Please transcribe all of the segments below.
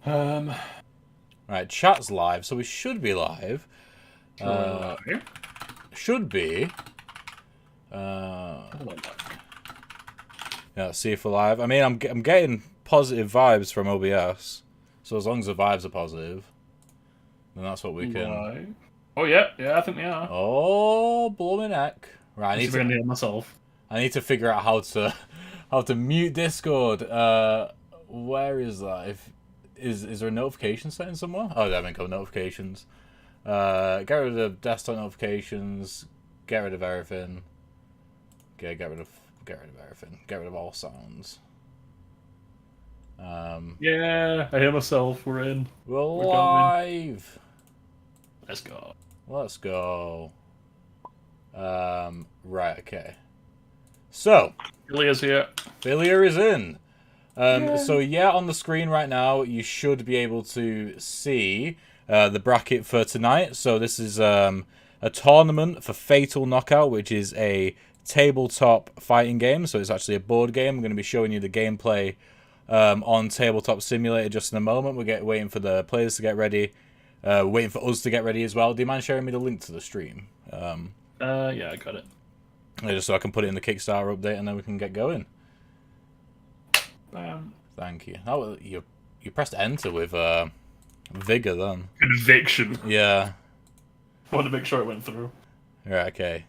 Right, chat's live, so we should be live. Live. Should be. Hold on. Yeah, let's see if we're live. I mean, I'm getting positive vibes from OBS, so as long as the vibes are positive, then that's what we can. Live. Oh yeah, I think we are. Oh, blow my neck! Right, I'm gonna hear myself. I need to figure out how to mute Discord. Where is that? Is there a notification setting somewhere? Oh, there we go. Notifications. Get rid of desktop notifications. Get rid of everything. Okay, get rid of everything. Get rid of all sounds. Yeah, I hear myself. We're in. We're We're live. Let's go. Let's go. Right. Okay. So Philia's here. Philia is in. So yeah, on the screen right now, you should be able to see the bracket for tonight. So this is a tournament for Fatal Knockout, which is a tabletop fighting game. So it's actually a board game. I'm going to be showing you the gameplay on Tabletop Simulator just in a moment. We're waiting for the players to get ready. Waiting for us to get ready as well. Do you mind sharing me the link to the stream? Yeah, I got it. Just so I can put it in the Kickstarter update and then we can get going. Thank you. Oh, you pressed enter with vigor then. Conviction. Yeah. Want to make sure it went through. Right. Okay.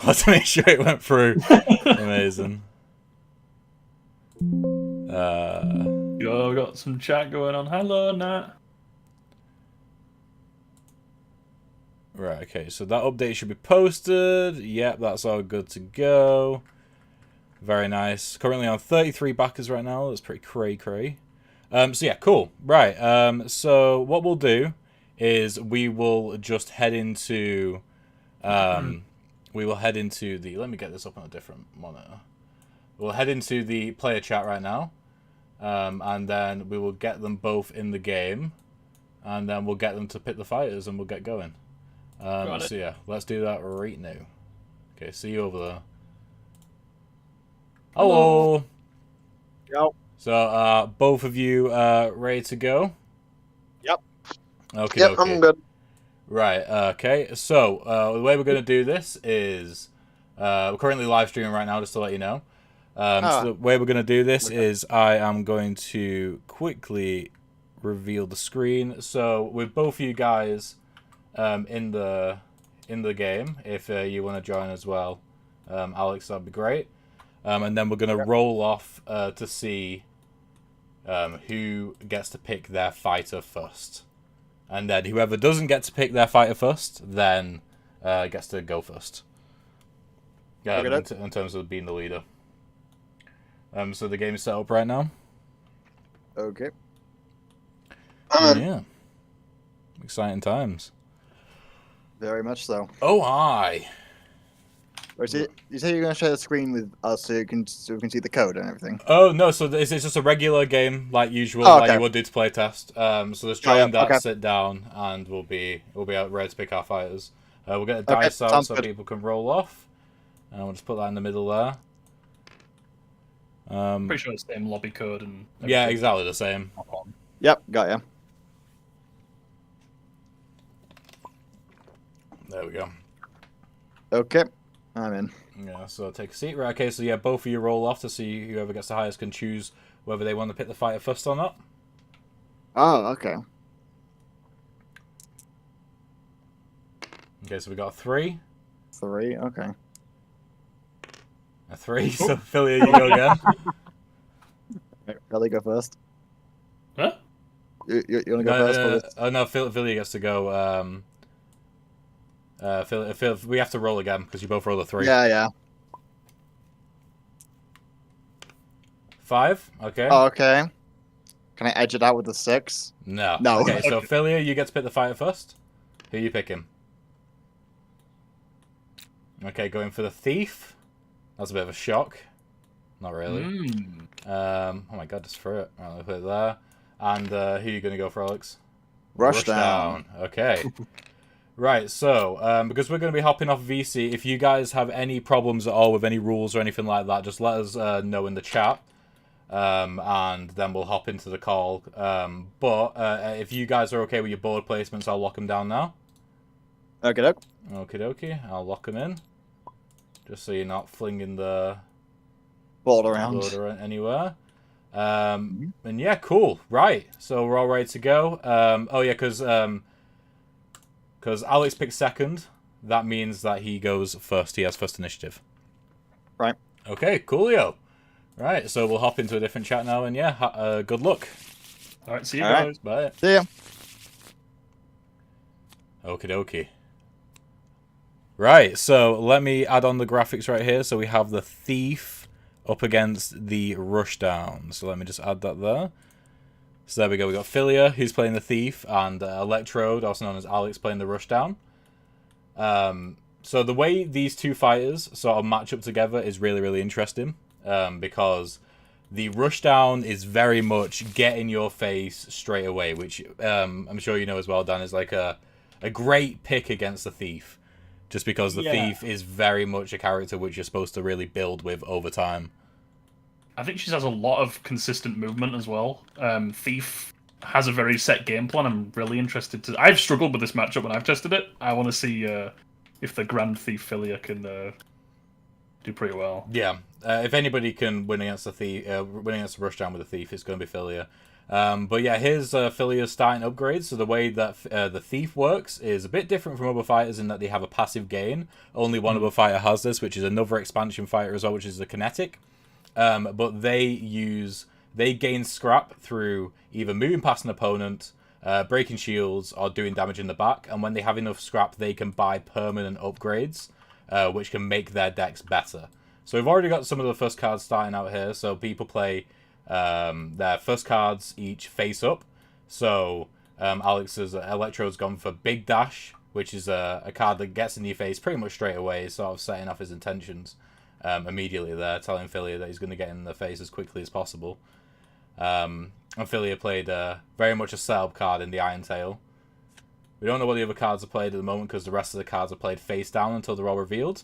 Want to make sure it went through. Amazing. Yo, we got some chat going on. Hello, Nat. Right. Okay. So that update should be posted. Yep, that's all good to go. Very nice. Currently on 33 backers right now. That's pretty cray. So yeah, cool. Right. So what we'll do is we will just head into we will head into the, let me get this up on a different monitor. We'll head into the player chat right now. And then we will get them both in the game. And then we'll get them to pick the fighters and we'll get going. So yeah, let's do that right now. Okay, see you over there. Hello. Yo. So, both of you ready to go? Yep. Okay. Yep, I'm good. Right. Okay. So, the way we're going to do this is we're currently live streaming right now, just to let you know. So the way we're going to do this is I am going to quickly reveal the screen. So, with both of you guys in the game, if you want to join as well, Alex, that'd be great. And then we're going to roll off to see who gets to pick their fighter first. And then whoever doesn't get to pick their fighter first, then gets to go first. In terms of being the leader. So the game is set up right now. Okay. Yeah. Exciting times. Very much so. Oh, hi. You say you're going to share the screen with us so we can see the code and everything? Oh, no, so it's just a regular game, like usual, like you would do to play test. So let's try and sit down, and we'll be out ready to pick our fighters. We'll get a dice out so people can roll off. And we'll just put that in the middle there. Pretty sure it's the same lobby code and everything. Yeah, exactly the same. Yep, got ya. There we go. Okay, I'm in. Yeah, so take a seat. Right, okay, so yeah, both of you roll off to see whoever gets the highest can choose whether they want to pick the fighter first or not. Oh, okay. Okay, so we got a 3. 3, okay. A 3, so Philia, you go again. Right, Ellie, go first. Huh? You want to go first? Oh, no, Philia gets to go. We have to roll again because you both roll a 3. Yeah. 5, okay. Oh, okay. Can I edge it out with a 6? No. No. Okay, so Philia, you get to pick the fighter first. Who are you picking? Okay, going for the thief. That's a bit of a shock. Not really. Oh my god, just threw it. Right, let me put it there. And who are you going to go for, Alex? Rushdown. Okay. Right, so, because we're going to be hopping off VC, if you guys have any problems at all with any rules or anything like that, just let us know in the chat. and then we'll hop into the call. But if you guys are okay with your board placements, I'll lock them down now. Okay, doke. Okie dokie, I'll lock them in. Just so you're not flinging the Ball around. board anywhere. And yeah, cool. Right, so we're all ready to go. Oh yeah, because Alex picked second. That means that he goes first. He has first initiative. Right. Okay, coolio. Right, so we'll hop into a different chat now, and yeah, good luck. All right, see you All guys. right. Bye. See ya. Okie dokie. Right, so let me add on the graphics right here. So we have the Thief up against the Rushdown. So let me just add that there. So there we go. We got Philia, who's playing the Thief, and Electrode, also known as Alex, playing the Rushdown. So the way these two fighters sort of match up together is really, really interesting. Because the Rushdown is very much get in your face straight away, which I'm sure you know as well, Dan, is like a great pick against the Thief. Just because the Thief is very much a character which you're supposed to really build with over time. I think she has a lot of consistent movement as well. Thief has a very set game plan. I'm really interested to... I've struggled with this matchup when I've tested it. I want to see if the Grand Thief Philia can do pretty well. Yeah, if anybody can win against the Thief, win against the Rushdown with the Thief, it's going to be Philia. But yeah, here's Philia's starting upgrades. So the way that the Thief works is a bit different from other fighters in that they have a passive gain. Only one other fighter has this, which is another expansion fighter as well, which is the Kinetic. But they gain scrap through either moving past an opponent, breaking shields, or doing damage in the back. And when they have enough scrap, they can buy permanent upgrades, which can make their decks better. So we've already got some of the first cards starting out here. So people play their first cards each face up. So Alex's Electrode's gone for Big Dash, which is a card that gets in your face pretty much straight away, sort of setting off his intentions immediately there, telling Philia that he's going to get in the face as quickly as possible. And Philia played very much a setup card in the Iron Tail. We don't know what the other cards are played at the moment because the rest of the cards are played face down until they're all revealed.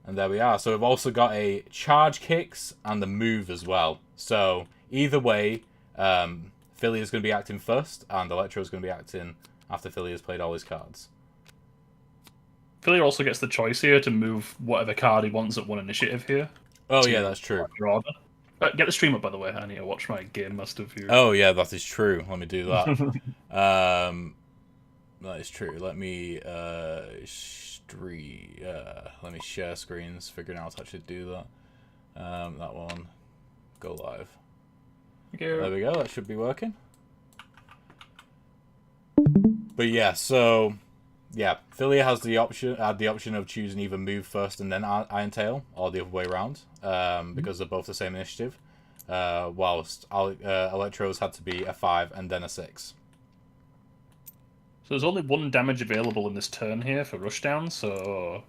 And there we are. So we've also got a charge kicks and the move as well. So either way, Philia's going to be acting first, and Electro's going to be acting after Philia's played all his cards. Philia also gets the choice here to move whatever card he wants at one initiative here. Oh yeah, that's true. Get the stream up, by the way. I need to watch my Game Master view. Oh yeah, that is true. Let me do that. That is true. Let me let me share screens, figuring out how to actually do that. That one, go live. There we go. That should be working. But yeah, so yeah, Philia has the option of choosing either move first and then Iron Tail, or the other way around, because they're both the same initiative. Whilst Electro's had to be a 5 and then a 6. So there's only one damage available in this turn here for Rushdown, so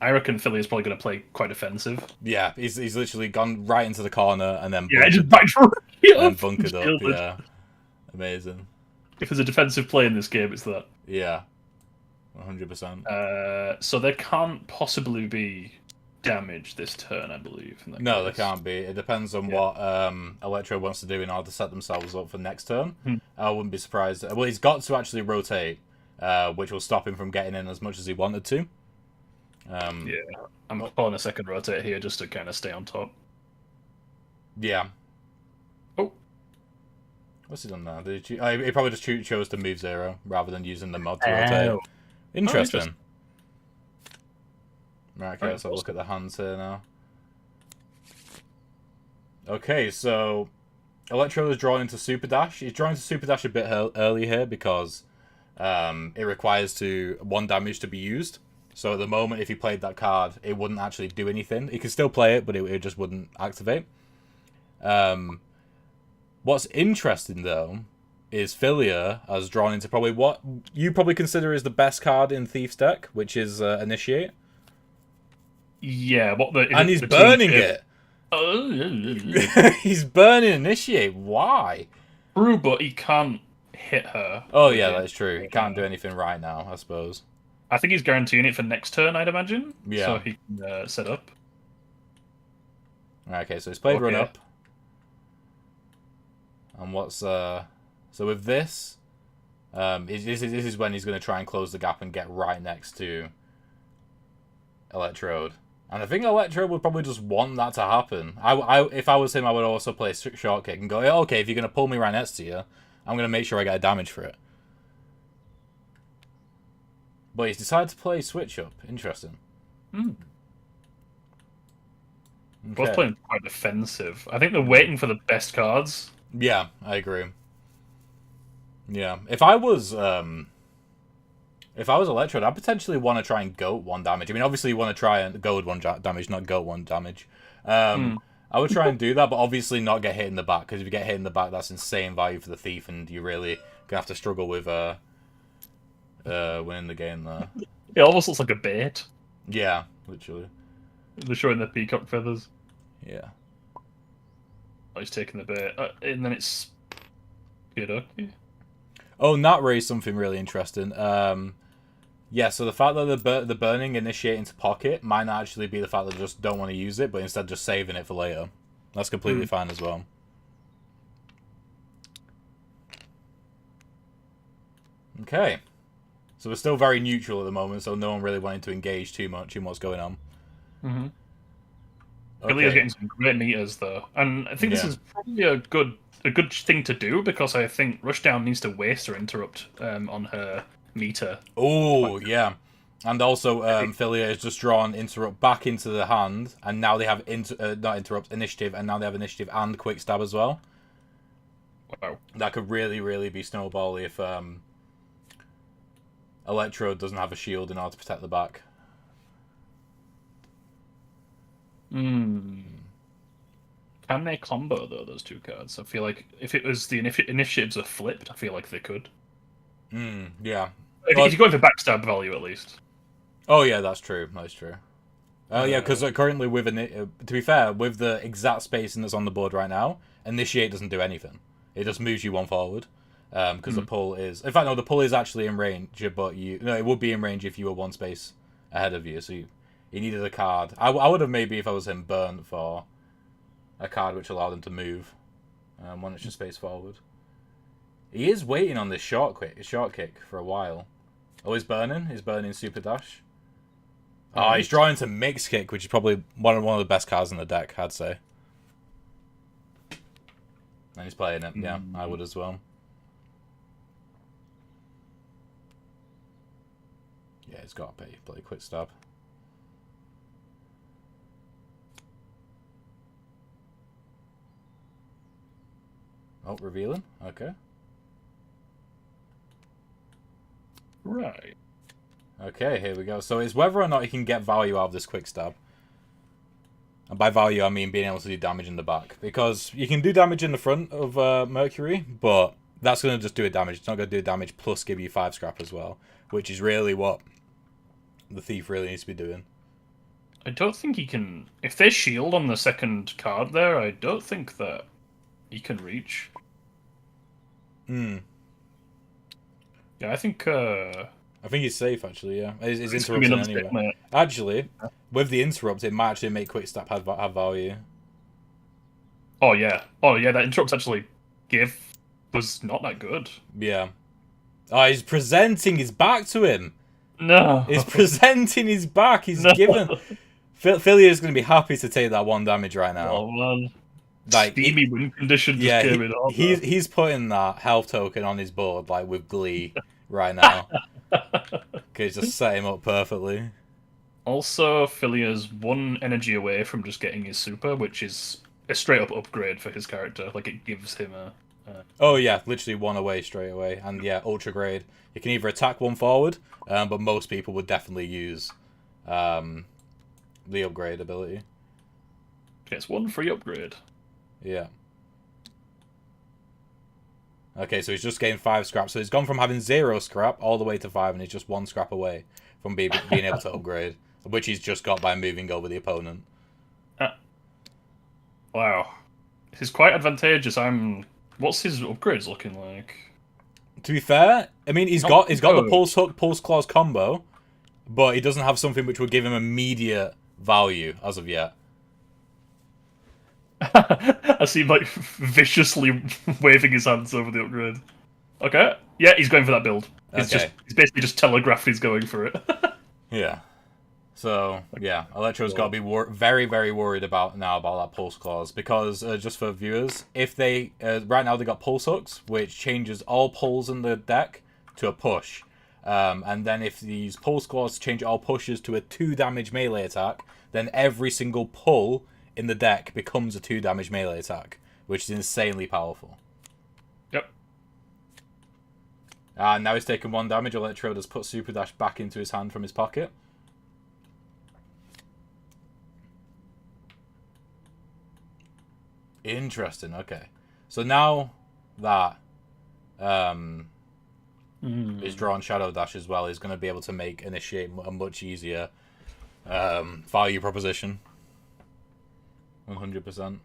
I reckon Philia's probably going to play quite offensive. Yeah, he's literally gone right into the corner and then just backed right and bunkered up. Yeah, amazing. If there's a defensive play in this game, it's that. Yeah, 100%. So there can't possibly be damage this turn, I believe. No, there can't be. It depends on what Electro wants to do in order to set themselves up for next turn. I wouldn't be surprised. Well, he's got to actually rotate, which will stop him from getting in as much as he wanted to. Yeah, I'm pulling a second rotate here just to kind of stay on top. Yeah. Oh. What's he done now? Did he probably just chose to move 0 rather than using the mod to rotate. Interesting. Right, okay, let's have a look at the hands here now. Okay, so Electrode is drawn into Super Dash. He's drawn into Super Dash a bit early here because it requires 1 damage to be used. So at the moment, if he played that card, it wouldn't actually do anything. He could still play it, but it just wouldn't activate. What's interesting, though, is Philia has drawn into probably what you probably consider is the best card in Thief's deck, which is Initiate. Yeah, and he's burning it. He's burning Initiate. Why? True, but he can't hit her. Oh yeah, that's true. He can't do anything right now, I suppose. I think he's guaranteeing it for next turn, I'd imagine. Yeah. So he can set up. Okay, so he's played run Okay. up. And what's so with this, this is when he's going to try and close the gap and get right next to Electrode. And I think Electrode would probably just want that to happen. If I was him, I would also play short kick and go, okay, if you're going to pull me right next to you, I'm going to make sure I get a damage for it. But he's decided to play switch up. Interesting. Mm. Okay. Both playing quite defensive. I think they're waiting for the best cards. Yeah, I agree. Yeah, if I was Electrode, I'd potentially want to try and goat 1 damage. I mean, obviously you want to try and goad 1 damage, not goat 1 damage. I would try and do that, but obviously not get hit in the back, because if you get hit in the back, that's insane value for the thief, and you're really gonna have to struggle with winning the game there. It almost looks like a bait. Yeah, literally. They're showing the peacock feathers. Yeah. Oh, he's taking the bait, and then it's good. Okay. Oh, Nat raised something really interesting. Yeah, so the fact that the burning initiate into pocket might not actually be the fact that they just don't want to use it, but instead just saving it for later. That's completely fine as well. Okay. So we're still very neutral at the moment, so no one really wanting to engage too much in what's going on. Mm-hmm. Okay. Philia's getting some great meters though, and I think this is probably a good thing to do, because I think Rushdown needs to waste or interrupt on her meter. Oh yeah, and also Philia has just drawn interrupt back into the hand, and now they have not interrupt, initiative, and now they have initiative and quick stab as well. Wow, that could really be snowbally if Electrode doesn't have a shield in order to protect the back. Can they combo though, those 2 cards? I feel like if it was the initiatives are flipped, I feel like they could. Yeah. If you're going for backstab value, at least. Oh yeah, that's true. That's true. Yeah, because currently with to be fair, with the exact spacing that's on the board right now, initiate doesn't do anything. It just moves you 1 forward. Because the pull is, in fact, no, the pull is actually in range, but it would be in range if you were 1 space ahead of you. So you needed a card. I would have maybe, if I was him, burnt for a card which allowed him to move 1 extra space forward. He is waiting on this short kick for a while. Oh, he's burning. He's burning super dash. Oh, he's drawing to mix kick, which is probably one of the best cards in the deck, I'd say. And he's playing it. Yeah, I would as well. Yeah, he's got to play quick stab. Oh, revealing. Okay. Right. Okay, here we go. So it's whether or not he can get value out of this quick stab. And by value, I mean being able to do damage in the back. Because you can do damage in the front of Mercury, but that's going to just do a damage. It's not going to do damage plus give you 5 scrap as well. Which is really what the Thief really needs to be doing. I don't think he can... If there's shield on the second card there, I don't think that he can reach. Yeah, I think he's safe, actually, yeah. He's interrupting anyway. Actually, with the interrupt, it might actually make quick step have value. Oh, yeah. That interrupt actually was not that good. Yeah. Oh, he's presenting his back to him. No. He's presenting his back. He's given... Philia is going to be happy to take that 1 damage right now. Oh, man. Like, Steamy win condition just came in on. He's putting that health token on his board, like, with glee right now. Because just set him up perfectly. Also, Philia's 1 energy away from just getting his super, which is a straight-up upgrade for his character. Like, it gives him a... Oh, yeah, literally 1 away straight away. And, yeah, ultra grade. You can either attack 1 forward, but most people would definitely use the upgrade ability. Gets 1 free upgrade. Yeah. Okay, so he's just gained 5 scrap. So he's gone from having 0 scrap all the way to 5, and he's just 1 scrap away from being able to upgrade, which he's just got by moving over the opponent. Wow. This is quite advantageous. What's his upgrades looking like? To be fair, I mean, he's got the Pulse Hook, Pulse Claws combo, but he doesn't have something which would give him immediate value as of yet. I see him like viciously waving his hands over the upgrade. Okay, yeah, he's going for that build. He's basically just telegraphed he's going for it. Yeah. So, yeah, Electrode's got to be very, very worried about that pulse clause, because, just for viewers, if they, right now they got pulse hooks, which changes all pulls in the deck to a push. And then if these pulse claws change all pushes to a 2 damage melee attack, then every single pull in the deck becomes a 2 damage melee attack, which is insanely powerful. Yep. Now he's taken 1 damage. Electrode has put Super Dash back into his hand from his pocket. Interesting, okay. So now that he's drawn Shadow Dash as well, he's going to be able to initiate a much easier value proposition. 100%.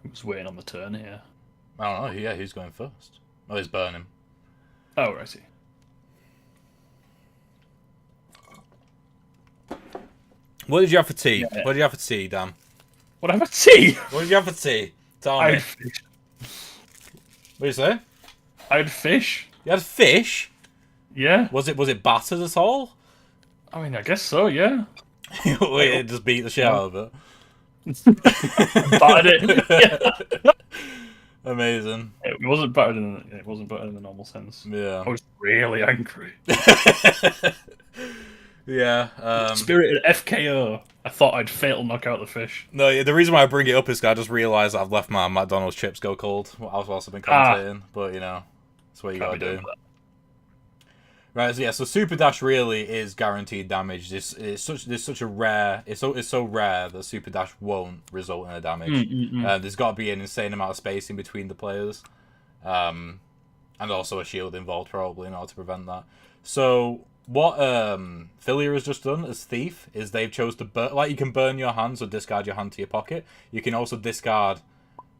Who's waiting on the turn here? I don't know, yeah, who's going first? Oh, he's burning. Oh, I see. What did you have for tea? Yeah. What did you have for tea, Dan? What have I tea? What did you have for tea? Tell I me. had fish. What did you say? I had fish. You had fish? Yeah. Was it battered at all? I mean, I guess so, yeah. Wait, it just beat the shit out of it. Battered it. Yeah. Amazing. It wasn't battered in the normal sense. Yeah. I was really angry. Yeah. Spirited FKO. I thought I'd fatal knock out the fish. No, the reason why I bring it up is 'cause I just realised I've left my McDonald's chips go cold whilst I've been commentating. But, you know, that's what you gotta do. Right, so yeah, so Super Dash really is guaranteed damage. It's so rare that Super Dash won't result in a damage. There's got to be an insane amount of spacing between the players, and also a shield involved probably in order to prevent that. So what Philia has just done as Thief is they've chose to you can burn your hand, so discard your hand to your pocket. You can also discard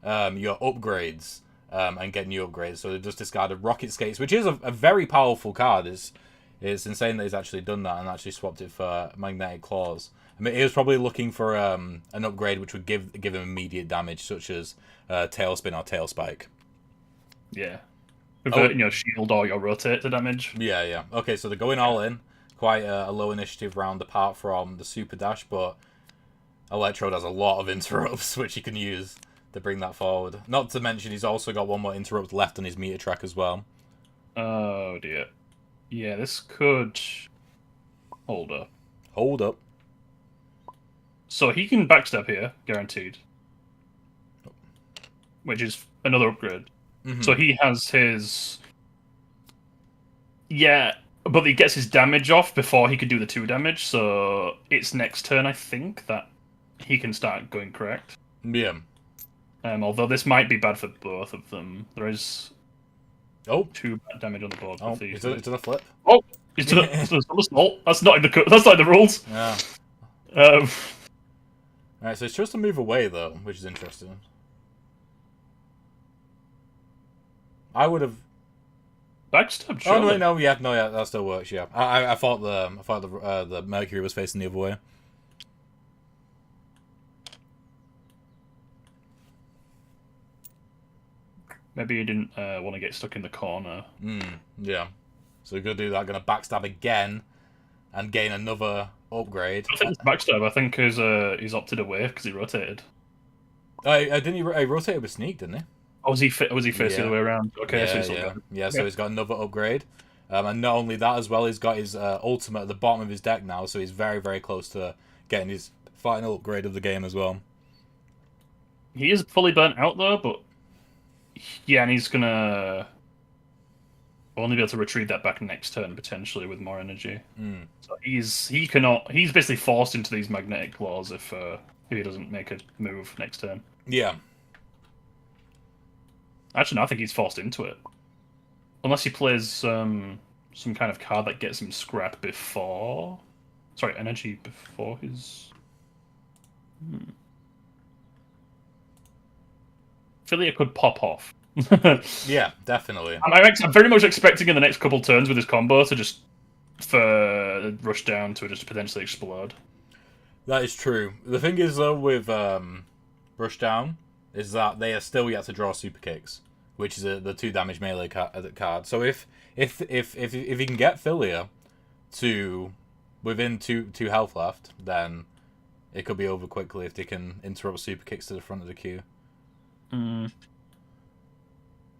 your upgrades. And get new upgrades. So they just discarded Rocket Skates, which is a very powerful card. It's insane that he's actually done that and actually swapped it for Magnetic Claws. I mean, he was probably looking for an upgrade which would give him immediate damage, such as Tailspin or Tailspike. Yeah. Reverting your shield or your rotate to damage. Yeah, yeah. Okay, so they're going all in. Quite a low initiative round apart from the Super Dash, but Electrode has a lot of interrupts which he can use to bring that forward. Not to mention he's also got 1 more interrupt left on his meter track as well. Oh dear. Yeah, this could... Hold up. Hold up. So he can backstab here, guaranteed. Which is another upgrade. So he has his... Yeah, but he gets his damage off before he could do the 2 damage, so it's next turn, I think, that he can start going correct. Yeah. Although this might be bad for both of them. There is 2 bad damage on the board. Oh, he's done a flip. Oh, he's done a small. That's not in the rules. Yeah. Alright, so he's chose to move away though, which is interesting. I would have backstab. Oh no, yeah, that still works. Yeah, I thought the Mercury was facing the other way. Maybe you didn't want to get stuck in the corner. Yeah. So we're going to do that. Going to backstab again and gain another upgrade. I think it's backstab. I think he's opted away because he rotated. Didn't he rotated with Sneak, didn't he? Oh, was he faced the other way around? Okay, so he's got another upgrade. And not only that as well, he's got his ultimate at the bottom of his deck now, so he's very, very close to getting his final upgrade of the game as well. He is fully burnt out though, but yeah, and he's gonna only be able to retrieve that back next turn potentially with more energy. So he's basically forced into these magnetic claws if he doesn't make a move next turn. Yeah. Actually, no, I think he's forced into it, unless he plays some kind of card that gets him scrap before. Sorry, energy before his. Philia could pop off Yeah, definitely. I'm very much expecting in the next couple turns with his combo to just for rush down to just potentially explode. That is true. The thing is though with Rushdown is that they are still yet to draw super kicks, which is the 2 damage melee card. So if he can get Philia to within two health left, then it could be over quickly if they can interrupt super kicks to the front of the queue. Mm.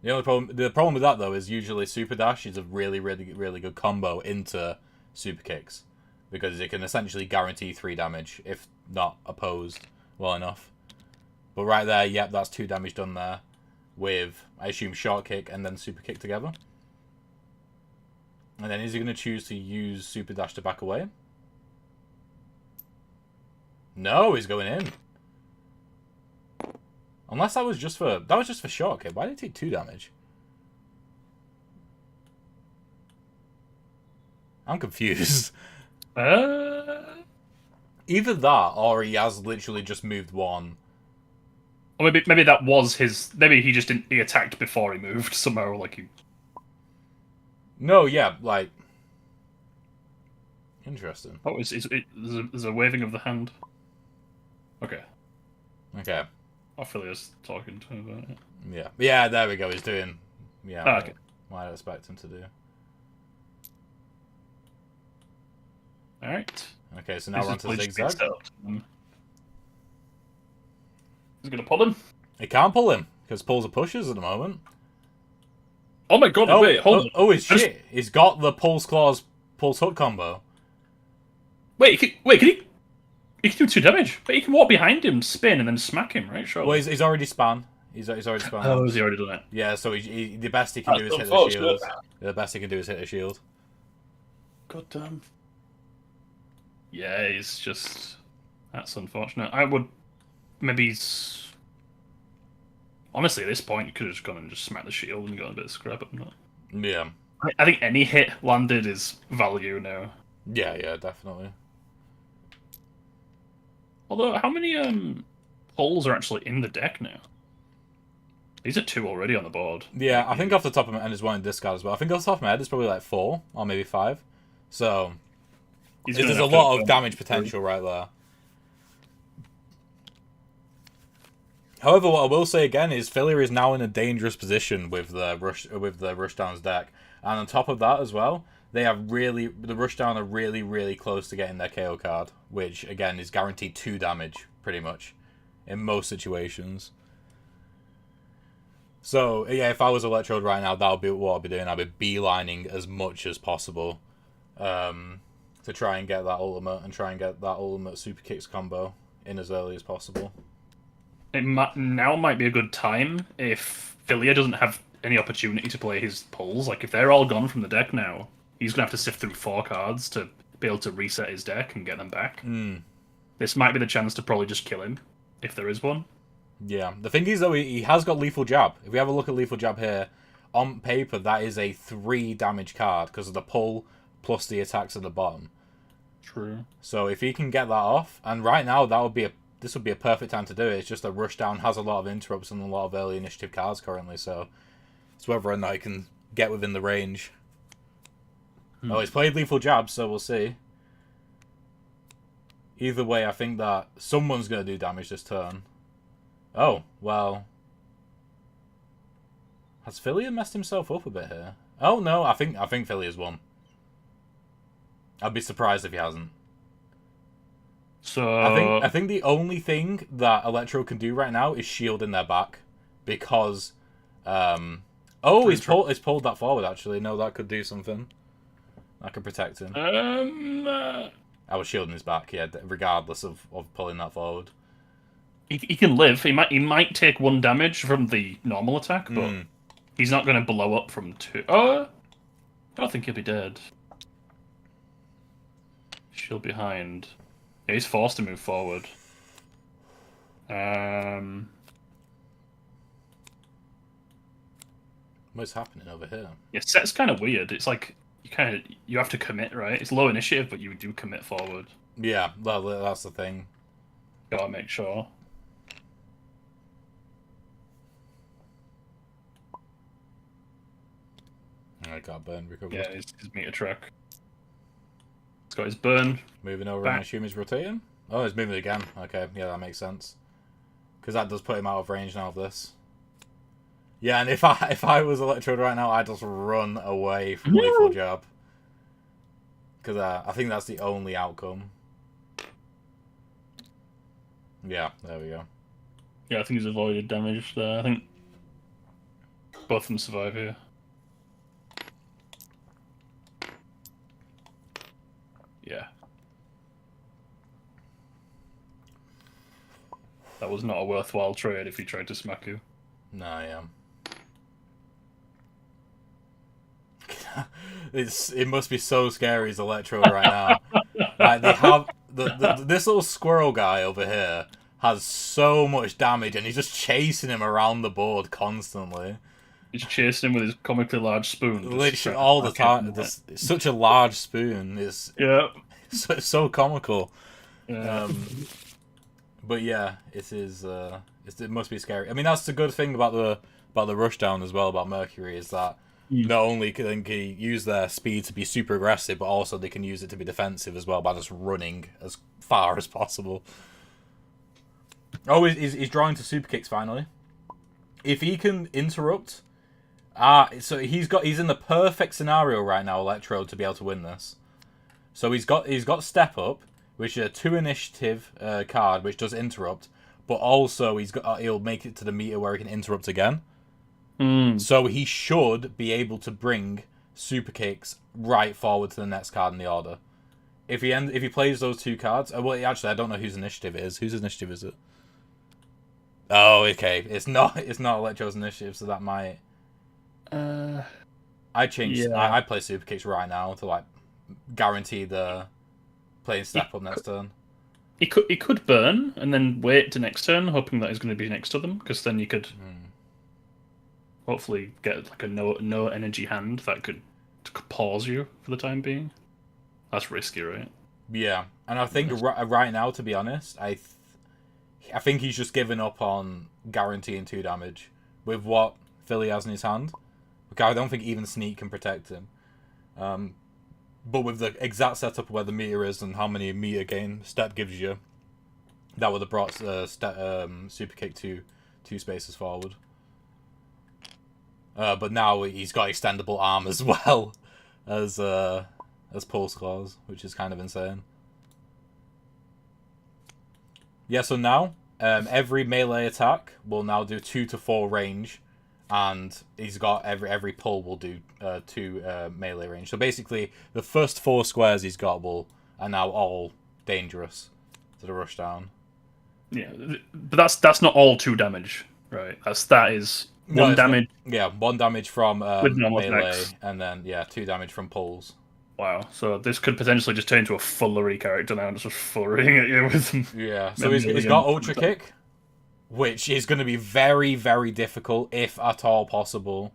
The problem with that though is usually super dash is a really good combo into super kicks, because it can essentially guarantee 3 damage if not opposed well enough. But right there, yep, that's 2 damage done there with, I assume, short kick and then super kick together. And then is he going to choose to use super dash to back away? No, he's going in. Unless that was just for short kick. Why did he take 2 damage? I'm confused. Either that, or he has literally just moved 1. Or maybe that was his. Maybe he just didn't. He attacked before he moved somehow. Like he. No, yeah, like. Interesting. Oh, there's a waving of the hand. Okay. Okay. Philia's talking to him about it. Yeah. Yeah, there we go. He's doing. Yeah. Oh, okay. What I expect him to do. Alright. Okay, so now we're on to zigzag. He's gonna pull him. He can't pull him because pulls are pushes at the moment. Oh my god! Wait, hold on. Oh, shit! He's got the pulse claws, pulse hook combo. Wait, can he? He can do 2 damage, but he can walk behind him, spin, and then smack him, right? Sure. Well, he's already spun. He's already spun. Oh, has he already done it? Yeah, so the best he can do is hit the shield. The best he can do is hit a shield. God damn. Yeah, he's just. That's unfortunate. I would. Maybe he's. Honestly, at this point, you could have just gone and just smacked the shield and got a bit of scrap, but not. Yeah. I think any hit landed is value now. Yeah, definitely. Although, how many pulls are actually in the deck now? These are 2 already on the board. Yeah, I think off the top of my head, there's 1 in discard as well. I think off the top of my head, there's probably like 4 or maybe 5. So there's a lot of damage potential right there. However, what I will say again is Philia is now in a dangerous position with the Rushdown's deck, and on top of that as well, the Rushdown are really close to getting their KO card, which again is guaranteed 2 damage pretty much in most situations. So yeah, if I was Electrode right now, that would be what I'd be doing. I'd be beelining as much as possible to try and get that ultimate and try and get that ultimate super kicks combo in as early as possible. Now might be a good time if Philia doesn't have any opportunity to play his pulls. Like, if they're all gone from the deck now, he's going to have to sift through 4 cards to be able to reset his deck and get them back. This might be the chance to probably just kill him, if there is one. Yeah. The thing is, though, he has got Lethal Jab. If we have a look at Lethal Jab here, on paper, that is a 3 damage card because of the pull plus the attacks at the bottom. True. So if he can get that off, and right now, this would be a perfect time to do it. It's just that Rushdown has a lot of interrupts and a lot of early initiative cards currently, so it's whether or not he can get within the range. Oh, he's played Lethal Jab, so we'll see. Either way, I think that someone's going to do damage this turn. Oh, well. Has Philia messed himself up a bit here? Oh, no, I think Philia's won. I'd be surprised if he hasn't. So I think the only thing that Electro can do right now is shield in their back, because he's pulled that forward actually. No, that could do something. That could protect him. I was shielding his back, yeah, regardless of pulling that forward. He can live. He might take 1 damage from the normal attack, but he's not going to blow up from 2. I don't think he'll be dead. Shield behind. Yeah, he's forced to move forward. What's happening over here? Yeah, set's kind of weird. It's like you have to commit, right? It's low initiative, but you do commit forward. Yeah, well, that's the thing. Gotta make sure. I got burn recovered. Yeah, his meter track. He's got his burn. Moving over, back. and I assume he's rotating. Oh, he's moving again. Okay, yeah, that makes sense. Because that does put him out of range now of this. Yeah, and if I was Electrode right now, I'd just run away from Lethal Jab. Because I think that's the only outcome. Yeah, there we go. Yeah, I think he's avoided damage there. I think both of them survive here. Yeah. That was not a worthwhile trade if he tried to smack you. No, yeah. It must be so scary as Electrode right now. Like they have this little squirrel guy over here has so much damage, and he's just chasing him around the board constantly. He's chasing him with his comically large spoon. Literally all the time. Such a large spoon is so comical. Yeah. But yeah, it is. It must be scary. I mean, that's the good thing about the rushdown as well about Mercury is that not only can he use their speed to be super aggressive, but also they can use it to be defensive as well by just running as far as possible. Oh, he's drawing to super kicks finally. If he can interrupt, so he's in the perfect scenario right now, Electrode, to be able to win this. So he's got step up, which is a 2 initiative card, which does interrupt, but also he'll make it to the meter where he can interrupt again. So he should be able to bring super kicks right forward to the next card in the order. If he plays those 2 cards, well, actually I don't know whose initiative it is. Whose initiative is it? Oh, okay. It's not Electro's initiative, so that might. I changed. Yeah. I play super kicks right now to like guarantee the playing step up next turn. He could burn and then wait to next turn, hoping that he's going to be next to them, because then you could hopefully get like a no energy hand that could pause you for the time being. That's risky, right? Yeah, and I think right now, to be honest, I think he's just given up on guaranteeing 2 damage with what Philia has in his hand. I don't think even Sneak can protect him. But with the exact setup where the meter is and how many meter gain step gives you, that would have brought super kick 2 spaces forward. But now he's got extendable arm as well as pulse claws, which is kind of insane. Yeah, so now every melee attack will now do 2 to 4 range, and he's got every pull will do 2 melee range. So basically, the first 4 squares he's got are now all dangerous to the rushdown. Yeah, but that's not all 2 damage, right? That is 1 damage. Yeah, 1 damage from melee, attacks. And then 2 damage from pulls. Wow, so this could potentially just turn into a fullery character now, and just fullering at you with. Yeah, so he's got Ultra Kick, which is going to be very, very difficult, if at all possible,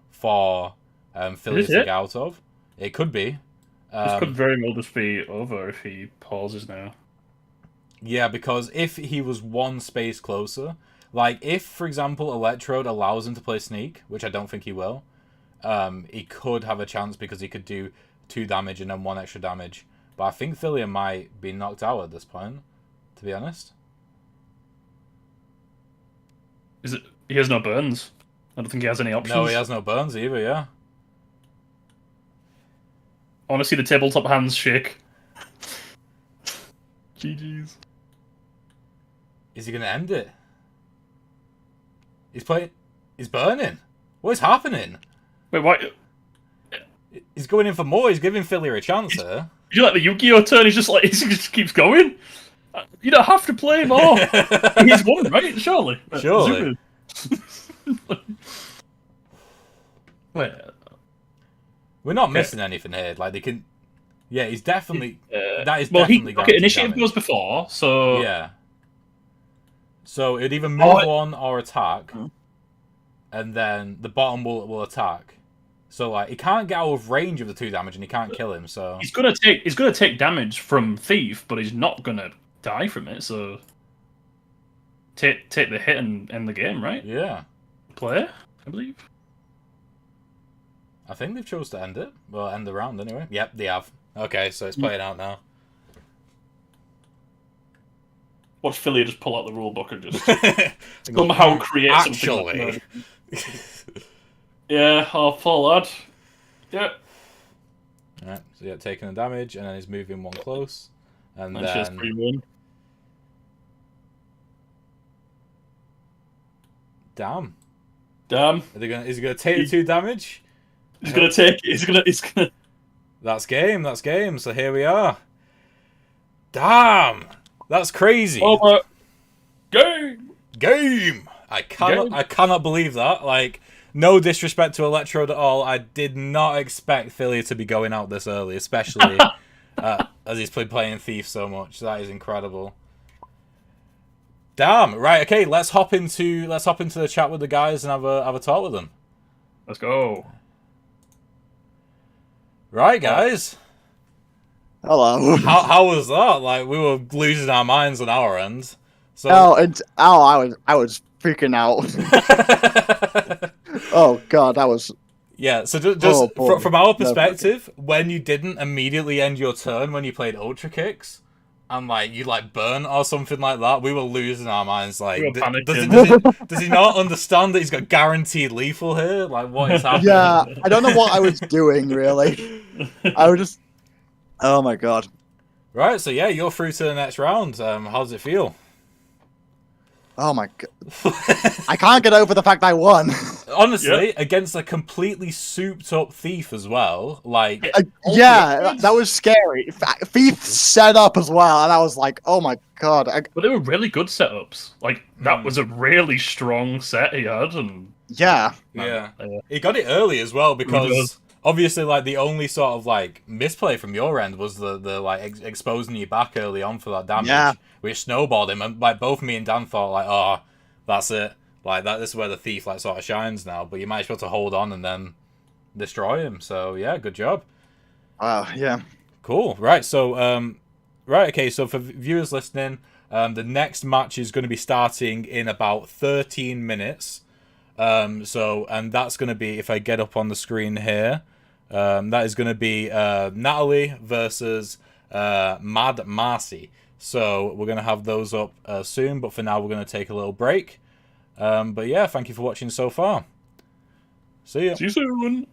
for Philia to get out of. It could be. This could very well just be over if he pauses now. Yeah, because if he was 1 space closer, like if, for example, Electrode allows him to play Sneak, which I don't think he will, he could have a chance because he could do 2 damage and then 1 extra damage. But I think Philia might be knocked out at this point, to be honest. He has no burns. I don't think he has any options. No, he has no burns either, yeah. I want to see the tabletop hands shake. GG's. Is he going to end it? He's burning. What is happening? Wait, what? He's going in for more. He's giving Philia a chance here. You like the Yu-Gi-Oh turn? He's just keeps going. You don't have to play more. He's won, right? Surely. Surely. Wait. We're not missing anything here. Like they can. Yeah, he's definitely. That is definitely. Initiative damage. goes before, so yeah. So it'd either move on or attack, and then the bottom will attack. So like he can't get out of range of the 2 damage, and he can't kill him. So he's gonna take damage from Thief, but he's not gonna die from it. So take the hit and end the game, right? Yeah. Play, I believe. I think they've chose to end it. Well, end the round anyway. Yep, they have. Okay, so it's playing out now. Watch Philia just pull out the rule book and just somehow create something. Actually. Yeah, I'll follow that. Yeah. Alright, so yeah, taking the damage, and then he's moving one close. And That's just then... 3-1. Damn. Damn. Is he gonna take the 2 damage? He's gonna take it. He's gonna... That's game. So here we are. Damn! That's crazy. Over. Game! I cannot believe that. Like, no disrespect to Electrode at all. I did not expect Philia to be going out this early, especially as he's playing Thief so much. That is incredible. Damn. Right. Okay. Let's hop into the chat with the guys and have a talk with them. Let's go. Right, guys. Hello. How was that? Like, we were losing our minds on our end. So... I was freaking out. Oh god, that was... Yeah, so just from our perspective, when you didn't immediately end your turn when you played Ultra Kicks, and like you like burn or something like that, we were losing our minds. Like, We were does he not understand that he's got guaranteed lethal here? Like, what is happening? Yeah, I don't know what I was doing really. I was just... Oh my god. Right, so yeah, you're through to the next round. How does it feel? Oh my god. I can't get over the fact I won. Honestly, against a completely souped up Thief as well. Like, Yeah, that was scary. Thief set up as well, and I was like, oh my god. But they were really good setups. Like, that was a really strong set he had, and... Yeah. Yeah. He got it early as well, because obviously, like, the only sort of, like, misplay from your end was the like, exposing you back early on for that damage. Yeah. Which snowballed him, and, like, both me and Dan thought, like, oh, that's it. Like, this is where the Thief, like, sort of shines now, but you might be able to hold on and then destroy him. So, yeah, good job. Wow, yeah. Cool. Right, so, right, okay, so for viewers listening, the next match is going to be starting in about 13 minutes. And that's going to be, if I get up on the screen here, that is going to be Natalie versus Mad Marseille. So we're going to have those up soon, but for now we're going to take a little break. But yeah, thank you for watching so far. See ya. See you soon!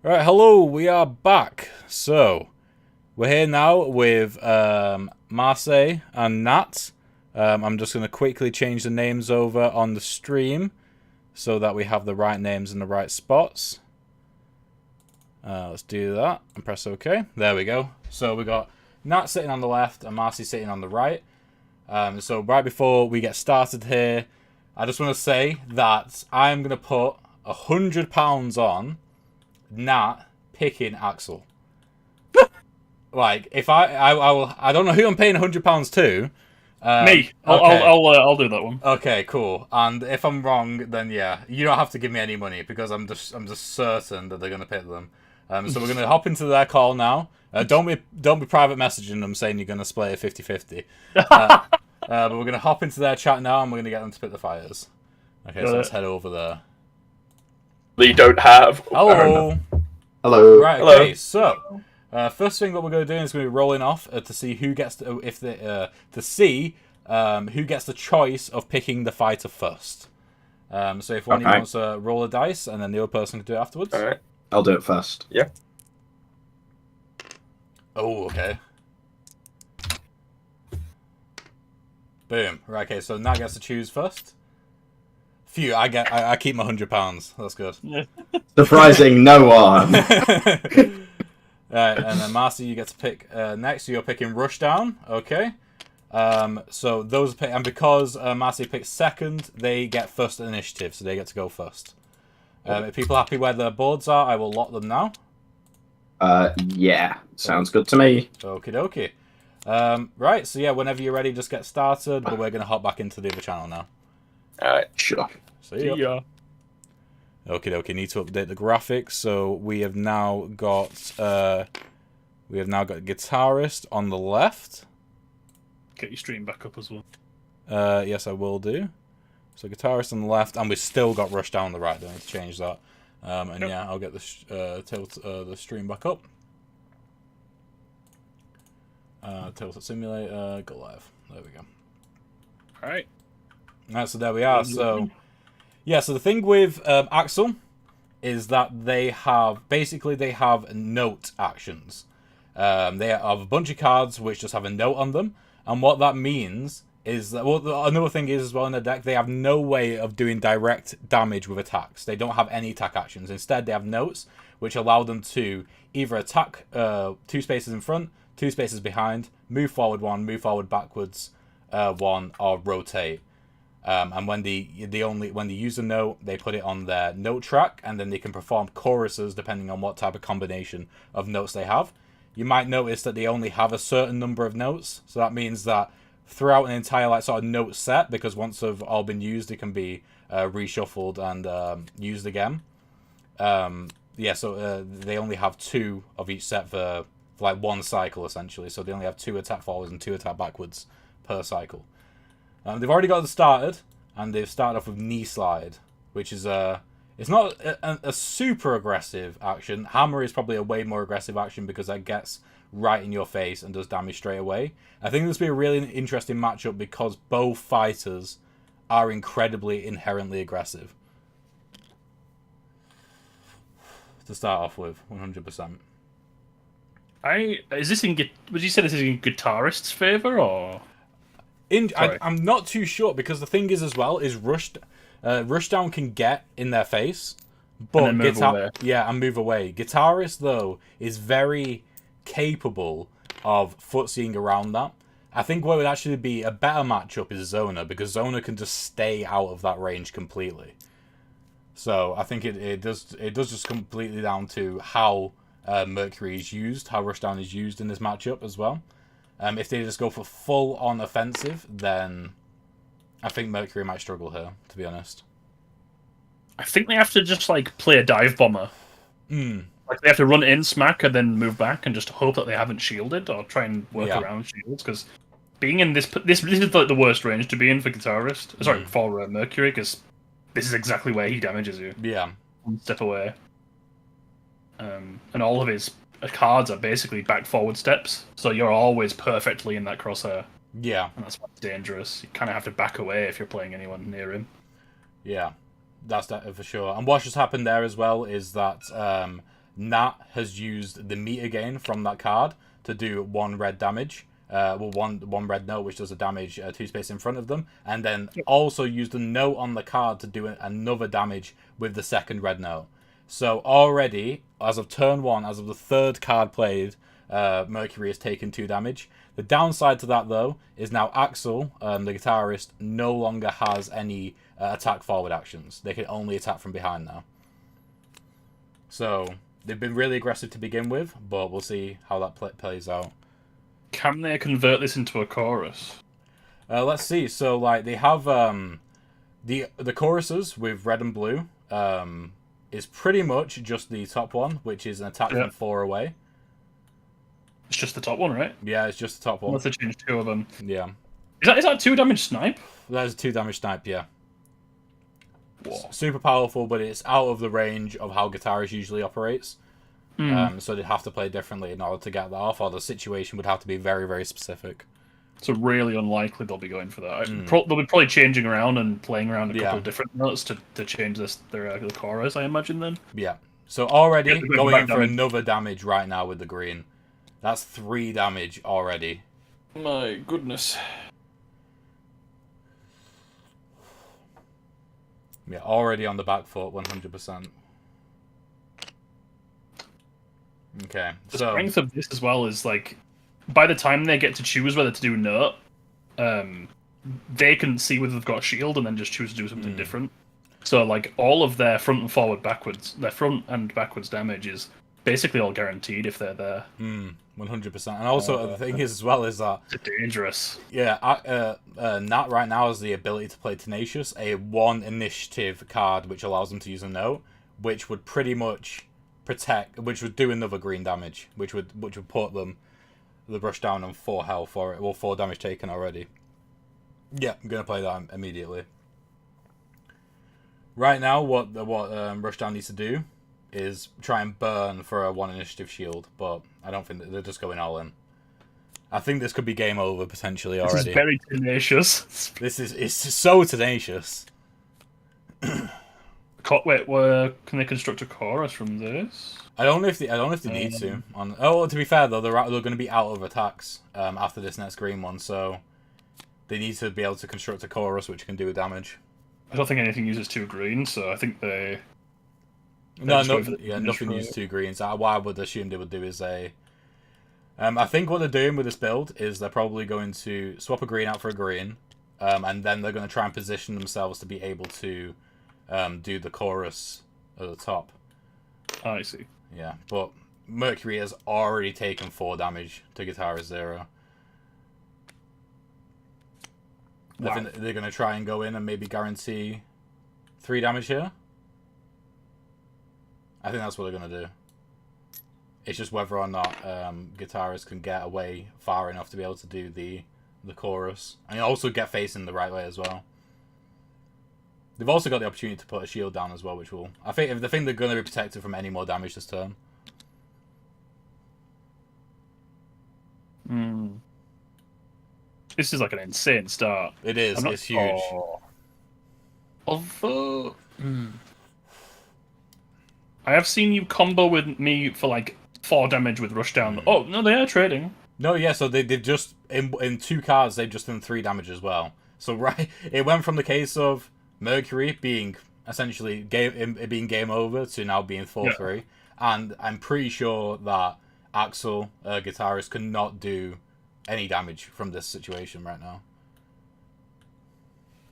Right, hello, we are back. So, we're here now with Marseille and Nat. I'm just going to quickly change the names over on the stream so that we have the right names in the right spots. Let's do that and press OK. There we go. So we got Nat sitting on the left and Marcy sitting on the right. So right before we get started here, I just want to say that I'm going to put £100 on Nat picking Axel. Like, if I don't know who I'm paying £100 to. Me. Okay. I'll do that one. Okay, cool. And if I'm wrong, then yeah, you don't have to give me any money because I'm just certain that they're gonna pick them. So we're gonna hop into their call now. Don't be private messaging them saying you're gonna split it 50-50. But we're gonna hop into their chat now and we're gonna get them to pick the fighters. Okay, so let's head over there. You don't have. Hello. Hello. Right. Hello. Okay. So, first thing that we're going to do is going to be rolling off to see who gets to, who gets the choice of picking the fighter first. So if one of you wants to roll a dice, and then the other person can do it afterwards. All right. I'll do it first. Yeah. Oh, okay. Boom. Right. Okay. So Nat gets to choose first. Phew, I keep my £100. That's good. Surprising no one. Right, and then Marcy, you get to pick next. So you're picking Rushdown. Okay. So those pick, and because Marcy picks second, they get first initiative, so they get to go first. If people are happy where their boards are, I will lock them now. Yeah, sounds good to me. Okie dokie. Right, so yeah, whenever you're ready, just get started. But we're gonna hop back into the other channel now. All right. Sure. See ya. Okie dokie. Need to update the graphics. So we have now got guitarist on the left. Get your stream back up as well. Yes, I will do. So guitarist on the left, and we've still got Rush down on the right. Don't need to change that. And Yep. yeah, I'll get the the stream back up. Tilt simulator, go live. There we go. All right. So there we are. So yeah, so the thing with Axel is that they have note actions. They have a bunch of cards which just have a note on them, and what that means is that another thing is as well in the deck they have no way of doing direct damage with attacks. They don't have any attack actions. Instead, they have notes which allow them to either attack 2 spaces in front, 2 spaces behind, move forward 1, move forward backwards 1, or rotate. And when they use a note, they put it on their note track, and then they can perform choruses depending on what type of combination of notes they have. You might notice that they only have a certain number of notes, so that means that throughout an entire sort of note set, because once they've all been used, it can be reshuffled and used again. So they only have 2 of each set for like 1 cycle essentially. So they only have 2 attack forwards and 2 attack backwards per cycle. They've already got it started, and they've started off with knee slide, which is it's not a super aggressive action. Hammer is probably a way more aggressive action because that gets right in your face and does damage straight away. I think this will be a really interesting matchup because both fighters are incredibly inherently aggressive. To start off with, 100%. Would you say this is in guitarist's favor or? I'm not too sure because the thing is as well is Rushdown can get in their face, but and then move away. And move away. Guitarist though is very capable of footseeing around that. I think what would actually be a better matchup is Zona because Zona can just stay out of that range completely. So I think it does just completely down to how Mercury is used, how Rushdown is used in this matchup as well. If they just go for full-on offensive, then I think Mercury might struggle here, to be honest. I think they have to just play a dive bomber. Like they have to run in, smack, and then move back, and just hope that they haven't shielded or try and work around shields. Because being in this is like the worst range to be in for guitarist. Sorry, for Mercury, because this is exactly where he damages you. Yeah. One step away. And all of his cards are basically back-forward steps, so you're always perfectly in that crosshair. Yeah. And that's why it's dangerous. You kind of have to back away if you're playing anyone near him. Yeah, that's that for sure. And what just happened there as well is that Nat has used the meter gain from that card to do 1 red damage. One red note, which does a damage 2 space in front of them, and then also used the note on the card to do another damage with the second red note. So already, as of turn 1, as of the 3rd card played, Mercury has taken 2 damage. The downside to that, though, is now Axel, the guitarist, no longer has any attack forward actions. They can only attack from behind now. So they've been really aggressive to begin with, but we'll see how that plays out. Can they convert this into a chorus? Let's see. So, like, they have the choruses with red and blue is pretty much just the top one, which is an attack from 4 away. It's just the top one, right? Yeah, it's just the top one. Unless they change 2 of them. Yeah. Is that 2 damage snipe? That is a 2 damage snipe, yeah. Whoa. Super powerful, but it's out of the range of how guitarists usually operates. So they'd have to play differently in order to get that off, or the situation would have to be very, very specific. So really unlikely they'll be going for that. They'll be probably changing around and playing around a couple of different notes to change their chorus, I imagine, then. Yeah. So already going in for damage. another damage right now with the green. That's 3 damage already. My goodness. Yeah, already on the back foot, 100%. Okay, The strength of this as well is, like, by the time they get to choose whether to do note, they can see whether they've got a shield and then just choose to do something different. So, like, all of their front and forward backwards, their front and backwards damage is basically all guaranteed if they're there. 100%. And also, the thing is, as well, is that... It's dangerous. Yeah, Nat right now has the ability to play Tenacious, a 1 initiative card which allows them to use a note, which would pretty much protect, which would do another green damage, which would put them the brush down on 4 health for it, well, 4 damage taken already. Yeah, I'm gonna play that immediately. Right now, what Rushdown needs to do is try and burn for a 1 initiative shield, but I don't think that they're just going all in. I think this could be game over potentially already. This is very tenacious. It's so tenacious. Wait, can they construct a chorus from this? I don't know if they need to. To be fair though, they're going to be out of attacks after this next green one, so they need to be able to construct a chorus which can do damage. I don't think anything uses 2 greens, so I think they. Nothing uses 2 greens. What I would assume they would do is I think what they're doing with this build is they're probably going to swap a green out for a green, and then they're going to try and position themselves to be able to do the chorus at the top. Oh, I see. Yeah, but Mercury has already taken 4 damage to Guitarist 0. Wow. I think they're going to try and go in and maybe guarantee 3 damage here. I think that's what they're going to do. It's just whether or not Guitarist can get away far enough to be able to do the chorus. And also get facing the right way as well. They've also got the opportunity to put a shield down as well, which will... I think they're going to be protected from any more damage this turn. This is like an insane start. It is. It's huge. Although... I have seen you combo with me for like 4 damage with Rushdown. Oh, no, they are trading. No, yeah, so they've just... In 2 cards, they've just done 3 damage as well. So, right, it went from the case of Mercury being essentially game over to now being 4-3. Yeah. And I'm pretty sure that Axel, Guitarist, cannot do any damage from this situation right now.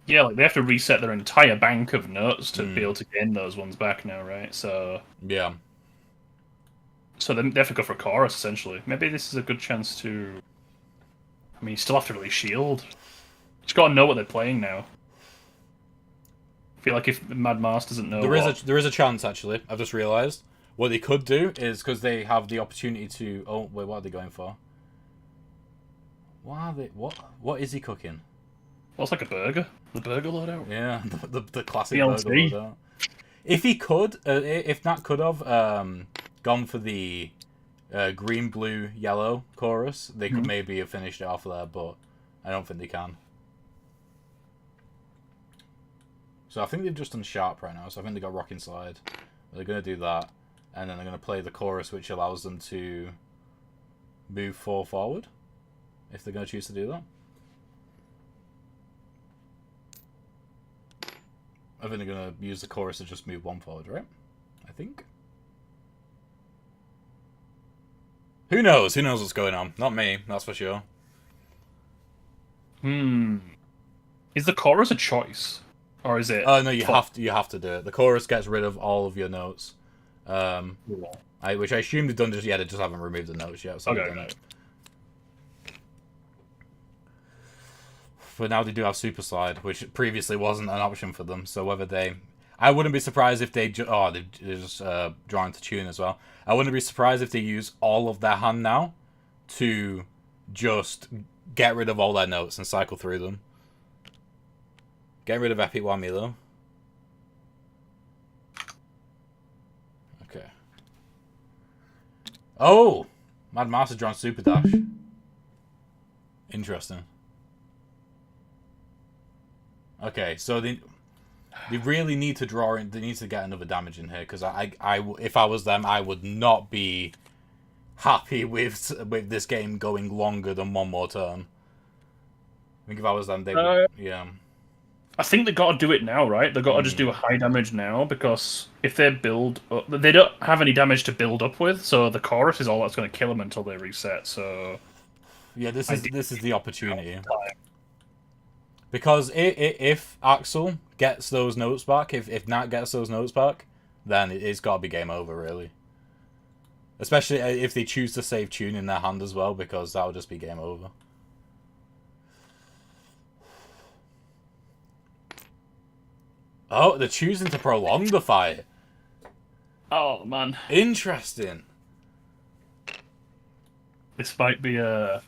Yeah, like they have to reset their entire bank of notes to be able to gain those ones back now, right? So yeah. So they have to go for a chorus, essentially. Maybe this is a good chance to... I mean, you still have to really shield. Just got to know what they're playing now. I feel like if Mad Mars doesn't know there is a chance, actually. I've just realised. What they could do is, because they have the opportunity to... Oh, wait, what are they going for? What is he cooking? Well, it's like a burger. The burger loadout. Yeah, the classic burger loadout. If he could, if Nat could have gone for the green, blue, yellow chorus, they could maybe have finished it off there, but I don't think they can. So I think they've just done sharp right now, so I think they got rocking slide. They're going to do that. and then they're going to play the chorus, which allows them to move 4 forward, if they're going to choose to do that. I think they're going to use the chorus to just move 1 forward, right? I think. Who knows? Who knows what's going on? Not me, that's for sure. Is the chorus a choice? Or is it... Oh, no, you have to do it. The chorus gets rid of all of your notes. Which I assume they've done just yet, they just haven't removed the notes yet. So okay. But now they do have Super Slide, which previously wasn't an option for them. So whether they... I wouldn't be surprised if they... they're just drawing to tune as well. I wouldn't be surprised if they use all of their hand now to just get rid of all their notes and cycle through them. Get rid of Epic Whammy, though. Okay. Oh! Mad Master drawn Super Dash. Interesting. Okay, so they really need to draw in. They need to get another damage in here, because if I was them, I would not be happy with this game going longer than 1 more turn. I think if I was them, they would... Yeah. I think they got to do it now, right? They got to just do a high damage now, because if they build up, they don't have any damage to build up with, so the chorus is all that's going to kill them until they reset. So yeah, this is the opportunity, because if Axel gets those notes back, if Nat gets those notes back, then it's got to be game over, really. Especially if they choose to save tune in their hand as well, because that would just be game over. Oh, they're choosing to prolong the fight. Oh, man. Interesting. This might be I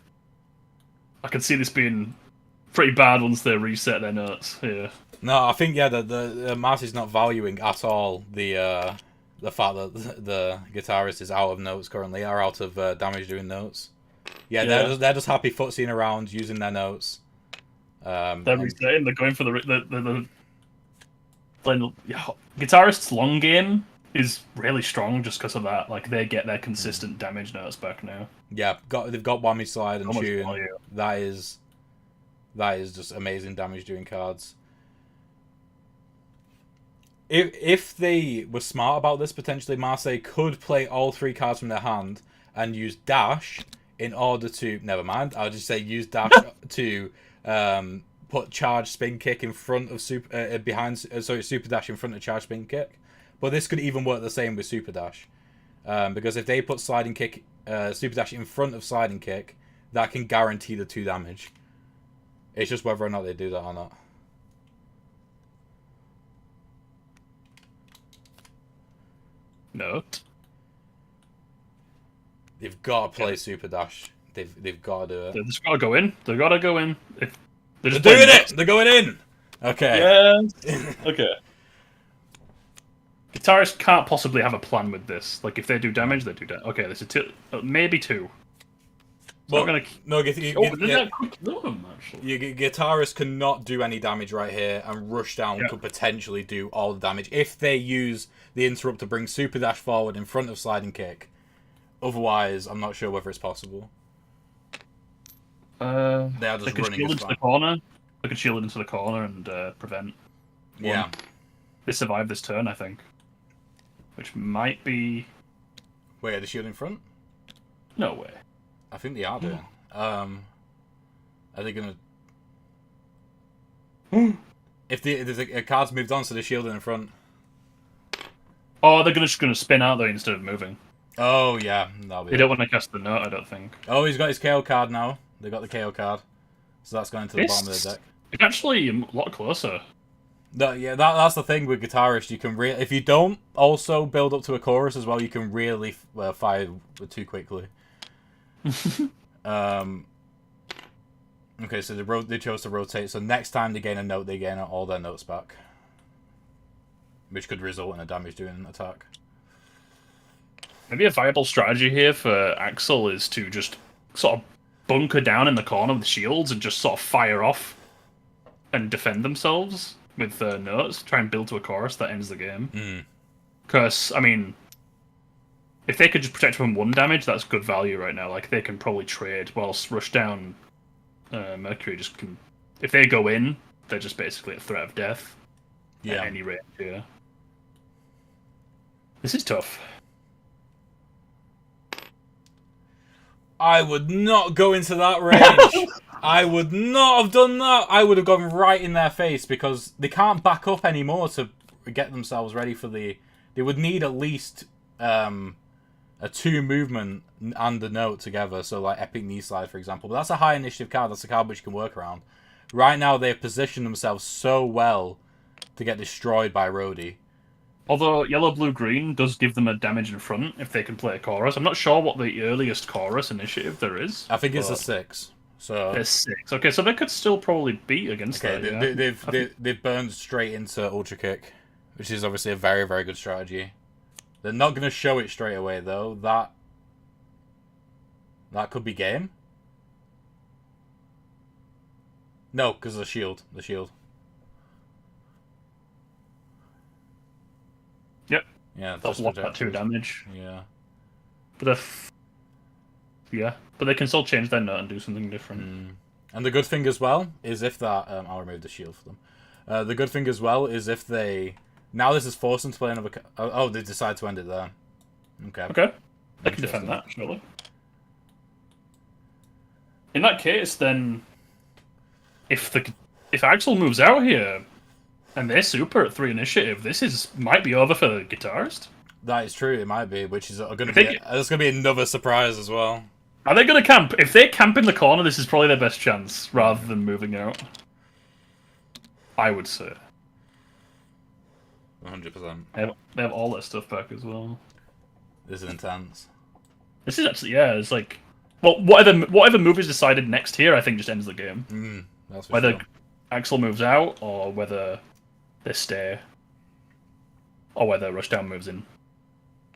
can see this being pretty bad once they reset their notes here. No, I think, yeah, the Marty's not valuing at all the fact that the guitarist is out of notes currently, or out of damage doing notes. Yeah, they're just happy footsying around using their notes. They're resetting, they're going for the guitarist's long game is really strong just because of that. Like, they get their consistent damage notes back now. Yeah, they've got Whammy Slide and Tune. Value. That is just amazing damage doing cards. If they were smart about this, potentially Marseille could play all 3 cards from their hand and use Dash in order to... Never mind, I'll just say use Dash to put Charge Spin Kick in front of Super Dash in front of Charge Spin Kick. But this could even work the same with Super Dash. Because if they put Sliding Kick, Super Dash in front of Sliding Kick, that can guarantee the 2 damage. It's just whether or not they do that or not. Note. They've got to play Super Dash. They've got to do it. They've just got to go in. They've got to go in. They're doing it! They're going in! Okay. Yeah. Okay. Guitarists can't possibly have a plan with this. Like, if they do damage, they do damage. Okay, there's maybe 2. Well, gonna... no, actually. Your guitarist cannot do any damage right here, and Rushdown could potentially do all the damage if they use the interrupt to bring Super Dash forward in front of Sliding Kick. Otherwise, I'm not sure whether it's possible. They are just they could running shield into the corner. They could shield into the corner and prevent. Yeah. They survive this turn, I think. Which might be... Wait, are they shield in front? No way. I think they are doing. Are they gonna... if the card's moved on, so they're shielding in front. Oh, they're just gonna spin out though instead of moving. Oh yeah, that'll be. They don't want to cast the note, I don't think. Oh, he's got his KO card now. They got the KO card, so that's going to the bottom of the deck. It's actually a lot closer. No, yeah, that's the thing with guitarists. You can if you don't also build up to a chorus as well, you can really fire too quickly. Okay, so they chose to rotate. So next time they gain a note, they gain all their notes back, which could result in a damage doing attack. Maybe a viable strategy here for Axel is to just sort of bunker down in the corner with shields and just sort of fire off and defend themselves with notes. Try and build to a chorus that ends the game. Because, I mean, if they could just protect from 1 damage, that's good value right now. Like they can probably trade whilst Rushdown Mercury just can. If they go in, they're just basically a threat of death. Yeah. At any range. Yeah. This is tough. I would not go into that range. I would not have done that. I would have gone right in their face because they can't back up anymore to get themselves ready for the... They would need at least a 2 movement and a note together. So like Epic Knee Slide, for example. But that's a high initiative card. That's a card which you can work around. Right now, they've positioned themselves so well to get destroyed by Rhodey. Although yellow, blue, green does give them a damage in front if they can play a chorus. I'm not sure what the earliest chorus initiative there is. I think it's a 6. So there's 6. Okay, so they could still probably beat against that. Yeah. They've burned straight into Ultra Kick, which is obviously a very, very good strategy. They're not going to show it straight away though. That could be game. No, because of the shield. The shield. Yep. Yeah, they'll block that 2 damage. Yeah. But but they can still change their note and do something different. And the good thing as well is if that I'll remove the shield for them. The good thing as well is if they now this is forced them to play another. Oh, they decide to end it there. Okay. Okay. They can defend that surely. In that case, then, if Axel moves out here, and they're super at 3 initiative, might be over for the guitarist. That is true. It might be, which is going to be there's going to be another surprise as well. Are they going to camp? If they camp in the corner, this is probably their best chance, rather than moving out. I would say. 100%. They have all their stuff back as well. This is intense. This is actually it's like, well, whatever move is decided next here, I think just ends the game. That's for whether sure. Axel moves out or whether they stay, or whether Rushdown moves in,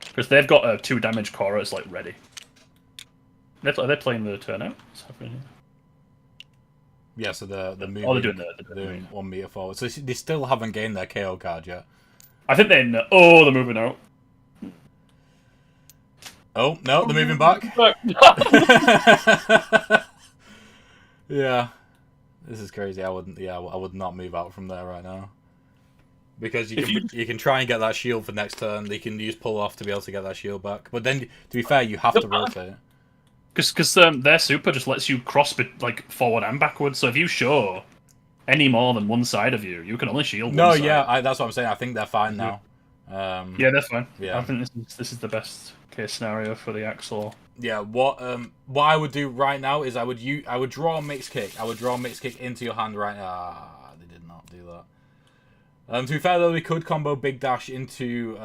because they've got a 2 damage chorus like ready. Are they playing the turnout? What's happening here? Yeah, so they're moving. Oh, they're doing 1 meter forward. So they still haven't gained their KO card yet. I think they're moving out. Oh no, they're moving back. Yeah, this is crazy. I would not move out from there right now. Because you can try and get that shield for next turn. They can use pull off to be able to get that shield back. But then, to be fair, you have to rotate. Because their super just lets you cross like forward and backwards. So if you show any more than one side of you, you can only shield. No, one side. yeah, that's what I'm saying. I think they're fine now. Yeah, they're fine. Yeah. I think this is the best case scenario for the Axel. Yeah, what I would do right now is I would draw a mixed kick. I would draw a mixed kick into your hand right now. They did not do that. To be fair though, they could combo big dash into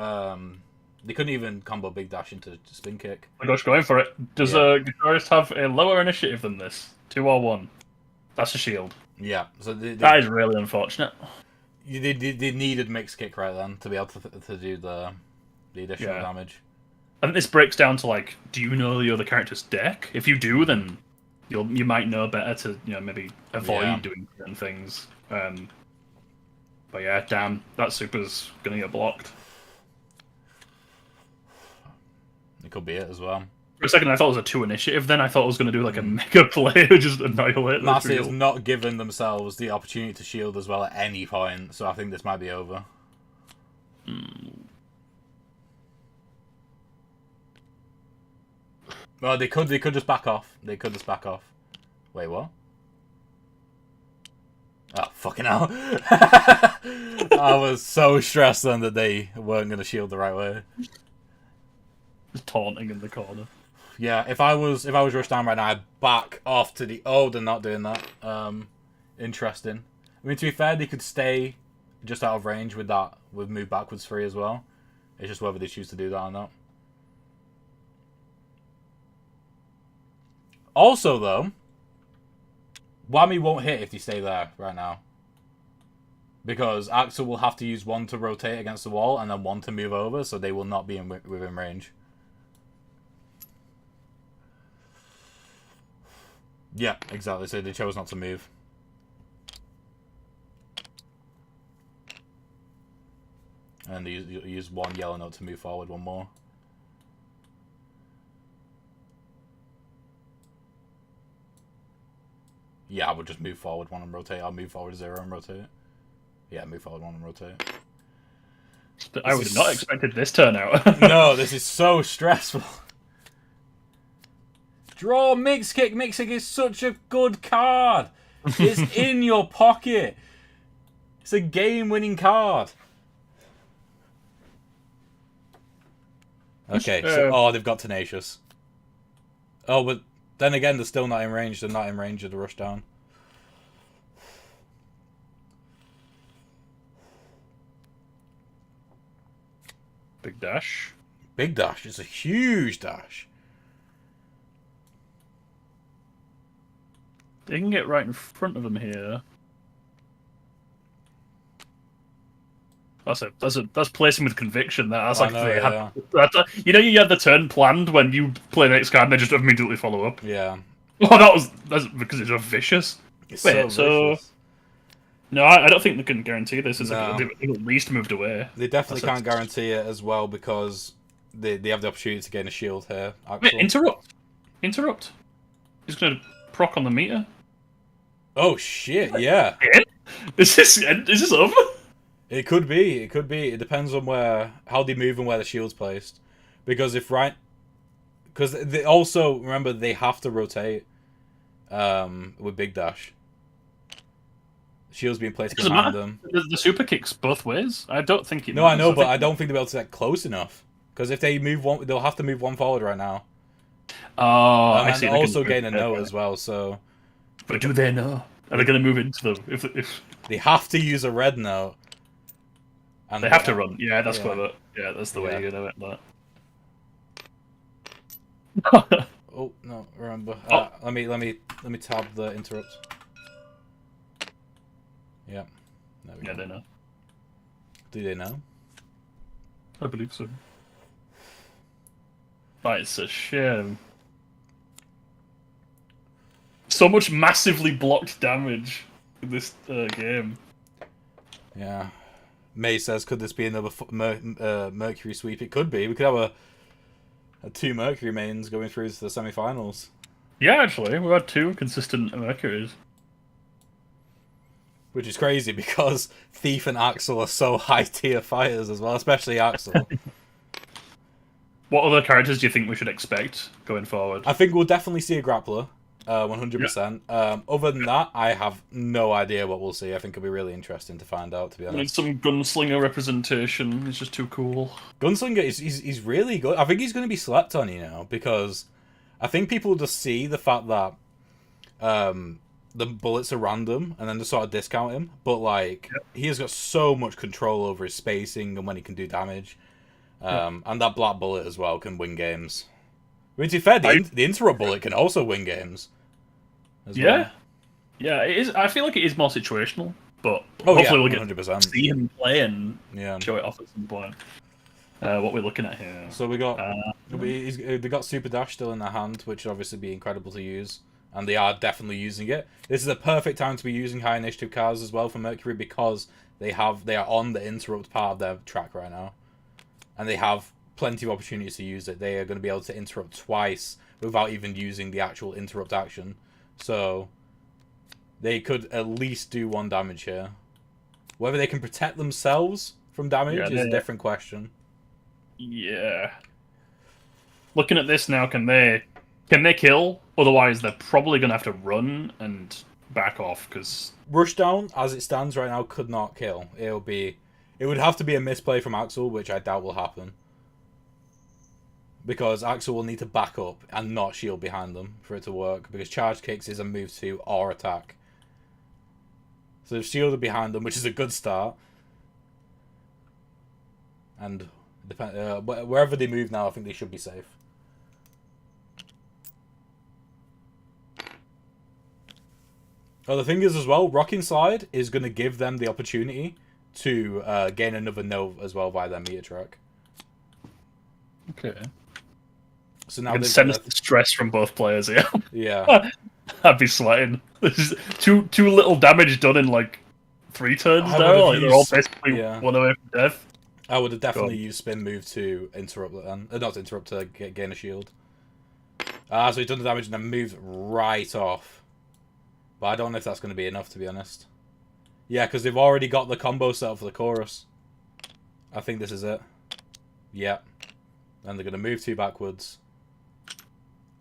they couldn't even combo big dash into spin kick. Oh my gosh, going for it. Does a guitarist have a lower initiative than this? 2 or 1? That's a shield. Yeah, so that is really unfortunate. They needed mixed kick right then to be able to do the additional damage. I think this breaks down to like, do you know the other character's deck? If you do, then you might know better to maybe avoid doing certain things. But yeah, damn, that super's gonna get blocked. It could be it as well. For a second, I thought it was a 2 initiative. Then I thought it was gonna do like a mega play, just annihilate. Marseille has not given themselves the opportunity to shield as well at any point, so I think this might be over. Well, they could just back off. They could just back off. Wait, what? Oh, fucking hell. I was so stressed then that they weren't going to shield the right way. Just taunting in the corner. Yeah, if I was rushed down right now, I'd back off to the... Oh, they're not doing that. Interesting. I mean, to be fair, they could stay just out of range with that, with move backwards 3 as well. It's just whether they choose to do that or not. Also, though, Whammy won't hit if you stay there right now. Because Axel will have to use 1 to rotate against the wall and then 1 to move over, so they will not be within range. Yeah, exactly. So they chose not to move. And you use 1 yellow note to move forward 1 more. Yeah, I would just move forward 1 and rotate. I'll move forward 0 and rotate. Yeah, move forward 1 and rotate. I would have not expected this turnout. No, this is so stressful. Draw Mix Kick. Mix Kick is such a good card. It's in your pocket. It's a game-winning card. Okay, so they've got Tenacious. Oh, but then again, they're still not in range. They're not in range of the rush down. Big dash. Big dash. It's a huge dash. They can get right in front of them here. That's placing with conviction. That's like they had. You know, you had the turn planned when you play next card, and they just immediately follow up. Yeah. Oh, that's because it's vicious. It's Wait, so vicious. No, I don't think they can guarantee this. No. They've at least moved away. They definitely can't guarantee it as well because they have the opportunity to gain a shield here. Wait, interrupt. He's going to proc on the meter. Oh shit! Yeah. Is this over? It could be. It could be. It depends on how they move and where the shield's placed. Because because they also remember they have to rotate with Big Dash. Shield's being placed behind them. The super kicks both ways. I don't think it. No, I know, but I don't think they'll be able to get close enough. Because if they move one, they'll have to move 1 forward right now. Oh, I see. And also gain a no as well. So. But do they know? Are they going to move into them? If they have to use a red note. And they have to run. Yeah, that's clever. Yeah, that's the way you're going to do it. Oh no! Remember. Let me tab the interrupt. Yeah. Yeah, they know. Do they know? I believe so. It's a shame. So much massively blocked damage in this game. Yeah. May says, could this be another Mercury sweep? It could be. We could have a 2 Mercury mains going through to the semi-finals. Yeah, actually. We've had 2 consistent Mercuries. Which is crazy because Thief and Axel are so high-tier fighters as well, especially Axel. What other characters do you think we should expect going forward? I think we'll definitely see a grappler. 100%. Yeah. Other than that, I have no idea what we'll see. I think it'll be really interesting to find out, to be honest. Need some gunslinger representation. It's just too cool. Gunslinger, he's really good. I think he's going to be slept on, because I think people just see the fact that the bullets are random and then just sort of discount him. But, he has got so much control over his spacing and when he can do damage. And that black bullet as well can win games. I mean, to be fair, the interrupt bullet can also win games. Well. Yeah, it is. I feel like it is more situational, but hopefully we'll get 100%. to see him play and show it off at some point. What we're looking at here. So we got they got Super Dash still in their hand, which would obviously be incredible to use, and they are definitely using it. This is a perfect time to be using high initiative cards as well for Mercury because they are on the interrupt part of their track right now, and they have plenty of opportunities to use it. They are going to be able to interrupt twice without even using the actual interrupt action. So they could at least do 1 damage here. Whether they can protect themselves from damage is a different question. Yeah. Looking at this now, can they kill? Otherwise, they're probably going to have to run and back off because Rushdown, as it stands right now, could not kill. It would have to be a misplay from Axel, which I doubt will happen. Because Axel will need to back up and not shield behind them for it to work. Because charge kicks is a move to or attack. So they've shielded behind them, which is a good start. And wherever they move now, I think they should be safe. Oh, the thing is as well, Rocking Slide is going to give them the opportunity to gain another node as well via their meter track. Okay. So now they can sense the stress from both players here. Yeah. I'd be sweating. This is too little damage done in 3 turns now. They're all basically 1 away from death. I would have definitely used spin move to interrupt then. Not to interrupt, to gain a shield. So he's done the damage and then moved right off. But I don't know if that's going to be enough, to be honest. Yeah, because they've already got the combo set up for the chorus. I think this is it. Yeah. And they're going to move 2 backwards.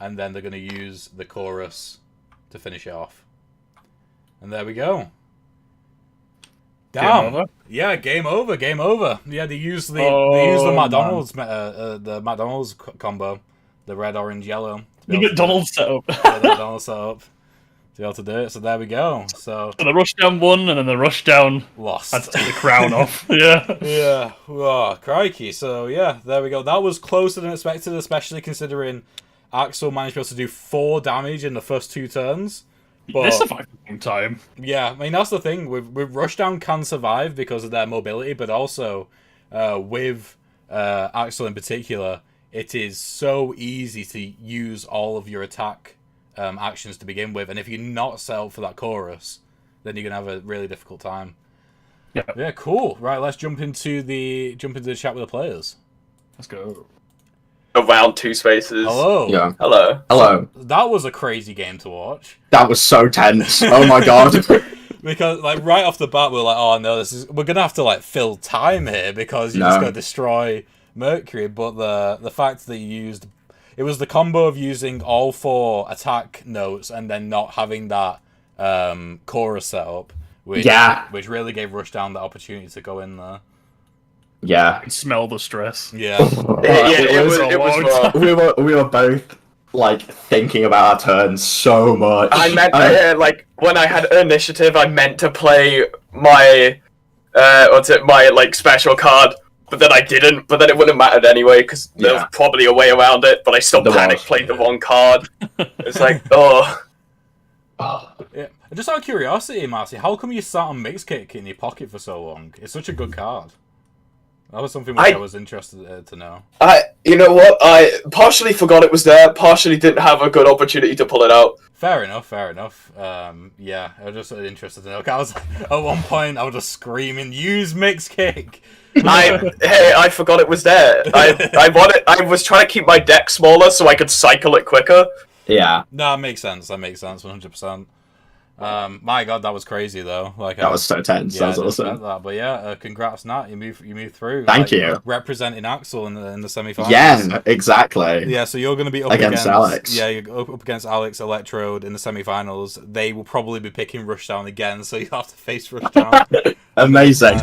And then they're going to use the chorus to finish it off. And there we go. Damn. Game over? Yeah, game over, game over. Yeah, they use the McDonald's combo, the red, orange, yellow. The McDonald's setup. Yeah, the McDonald's setup to be able to do it. So there we go. So the rushdown won, and then the rushdown lost. had to take the crown off. Yeah. Yeah. Oh, crikey. So yeah, there we go. That was closer than expected, especially considering Axel managed to be able to do 4 damage in the first 2 turns. But, they survived a long time. Yeah, I mean, that's the thing. With Rushdown can survive because of their mobility, but also with Axel in particular, it is so easy to use all of your attack actions to begin with, and if you're not set up for that chorus, then you're going to have a really difficult time. Yeah. Yeah, cool. Right, let's jump into the chat with the players. Let's go. Around 2 spaces. Hello. Yeah. Hello. Hello. That was a crazy game to watch. That was so tense. Oh my god. Because like right off the bat, we're like, oh no, we're gonna have to like fill time here because you're just gonna destroy Mercury. But the fact that you used it was the combo of using all 4 attack notes and then not having that chorus set up, which really gave Rushdown the opportunity to go in there. Yeah. I can smell the stress. Yeah. It was rough. We were both like thinking about our turns so much. I meant like when I had initiative, I meant to play my my like special card, but then I didn't. But then it wouldn't have mattered anyway because there was probably a way around it. But I still played the wrong card. It's like Yeah. Just out of curiosity, Marcy, how come you sat on Mixkick in your pocket for so long? It's such a good card. That was something which I was interested to know. You know what? I partially forgot it was there, partially didn't have a good opportunity to pull it out. Fair enough, fair enough. Yeah, I was just interested to know. I was at one point I was just screaming, "Use Mixkick!" I forgot it was there. I was trying to keep my deck smaller so I could cycle it quicker. Yeah. No, that makes sense. That makes sense. 100%. My God, that was crazy though. Like that was so tense. Yeah, that was awesome. But yeah, congrats, Nat. You moved through. Thank you. Representing Axel in the semi-finals. Yeah, exactly. Yeah, so you're going to be up against Alex. Yeah, you're up against Alex, Electrode in the semi-finals. They will probably be picking Rushdown again, so you have to face Rushdown. Amazing.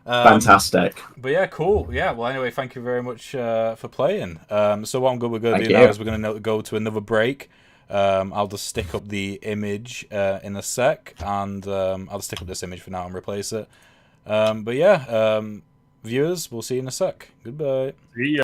Fantastic. But yeah, cool. Yeah, well, anyway, thank you very much for playing. So what we're going to do now is we're going to go to another break. I'll just stick up the image in a sec, and I'll just stick up this image for now and replace it. But yeah, viewers, we'll see you in a sec. Goodbye. See ya.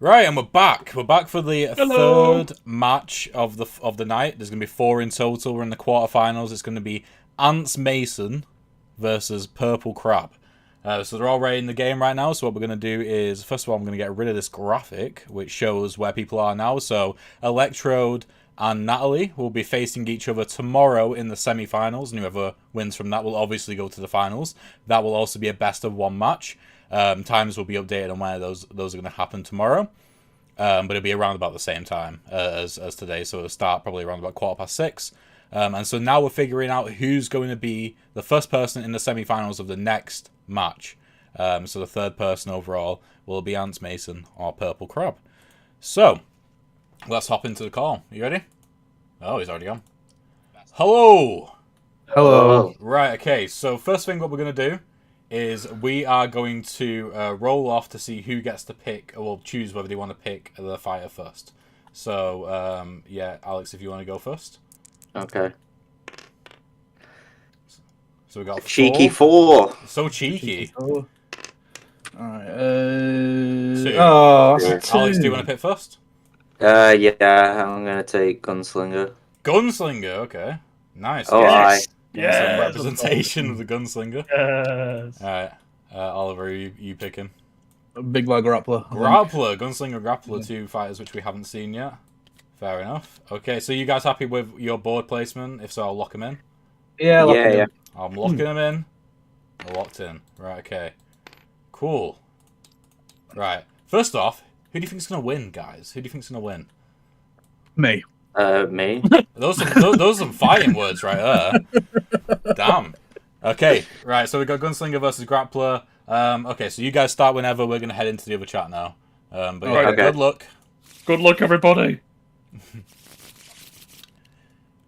Right, and we're back. We're back for the Hello. third match of the night. There's going to be 4 in total. We're in the quarterfinals. It's going to be Ants Mason versus Purple Crab. So they're all ready in the game right now. So what we're going to do is, first of all, I'm going to get rid of this graphic, which shows where people are now. So Electrode and Natalie will be facing each other tomorrow in the semi-finals, and whoever wins from that will obviously go to the finals. That will also be a best-of-1 match. Times will be updated on where those are going to happen tomorrow. But it'll be around about the same time as today, so it'll start probably around about 6:15. And so now we're figuring out who's going to be the first person in the semi-finals of the next match. So the third person overall will be Ants Mason or Purple Crab. So, let's hop into the call. You ready? Oh, he's already on. Hello! Hello. Right, okay, so first thing what we're going to do is we are going to roll off to see who gets to pick, or choose whether they want to pick the fighter first. So, yeah, Alex, if you want to go first. Okay. So we got Cheeky 4. 4. So cheeky. Oh. Alright, 2. Oh, Yeah. that's a 2. Alex, do you want to pick first? Yeah, I'm gonna take Gunslinger. Gunslinger, okay. Nice. Oh, Yes. Some Yes. representation of the gunslinger. Yes. Alright. Oliver, you picking? Big Log Grappler. Grappler, Gunslinger Grappler, 2 fighters which we haven't seen yet. Fair enough. Okay, so you guys happy with your board placement? If so, I'll lock them in. Yeah, Yeah. I'm locking them in. They're locked in. Right, okay. Cool. Right. First off, who do you think's going to win, guys? Who do you think's going to win? Me. Me. Those are some fighting words right there. Damn. Okay, right, so we got Gunslinger versus Grappler. Okay, so you guys start whenever. We're going to head into the other chat now. But yeah, Alright. Okay. good luck. Good luck, everybody.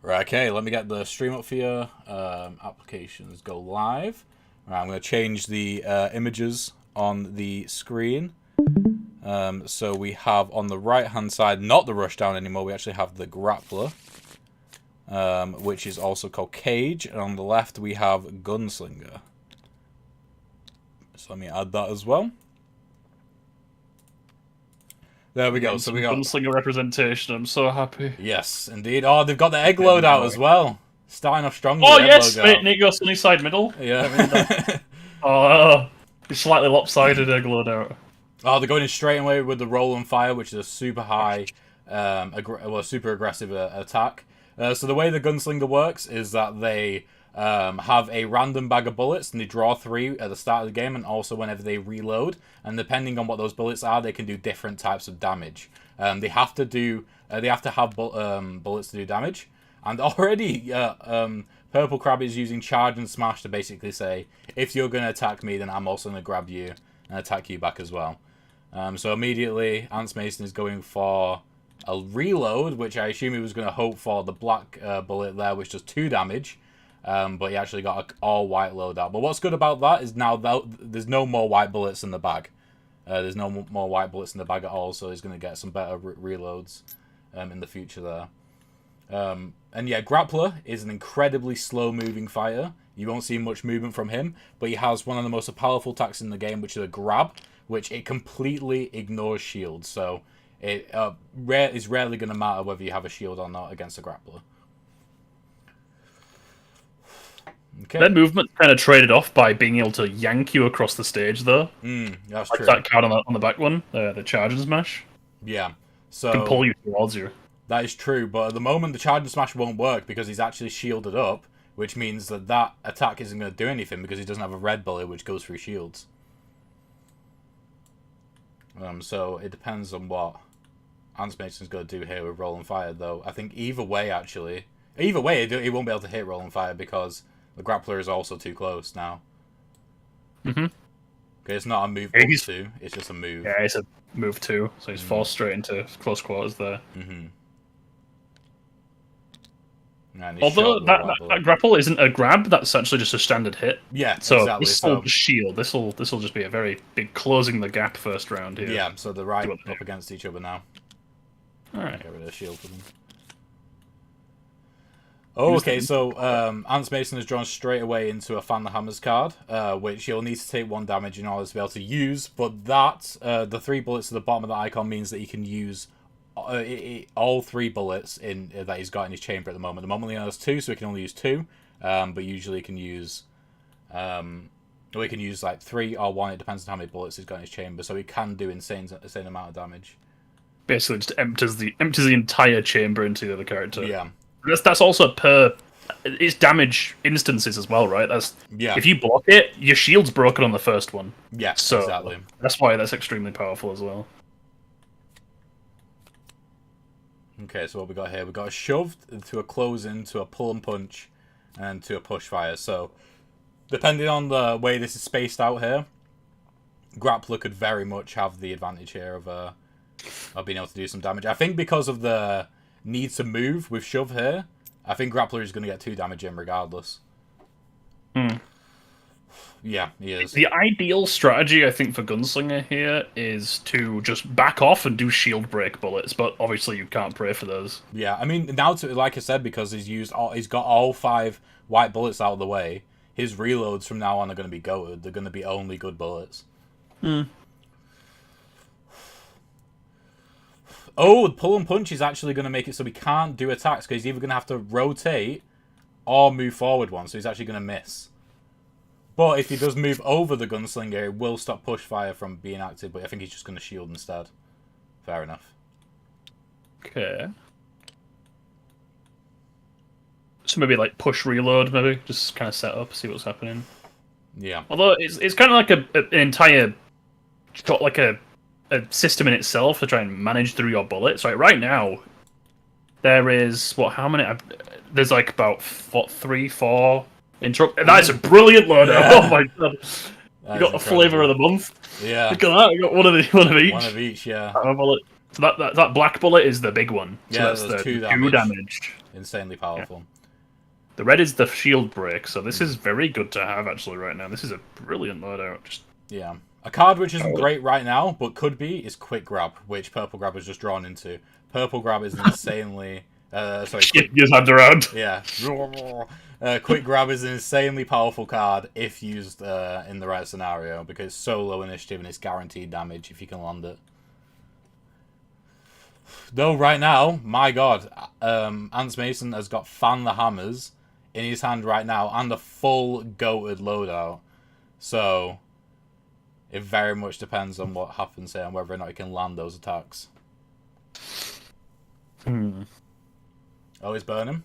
Right, okay, let me get the stream up for you. Applications go live. Right, I'm going to change the images on the screen. So we have on the right-hand side, not the Rushdown anymore, we actually have the Grappler, which is also called Cage. And on the left, we have Gunslinger. So let me add that as well. There we go. So we got Gunslinger representation. I'm so happy. yes, indeed. Oh, they've got the egg load out as well. Starting off strong. Oh with the egg yes, load mate. out. Nick, your sunny side middle. Yeah. Oh, it's slightly lopsided egg load out. Oh, they're going in straight away with the roll and fire, which is a super high, super aggressive attack. So the way the Gunslinger works is that they have a random bag of bullets, and they draw 3 at the start of the game, and also whenever they reload. And depending on what those bullets are, they can do different types of damage. They have to have bullets to do damage. And already, Purple Crab is using Charge and Smash to basically say, if you're going to attack me, then I'm also going to grab you and attack you back as well. So immediately, Ants Mason is going for a reload, which I assume he was going to hope for the black bullet there, which does 2 damage. But he actually got an all-white loadout. But what's good about that is now there's no more white bullets in the bag. There's no more white bullets in the bag at all, so he's going to get some better reloads in the future there. And yeah, Grappler is an incredibly slow-moving fighter. You won't see much movement from him, but he has one of the most powerful attacks in the game, which is a grab, which it completely ignores shields. So it is rarely going to matter whether you have a shield or not against a Grappler. Okay. Their movement kind of traded off by being able to yank you across the stage, though. That's Like true. that card on the back one, the charge and smash, Yeah. can So pull you towards you. that is true, but at the moment the charge and smash won't work because he's actually shielded up, which means that that attack isn't going to do anything because he doesn't have a red bullet which goes through shields. So it depends on what Ants Mason's going to do here with Roll and Fire, though. I think either way, he won't be able to hit Roll and Fire because the Grappler is also too close now. Mm-hmm. Okay, it's not a move Yeah, up he's- to, it's just a move. Yeah, it's a move 2, so he's forced straight into close quarters there. Mm-hmm. And he's Although shot with a white that bullet. grapple isn't a grab, that's essentially just a standard hit. Yeah, So exactly. this will shield. This will just be a very big closing the gap first round here. Yeah, so they're right Do what they up against each other now. All right. Get rid of the shield for them. Oh, Use okay, them. so Ants Mason has drawn straight away into a Fan the Hammers card, which he'll need to take 1 damage in order to be able to use, but that, the 3 bullets at the bottom of the icon means that he can use all 3 bullets that he's got in his chamber at the moment. At the moment he has 2, so he can only use 2, but usually he can use... or he can use like 3 or 1, it depends on how many bullets he's got in his chamber, so he can do insane amount of damage. Basically, just empties the entire chamber into the other character. Yeah. That's also it's damage instances as well, right? Yeah. If you block it, your shield's broken on the first one. Yeah, So exactly. that's why that's extremely powerful as well. Okay, so what we got here? We got a shove, to a close in, to a pull and punch, and to a push fire. So, depending on the way this is spaced out here, Grappler could very much have the advantage here of being able to do some damage. I think because of the need to move with shove here, I think Grappler is going to get 2 damage in regardless. Yeah, he is. The ideal strategy, I think, for Gunslinger here is to just back off and do shield break bullets, but obviously you can't pray for those. Yeah, I mean, now, like I said, because he's got all 5 white bullets out of the way, his reloads from now on are going to be goated. They're going to be only good bullets. Oh, the pull and punch is actually going to make it so he can't do attacks, because he's either going to have to rotate or move forward one, so he's actually going to miss. But if he does move over the Gunslinger, it will stop push fire from being active, but I think he's just going to shield instead. Fair enough. Okay. So maybe like push reload, maybe just kind of set up, see what's happening. Yeah. Although it's kind of like an entire, like a system in itself to try and manage through your bullets. Right now, there is how many? There's like about 3, 4 interrupt. That's a brilliant loadout. Yeah. Oh my god! You got a flavor of the month. Yeah. Look at that. You got one of each. One of each, yeah. Bullet. So that black bullet is the big one. So Yeah, that's there's the 2 2 damage. damage. Insanely powerful. Yeah. The red is the shield break, so this is very good to have actually right now. This is a brilliant loadout. Yeah. A card which isn't great right now, but could be, is Quick Grab, which Purple Grab has just drawn into. Purple Grab is an insanely... Shit, you hand around. Yeah. Quick Grab is an insanely powerful card if used in the right scenario, because it's so low initiative and it's guaranteed damage if you can land it. Though right now, my god, Ants Mason has got Fan the Hammers in his hand right now and a full goated loadout. So it very much depends on what happens here and whether or not he can land those attacks. Oh, he's burning.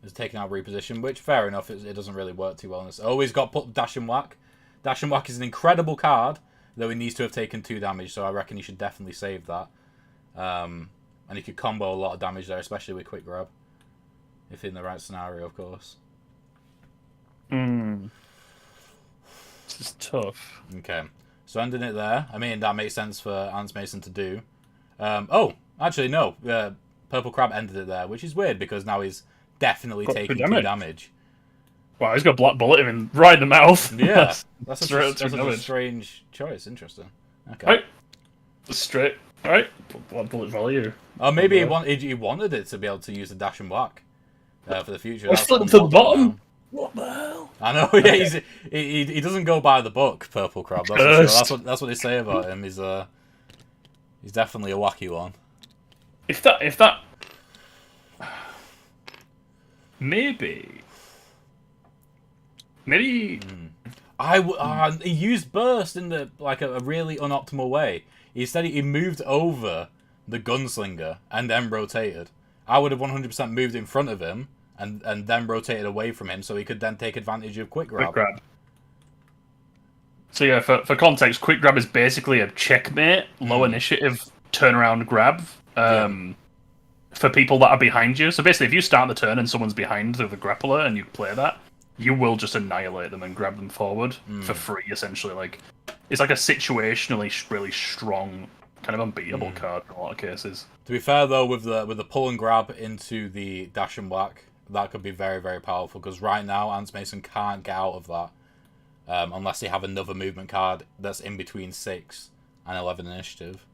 He's taking out reposition, which fair enough. It doesn't really work too well on this. Oh, he's got put Dash and Whack. Dash and Whack is an incredible card, though he needs to have taken 2 damage. So I reckon he should definitely save that. And he could combo a lot of damage there, especially with Quick Grab, if in the right scenario, of course. This is tough. Okay, so ending it there. I mean, that makes sense for Ants Mason to do. Oh, actually, no. Purple Crab ended it there, which is weird because now he's definitely taking 2 damage. Wow, he's got a black bullet in right in the mouth. Yeah, that's Straight such up a damage. strange choice. Interesting. Okay. Right. Straight. Alright. Black bullet value. Oh, maybe he wanted it to be able to use the Dash and Whack for the future. Let's flip him to the bottom. What the hell? I know. Yeah, he doesn't go by the book, Purple Crab. That's for sure. That's what they say about him. He's definitely a wacky one. If that maybe he used burst in the a really unoptimal way. Instead, he moved over the Gunslinger and then rotated. I would have 100% moved in front of him and then rotated away from him, so he could then take advantage of Quick Grab. So yeah, for context, Quick Grab is basically a checkmate, low initiative turnaround grab. For people that are behind you. So basically, if you start the turn and someone's behind the grappler and you play that, you will just annihilate them and grab them forward for free, essentially. It's like a situationally really strong, kind of unbeatable card in a lot of cases. To be fair, though, with the pull and grab into the Dash and Whack, that could be very, very powerful, because right now, Ants Mason can't get out of that unless they have another movement card that's in between 6 and 11 initiative,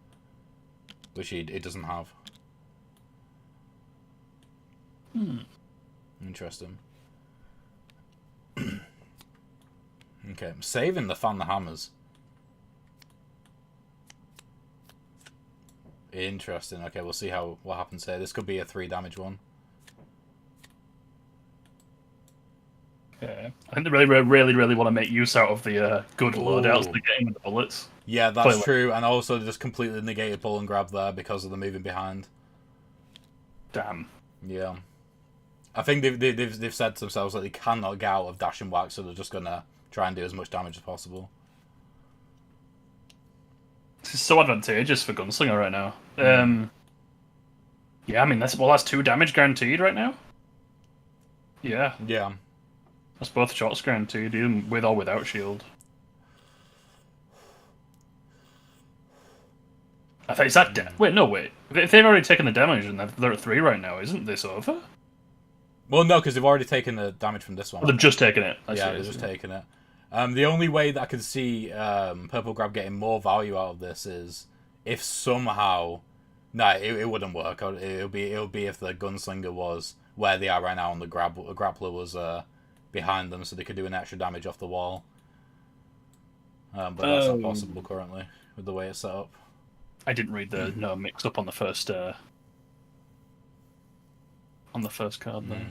which it doesn't have. Interesting. Okay, I'm saving the fan the hammers. Interesting. Okay, we'll see what happens here. This could be a 3 damage one. Yeah. I think they really want to make use out of the good loadouts they're getting with the bullets. Yeah, that's true. And also they just completely negated pull and grab there because of the moving behind. Damn. Yeah. I think they've said to themselves that they cannot get out of dash and whack, so they're just gonna try and do as much damage as possible. This is so advantageous for Gunslinger right now. Yeah, I mean that's 2 damage guaranteed right now. Yeah. Yeah. That's both shots guaranteed, even with or without shield. I think is that wait. If they've already taken the damage and they're at 3 right now, isn't this over? Well, no, because they've already taken the damage from this one. Oh, they've just taken it. Yeah, they've just taken it. The only way that I can see Purple Grab getting more value out of this is if somehow... No, it wouldn't work. It would be if the Gunslinger was where they are right now and the Grappler was behind them, so they could do an extra damage off the wall. But that's not possible currently, with the way it's set up. I didn't read the mix-up on the first... on the first card there.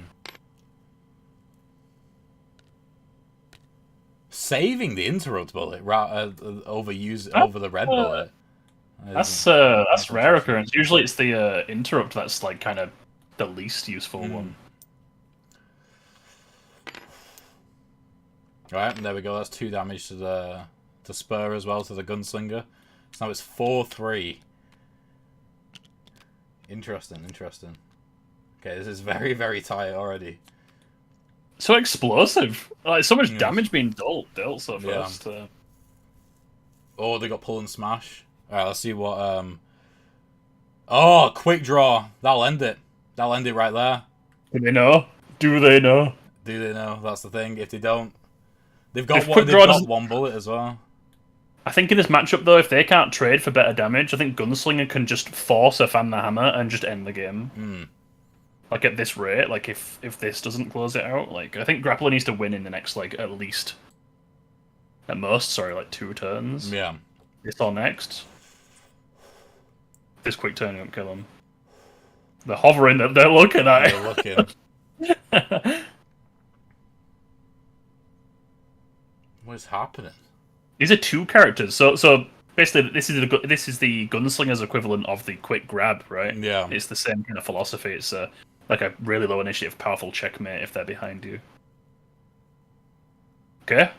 Saving the interrupt bullet over the red bullet. That's rare occurrence. Usually it's the interrupt that's like kind of the least useful one. Right, and there we go. That's 2 damage to Spur as well, to the Gunslinger. So now it's 4-3. Interesting. Okay, this is very, very tight already. So explosive. Like, so much damage being dealt so fast. Yeah. Oh, they got pull and smash. Alright, let's see what... Oh, quick draw. That'll end it. That'll end it right there. Do they know? Do they know? That's the thing. If they don't... They've If got quick draw doesn't- 1 bullet as well. I think in this matchup, though, if they can't trade for better damage, I think Gunslinger can just force a Fan the Hammer and just end the game. Like, at this rate, like, if this doesn't close it out, like, I think Grappler needs to win in the next, like, at most, 2 turns. Yeah. This or next. This quick turn won't kill them. They're hovering, they're looking at it. They're looking. What is happening? These are 2 characters, so basically this is the Gunslinger's equivalent of the quick grab, right? Yeah. It's the same kind of philosophy. It's like a really low initiative, powerful checkmate if they're behind you. Okay.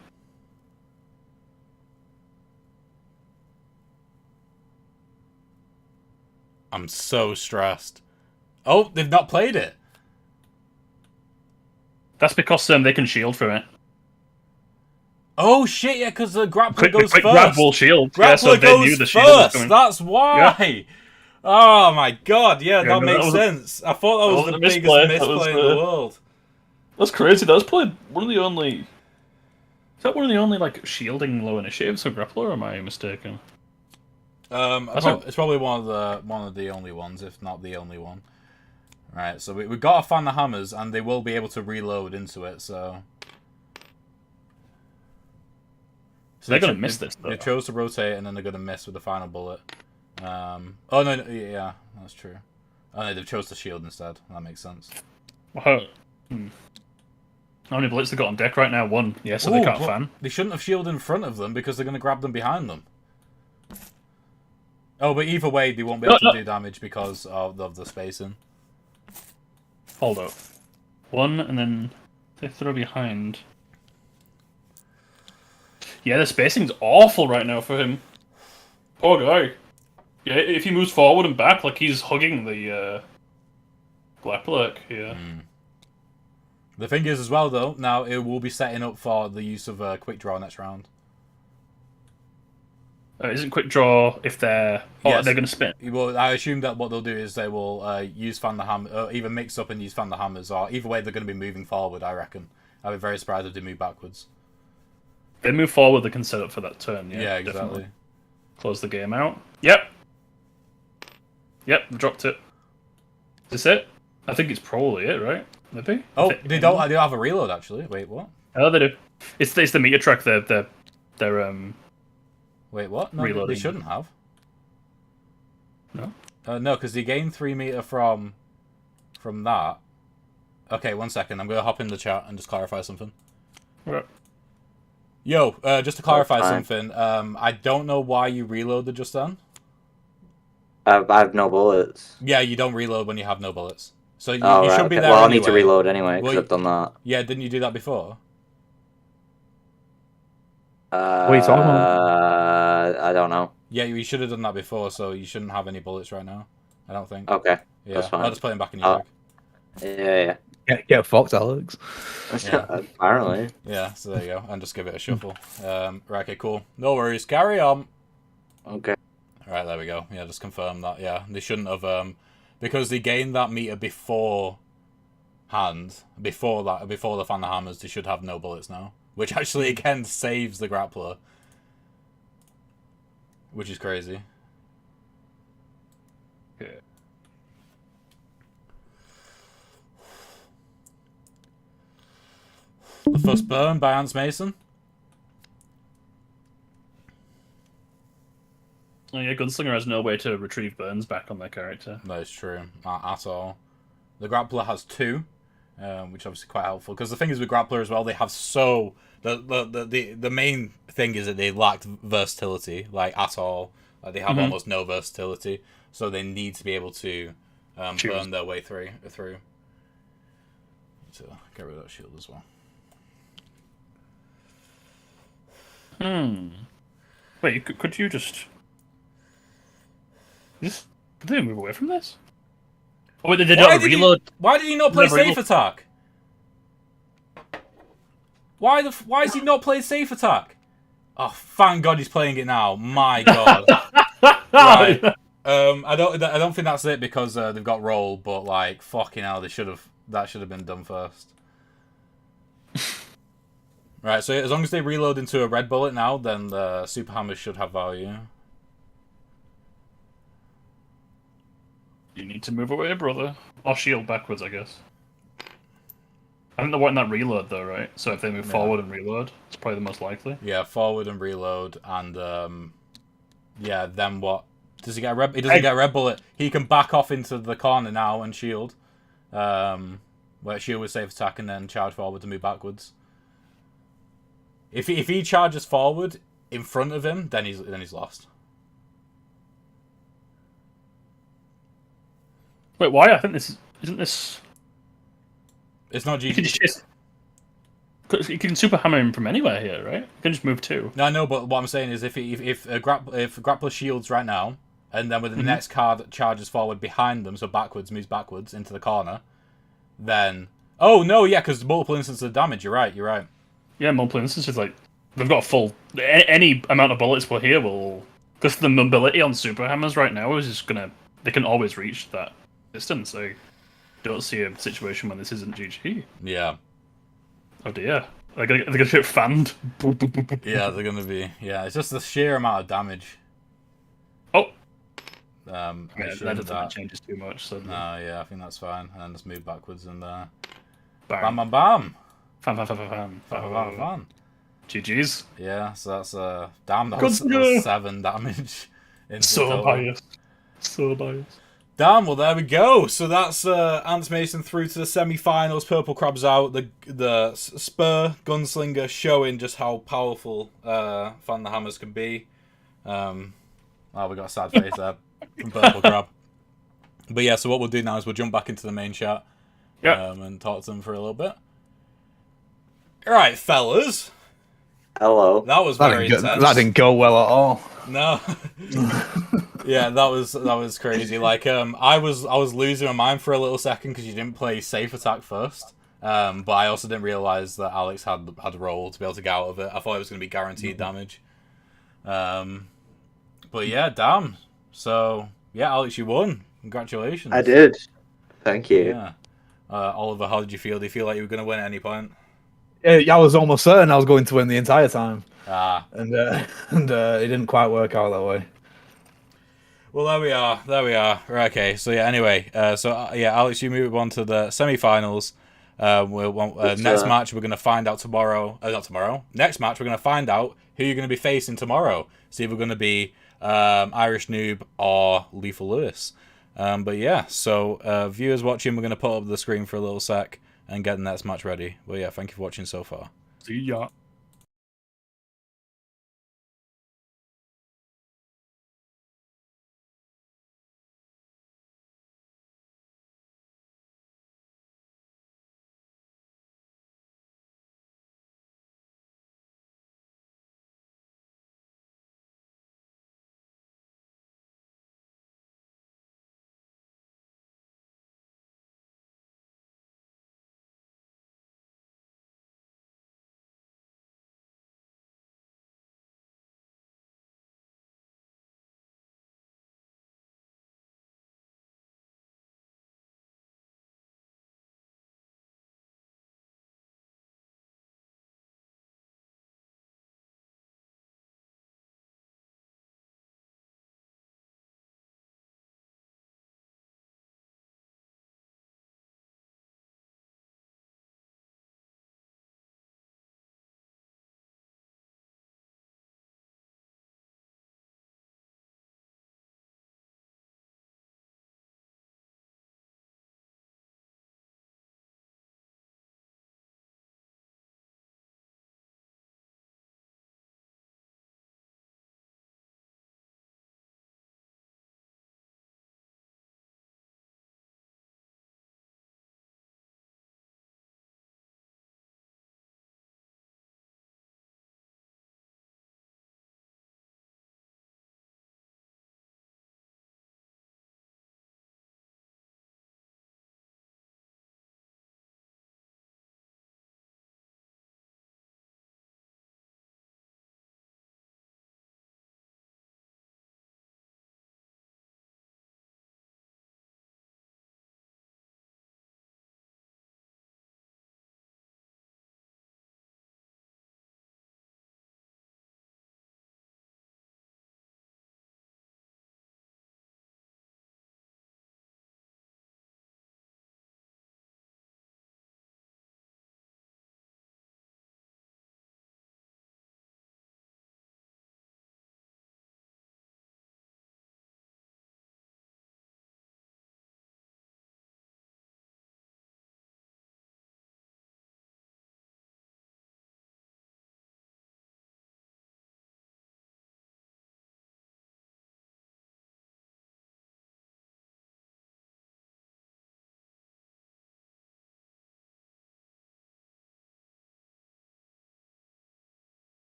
I'm so stressed. Oh, they've not played it. That's because they can shield from it. Oh shit! Yeah, because the grappler Quick goes grab first. will shield. Grappler so they knew goes the shield was first. coming. That's why. Oh my god! Yeah, that makes sense. I thought that was the biggest misplay in the world. That's crazy. That's probably one of the only. Is that one of the only like shielding low initiatives for Grappler? Or am I mistaken? It's probably one of the only ones, if not the only one. Right. So we got to find the hammers, and they will be able to reload into it. So they're gonna miss this though. They chose to rotate, and then they're gonna miss with the final bullet. Oh no, yeah, that's true. Oh no, they've chose to shield instead. That makes sense. How many bullets they got on deck right now? 1. Yeah, so they can't fan. They shouldn't have shielded in front of them because they're gonna grab them behind them. Oh, but either way, they won't be able to do damage because of the spacing. Hold up. 1, and then they throw behind. Yeah, the spacing's awful right now for him. Poor guy. Yeah, if he moves forward and back, like he's hugging the Glaplurk here. The thing is, as well, though, now it will be setting up for the use of quick draw next round. Isn't quick draw if they're... Yes. They're going to spin? Well, I assume that what they'll do is they will use Fan the Hammer, either mix up and use Fan the Hammers, or either way they're going to be moving forward, I reckon. I'd be very surprised if they move backwards. If they move forward, they can set up for that turn, Yeah, exactly. Definitely. Close the game out. Yep, dropped it. Is this it? I think it's probably it, right? Maybe. Oh, they don't have a reload actually. Wait, what? Oh, they do. It's the meter track. They're Wait, what? No, reloading. they shouldn't have. No. No, because they gain 3 meter from that. Okay, 1 second. I'm gonna hop in the chat and just clarify something. Right. Yo, just to clarify fine. something. I don't know why you reloaded just then. I have no bullets. Yeah, you don't reload when you have no bullets. So you Oh, right, should be okay. there Well, I'll anyway. need to reload anyway, because Well, I've done that. Yeah, didn't you do that before? What are you talking about? I don't know. Yeah, you should have done that before, so you shouldn't have any bullets right now. I don't think. Okay, Yeah, that's fine. I'll just put them back in your bag. Yeah. Get fucked, Alex. Yeah. Apparently. Yeah, so there you go. And just give it a shuffle. Right, okay, cool. No worries. Carry on. Okay. Alright, there we go. Yeah, just confirm that. Yeah, they shouldn't have, because they gained that meter before before the Fan the Hammers, they should have no bullets now. Which actually, again, saves the grappler. Which is crazy. Okay. The First Burn by Ants Mason. Oh yeah, Gunslinger has no way to retrieve burns back on their character. That is true. At all. The grappler has 2, which is obviously quite helpful. Because the thing is with grappler as well, they have so... The main thing is that they lack versatility, like, at all. Like, they have almost no versatility. So they need to be able to burn their way through. So get rid of that shield as well. Wait, could you just did they move away from this? Oh, wait, they don't reload. Why did he not play Never safe reload. attack? Why is he not playing safe attack? Oh, thank God he's playing it now. My God. Right. I don't think that's it because they've got roll, but like fucking hell, that should have been done first. Right, so as long as they reload into a red bullet now, then the super hammers should have value. You need to move away, brother. Or shield backwards, I guess. I think they're wanting that reload though, right? So if they move forward and reload, it's probably the most likely. Yeah, forward and reload, and yeah, then what? Does he get a red? He doesn't get a red bullet. He can back off into the corner now and shield. Where shield with safe attack and then charge forward to move backwards. If he charges forward in front of him, then he's lost. Wait, why? I think isn't this. It's not You can GG. just you can super hammer him from anywhere here, right? You can just move 2. No, I know, but what I'm saying is if grappler shields right now, and then with the next card charges forward behind them, so moves backwards into the corner, then oh no, yeah, because multiple instances of damage. You're right. Yeah, multiple instances, like they've got full any amount of bullets we'll hear will, because the mobility on super hammers right now is just they can always reach that distance. I don't see a situation when this isn't GG. Yeah. Oh dear, they're gonna get fanned. Yeah, they're gonna be. Yeah, it's just the sheer amount of damage. Oh, I yeah, I shouldn't don't think that. that changes too much. So No, yeah, I think that's fine. And just move backwards and bam, bam, bam, bam, fan. bam, bam, bam. GG's. Yeah, so that's damn, that Good was to go. 7 damage. Into So total. biased. So biased. Damn, well there we go. So that's Ants Mason through to the semi-finals. Purple Crab's out. The Spur Gunslinger showing just how powerful Fan the Hammers can be. Oh, we got a sad face there from Purple Crab. But yeah, so what we'll do now is we'll jump back into the main chat and talk to them for a little bit. All right, fellas. Hello. That was very intense. That didn't go well at all. No. Yeah, that was crazy. Like, I was losing my mind for a little second because you didn't play safe attack first. But I also didn't realize that Alex had a roll to be able to get out of it. I thought it was going to be guaranteed damage. But yeah, damn. So yeah, Alex, you won. Congratulations. I did. Thank you. Yeah. Oliver, how did you feel? Do you feel like you were going to win at any point? Yeah, I was almost certain I was going to win the entire time, Ah. and it didn't quite work out that way. Well, there we are. Right, okay. So yeah. Anyway, yeah, Alex, you move on to the semi-finals. Next match we're going to find out tomorrow. Not tomorrow. Next match we're going to find out who you're going to be facing tomorrow. It's either going to be Irish Noob or Lethal Lewis. But yeah, so viewers watching, we're going to put up the screen for a little sec and get the next match ready. But yeah, thank you for watching so far. See ya.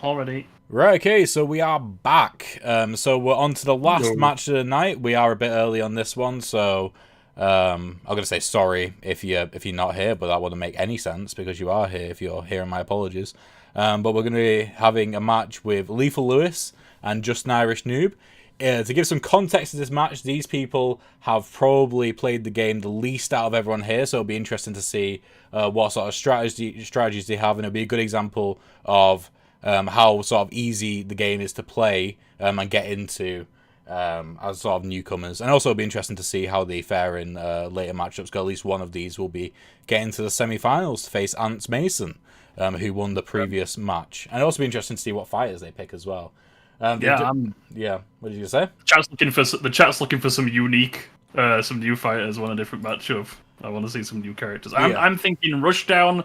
Already. Right, okay, so we are back. So we're on to the last No. match of the night. We are a bit early on this one, so I'm gonna say sorry if you're not here, but that wouldn't make any sense because you are here. If you're hearing my apologies, but we're gonna be having a match with Lethal Lewis and Just an Irish Noob. To give some context to this match, these people have probably played the game the least out of everyone here, so it'll be interesting to see what sort of strategies they have, and it'll be a good example of how sort of easy the game is to play and get into as sort of newcomers. And also it'll be interesting to see how they fare in later matchups, because at least one of these will be getting to the semi-finals to face Ants Mason, who won the previous match. And it'll also be interesting to see what fighters they pick as well. Yeah, What did you say? the chat's looking for some unique, some new fighters. Want a different matchup. I want to see some new characters. I'm thinking Rushdown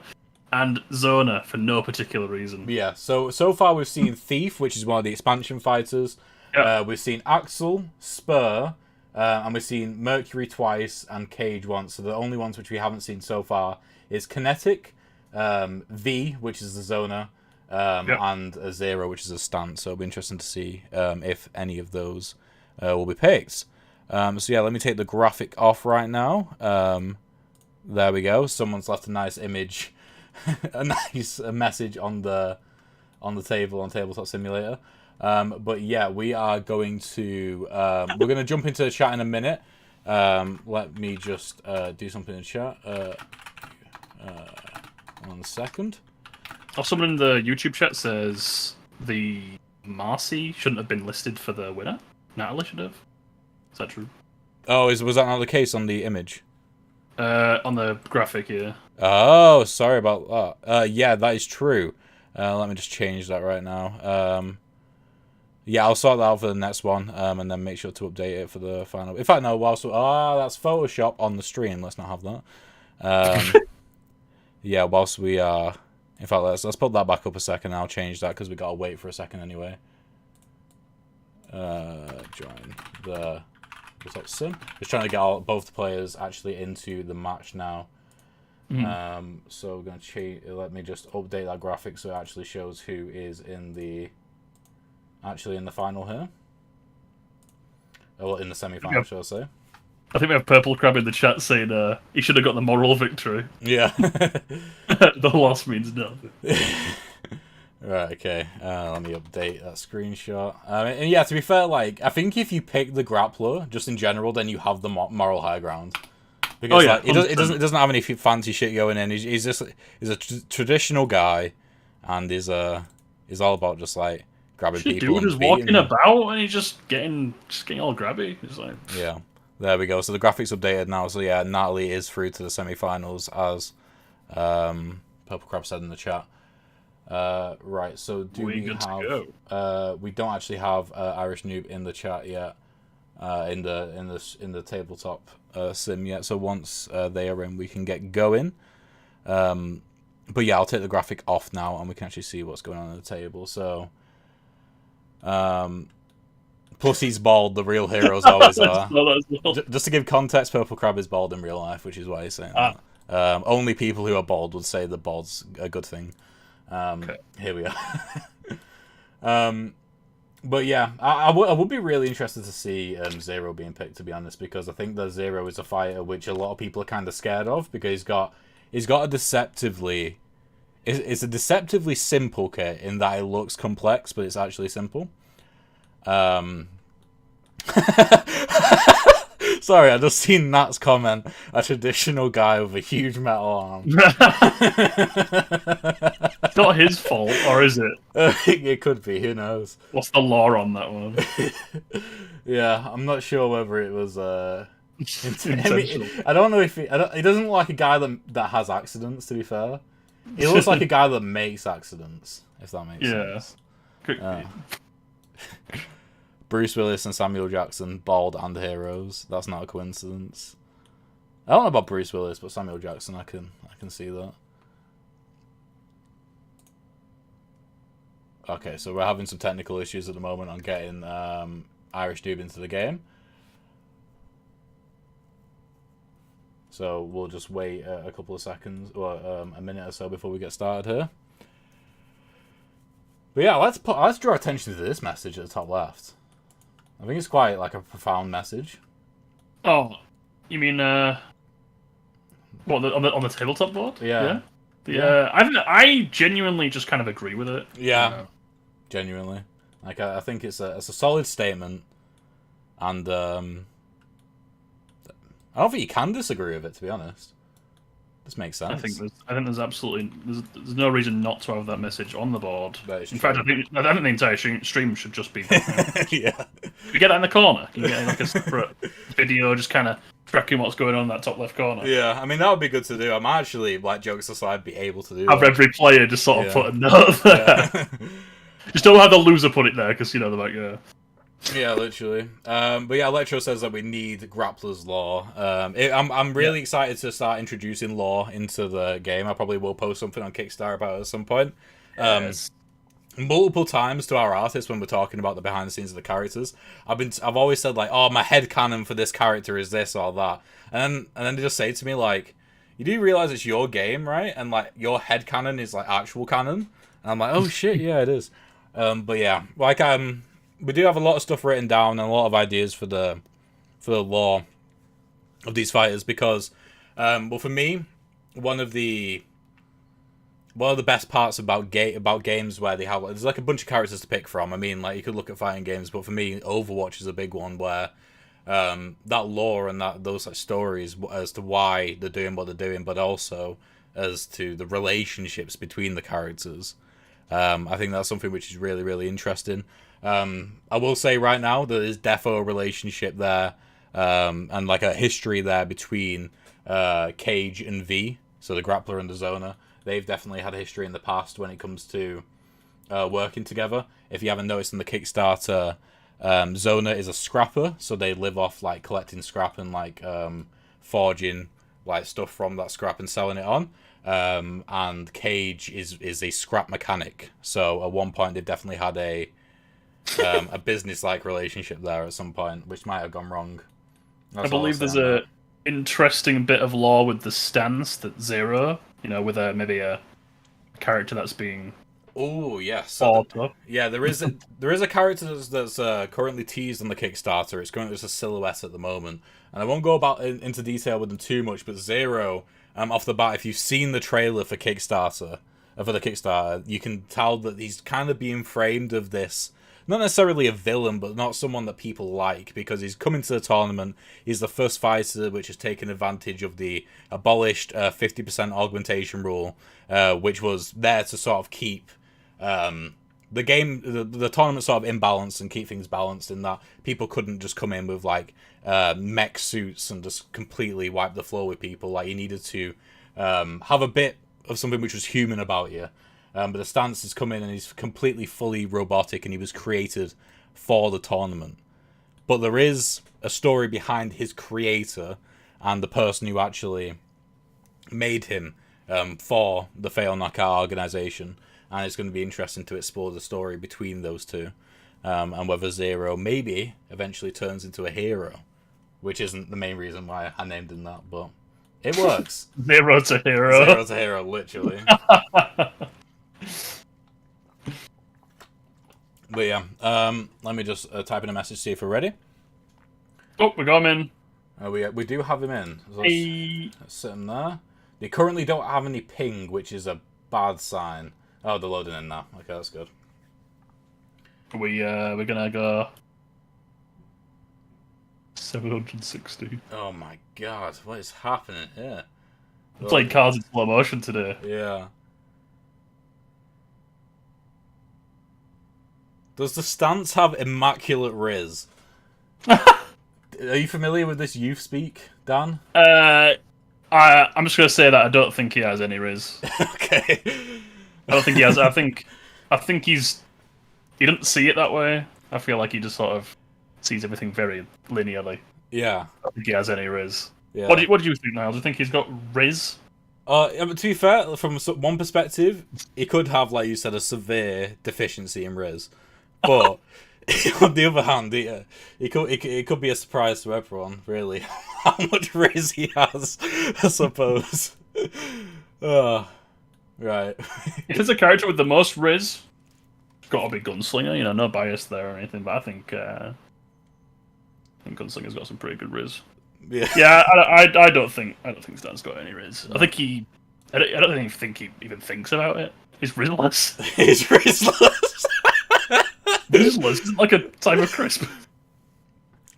and Zona for no particular reason. Yeah. So far we've seen Thief, which is one of the expansion fighters. Yeah. We've seen Axel, Spur, and we've seen Mercury twice and Cage once. So the only ones which we haven't seen so far is Kinetic, V, which is the Zona, and a Zero, which is a stance. So it'll be interesting to see if any of those will be picked. So yeah, let me take the graphic off right now. There we go. Someone's left a nice image, a nice message on the table on Tabletop Simulator. But yeah, we are going to we're going to jump into the chat in a minute. Let me just do something in chat. 1 second. Oh, someone in the YouTube chat says the Marseille shouldn't have been listed for the winner. Natalie should have. Is that true? Oh, was that not the case on the image? On the graphic, yeah. Oh, sorry about that. Yeah, that is true. Let me just change that right now. Yeah, I'll sort that out for the next one, and then make sure to update it for the final. In fact, no, that's Photoshop on the stream. Let's not have that. Yeah, whilst we are... In fact, let's put that back up a second. I'll change that because we gotta wait for a second anyway. Join the top sim. Just trying to get both the players actually into the match now. So we're gonna change. Let me just update that graphic so it actually shows who is in the final here. Well, in the semi-final, shall I say? I think we have Purple Crab in the chat saying he should have got the moral victory. Yeah. The loss means nothing. Right, okay. Let me update that screenshot. And yeah, to be fair, like, I think if you pick the grappler, just in general, then you have the moral high ground. Because like, it doesn't have any fancy shit going in. He's a traditional guy, and is all about just like grabbing people. Dude is walking about and he's just getting all grabby. It's like, yeah. There we go. So the graphics updated now. So yeah, Natalie is through to the semi-finals, as Purple Crab said in the chat. Right. So do we have? We don't actually have Irish Noob in the chat yet. In the tabletop sim yet. So once they are in, we can get going. But yeah, I'll take the graphic off now, and we can actually see what's going on the table. So. Pussy's bald, the real heroes always are. Just to give context, Purple Crab is bald in real life, which is why he's saying that. Only people who are bald would say that bald's a good thing. Here we are. But yeah, I would be really interested to see Zero being picked, to be honest, because I think that Zero is a fighter which a lot of people are kind of scared of, because he's got a deceptively... It's a deceptively simple kit in that it looks complex, but it's actually simple. Sorry, I just seen Nat's comment. A traditional guy with a huge metal arm. It's not his fault, or is it? It could be. Who knows? What's the law on that one? Yeah, I'm not sure whether it was intentional. I don't know if he doesn't look like a guy that has accidents. To be fair, he looks like a guy that makes accidents. If that makes sense. Bruce Willis and Samuel Jackson, bald and heroes. That's not a coincidence. I don't know about Bruce Willis, but Samuel Jackson, I can see that. Okay, so we're having some technical issues at the moment on getting Irish Noob into the game. So we'll just wait a couple of seconds, or a minute or so before we get started here. But yeah, let's draw attention to this message at the top left. I think it's quite like a profound message. Oh, you mean what on the tabletop board? Yeah. I genuinely just kind of agree with it. Yeah, genuinely. Like I think it's a solid statement, and I don't think you can disagree with it. To be honest, this makes sense. I think there's absolutely there's no reason not to have that message on the board. In fact, I think the entire stream should just be. Yeah. You get that in the corner. You get like a separate video, just kind of tracking what's going on in that top left corner. Yeah, I mean that would be good to do. I'm actually, like, jokes aside, be able to do. Have that. every player just sort of put a note there. Yeah. Just don't have the loser put it there because they're like, Yeah, literally. But yeah, Electrode says that we need Grappler's Law. I'm really excited to start introducing lore into the game. I probably will post something on Kickstarter about it at some point. Multiple times to our artists when we're talking about the behind the scenes of the characters, I've always said like, oh, my headcanon for this character is this or that, and then they just say to me like, you do realize it's your game, right? And like your headcanon is like actual canon, and I'm like, oh shit, yeah, it is. But yeah, like we do have a lot of stuff written down and a lot of ideas for the lore of these fighters because, well, for me, one of the best parts about games where they have there's like a bunch of characters to pick from. I mean, like you could look at fighting games, but for me, Overwatch is a big one where that lore and those like stories as to why they're doing what they're doing, but also as to the relationships between the characters. I think that's something which is really, really interesting. I will say right now there is defo a relationship there, and like a history there between Cage and V, so the grappler and the zoner. They've definitely had a history in the past when it comes to working together. If you haven't noticed in the Kickstarter, Zoner is a scrapper, so they live off like collecting scrap and like forging like stuff from that scrap and selling it on. And Cage is a scrap mechanic. So at one point they definitely had a business-like relationship there at some point, which might have gone wrong. I believe there's a interesting bit of lore with the stance that Zero, with maybe a character that's being. Oh yes, yeah. There is a character that's currently teased on the Kickstarter. It's currently just a silhouette at the moment, and I won't go into detail with them too much. But Zero, off the bat, if you've seen the trailer for the Kickstarter, you can tell that he's kind of being framed of this. Not necessarily a villain, but not someone that people like, because he's coming to the tournament. He's the first fighter which has taken advantage of the abolished 50% augmentation rule, which was there to sort of keep the game, the tournament sort of in balance and keep things balanced in that people couldn't just come in with like mech suits and just completely wipe the floor with people. Like you needed to have a bit of something which was human about you. But the stance has come in and he's completely fully robotic and he was created for the tournament. But there is a story behind his creator and the person who actually made him for the Fail Knockout organization. And it's going to be interesting to explore the story between those two. And whether Zero maybe eventually turns into a hero. Which isn't the main reason why I named him that, but it works. Zero's a hero. Zero's a hero, literally. But yeah, let me just type in a message, see if we're ready. Oh, we got him in. We do have him in. So hey. let's sit him there. They currently don't have any ping, which is a bad sign. Oh, they're loading in now. Okay, that's good. We're gonna go 760. Oh my god, what is happening here? I played cards in slow motion today. Yeah. Does the stance have immaculate riz? Are you familiar with this youth speak, Dan? I'm just gonna say that I don't think he has any riz. Okay. I don't think he has. I think he doesn't see it that way. I feel like he just sort of sees everything very linearly. Yeah. I don't think he has any riz. Yeah. What do you think, Niall? Do you think he's got riz? Yeah, but to be fair, from one perspective, he could have, like you said, a severe deficiency in riz. But on the other hand, it could be a surprise to everyone, really, how much riz he has, I suppose. Right. If there's a character with the most riz, got to be Gunslinger. You know, no bias there or anything, but I think Gunslinger's got some pretty good riz. Yeah. Yeah, I don't think Stan's got any riz. I think I don't think he even thinks about it. He's rizless. He's rizless. Rizless isn't like a type of crisp.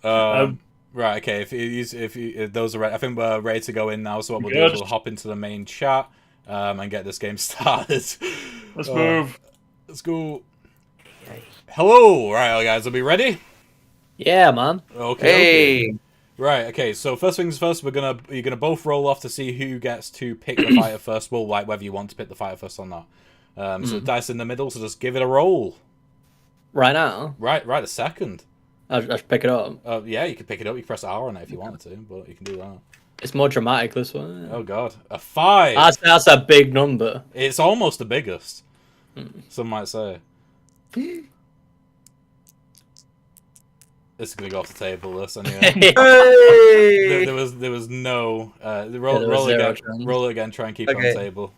Right, okay. If those are ready, I think we're ready to go in now. So what we'll do is we'll hop into the main chat and get this game started. Let's move. Let's go. Hello, right, guys. Are we ready? Yeah, man. Okay. Okay. Right. Okay. So first things first, you're gonna both roll off to see who gets to pick the fighter first. Well, like whether you want to pick the fighter first or not. So dice in the middle. So just give it a roll. Right now. Right a second. I should pick it up. Yeah, you can pick it up. You can press R on it if you wanted to, but you can do that. It's more dramatic, this one. Oh god, a 5. That's a big number. It's almost the biggest. Some might say. This is gonna go off the table. This anyway. There was no. Roll again. Roll it again. Try and keep it on the table.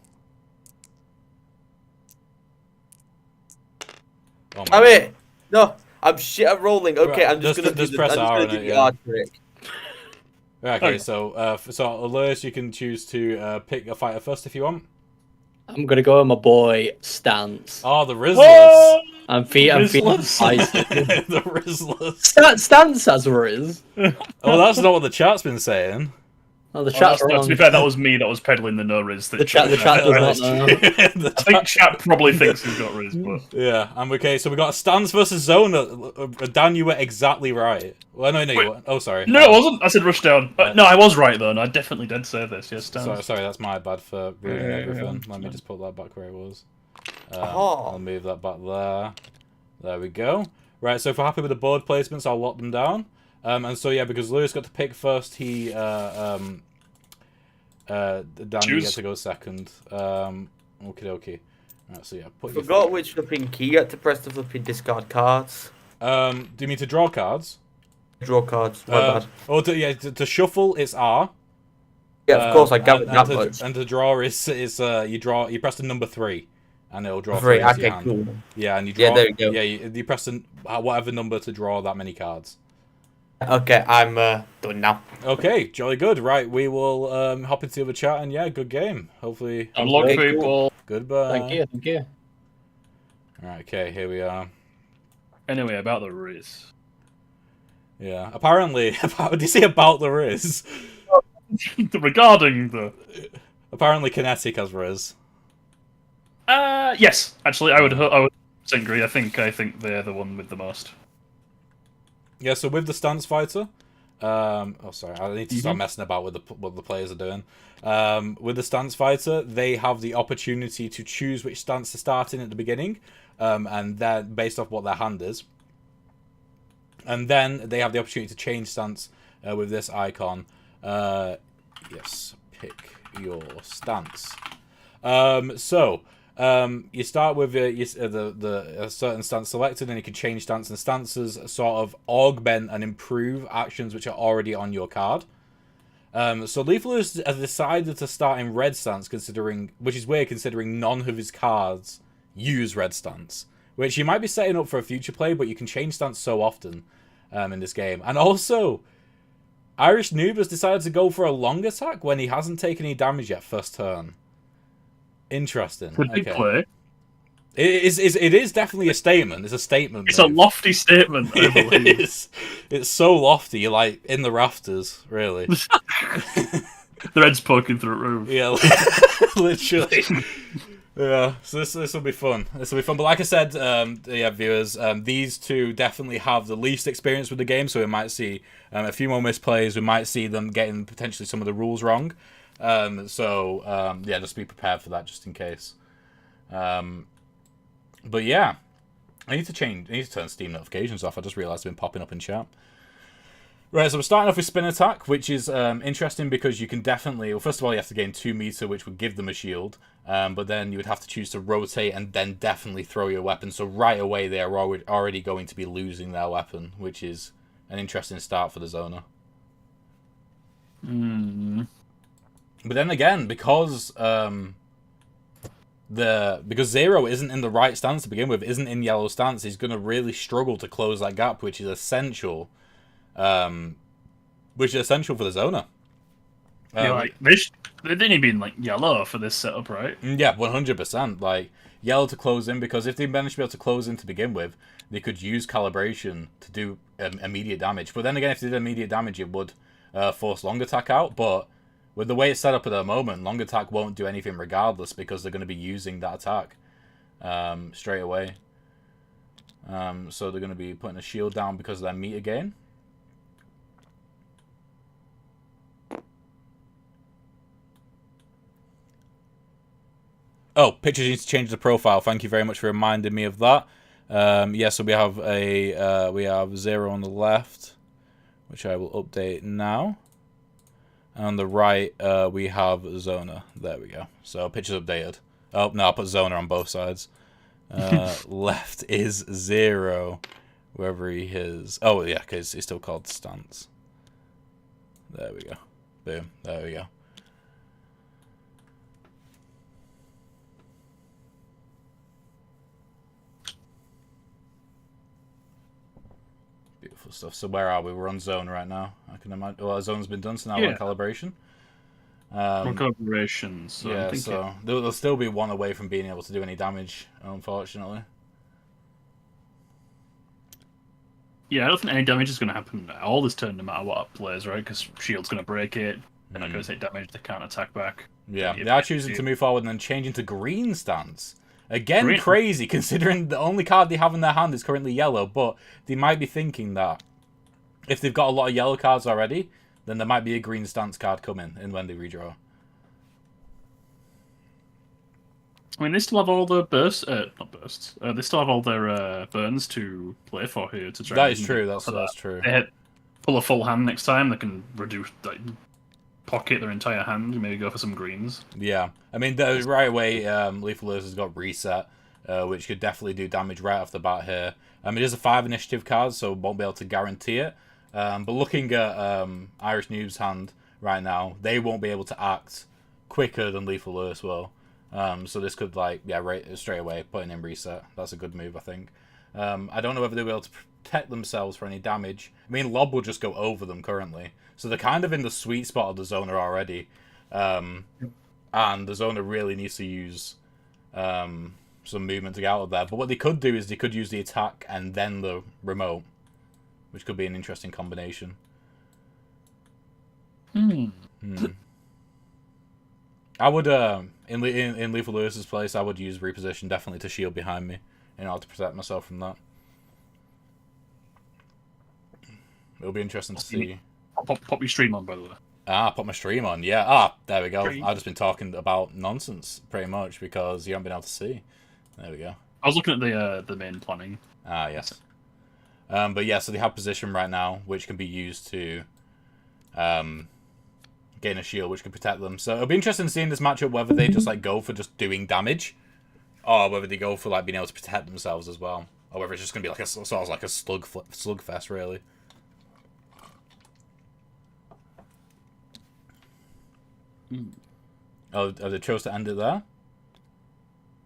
Oh I'm it. No, I'm shit at rolling. Okay, I'm just gonna press R on it. Yeah. R trick. Okay, so Lewis, you can choose to pick a fighter first if you want. I'm gonna go with my boy Stance. Oh, the Rizzlers. I'm feeling spicy. The Rizzlers. Stance has Riz. Oh, that's not what the chat's been saying. Oh, the chat's wrong. To be fair, that was me that was peddling the no riz. The chat does not know. I think chat probably thinks he's got riz, but yeah. And okay, so we got Stance versus Zona. Dan, you were exactly right. Well, no, you weren't. Oh, sorry. No, I wasn't. I said Rushdown. No, I was right though, and I definitely did say this. Yes, Stance. Sorry, that's my bad for ruining everything. Let me just put that back where it was. I'll move that back there. There we go. Right, so if we're happy with the board placements, I'll lock them down. And so yeah, because Lewis got to pick first, Dan, you get to go second. Okay. Right, so yeah, Forgot which flipping key you had to press to flipping discard cards. Do you mean to draw cards? Draw cards. My bad. Oh, to shuffle it's R. Yeah, of course I gathered that much. And to draw is you press the number 3. And it'll draw 3. into your Okay, hand. cool. Yeah, and you draw. Yeah, there we go. Yeah, you press whatever number to draw that many cards. Okay, I'm done now. Okay, jolly good. Right, we will hop into the other chat and yeah, good game. Hopefully. Unlock people. Goodbye. Thank you. Right, okay, here we are. Anyway, about the riz. Yeah, apparently, did you say about the Riz? Regarding the. Apparently, Kinetic has Riz. Yes, actually, I would agree. I think they're the one with the most. Yeah, so with the stance fighter, oh sorry, I need to start messing about with what the players are doing. With the stance fighter, they have the opportunity to choose which stance to start in at the beginning, and then based off what their hand is, and then they have the opportunity to change stance with this icon. Yes, pick your stance. You start with a certain stance selected, and you can change stance, and stances sort of augment and improve actions which are already on your card. So Lethal has decided to start in red stance, which is weird considering none of his cards use red stance, which you might be setting up for a future play, but you can change stance so often in this game. And also, Irish Noob has decided to go for a long attack when he hasn't taken any damage yet first turn. Interesting. Could be play. It is definitely a statement. It's a statement. It's a lofty statement, I believe. It is. It's so lofty, you're like in the rafters, really. The red's poking through a roof. Yeah, literally. Yeah, so this will be fun. This will be fun. But like I said, yeah, viewers, these two definitely have the least experience with the game, so we might see a few more misplays. We might see them getting potentially some of the rules wrong. Yeah, just be prepared for that, just in case. But yeah, I need to turn Steam notifications off. I just realised they've been popping up in chat. Right, so we're starting off with spin attack, which is interesting because you can definitely... Well, first of all, you have to gain 2 meter, which would give them a shield. But then you would have to choose to rotate and then definitely throw your weapon. So right away, they are already going to be losing their weapon, which is an interesting start for the Zona. But then again, because because Zero isn't in the right stance to begin with, isn't in yellow stance, he's going to really struggle to close that gap, which is essential. Which is essential for the zoner. Yeah, like they didn't even like yellow for this setup, right? Yeah, 100%. Like yellow to close in, because if they manage to be able to close in to begin with, they could use calibration to do immediate damage. But then again, if they did immediate damage, it would force long attack out. But with the way it's set up at the moment, long attack won't do anything regardless, because they're going to be using that attack straight away. So they're going to be putting a shield down because of their meter gain. Oh, pictures need to change the profile. Thank you very much for reminding me of that. So we have Zero on the left, which I will update now. And on the right, we have Zoner. There we go. So pictures updated. Oh no, I'll put Zoner on both sides. Left is Zero, wherever he is. Oh yeah, because he's still called Stance. There we go. Boom. There we go. Beautiful stuff. So where are we? We're on zone right now. I can imagine. Well, zone's been done, so now we're on calibration. Calibration. So yeah, so there'll still be one away from being able to do any damage, unfortunately. Yeah, I don't think any damage is going to happen all this turn, no matter what up plays, right? Because shield's going to break it. They're not going to take damage. They can't attack back. Yeah, they are choosing to move forward and then changing to green stance. Again, crazy, considering the only card they have in their hand is currently yellow, but they might be thinking that if they've got a lot of yellow cards already, then there might be a green stance card coming in when they redraw. I mean, they still have all the bursts, not bursts, they still have all their burns to play for here to try. That is true, that's true. They pull a full hand next time, they can reduce, like, pocket their entire hand, maybe go for some greens. Yeah, I mean, right away, Lethal Lewis has got reset, which could definitely do damage right off the bat here. It is a 5 initiative card, so won't be able to guarantee it. But looking at Irish Noob's hand right now, they won't be able to act quicker than Lethal Lewis will. So this could, like, straight away, putting in reset. That's a good move, I think. I don't know whether they'll be able to protect themselves for any damage. I mean, Lob will just go over them currently. So they're kind of in the sweet spot of the zoner already. And the zoner really needs to use some movement to get out of there. But what they could do is they could use the attack and then the remote, which could be an interesting combination. I would, in Lethal Lewis's place, I would use reposition definitely to shield behind me in order to protect myself from that. It'll be interesting to see. Pop your stream on, by the way. Put my stream on, yeah. There we go. I've just been talking about nonsense, pretty much, because you haven't been able to see. There we go. I was looking at the main planning. Yes. But yeah, so they have position right now, which can be used to gain a shield, which can protect them. So it'll be interesting to see in this matchup whether they just, like, go for just doing damage, or whether they go for, like, being able to protect themselves as well. Or whether it's just going to be like a sort of like a slugfest, really. Oh, they chose to end it there.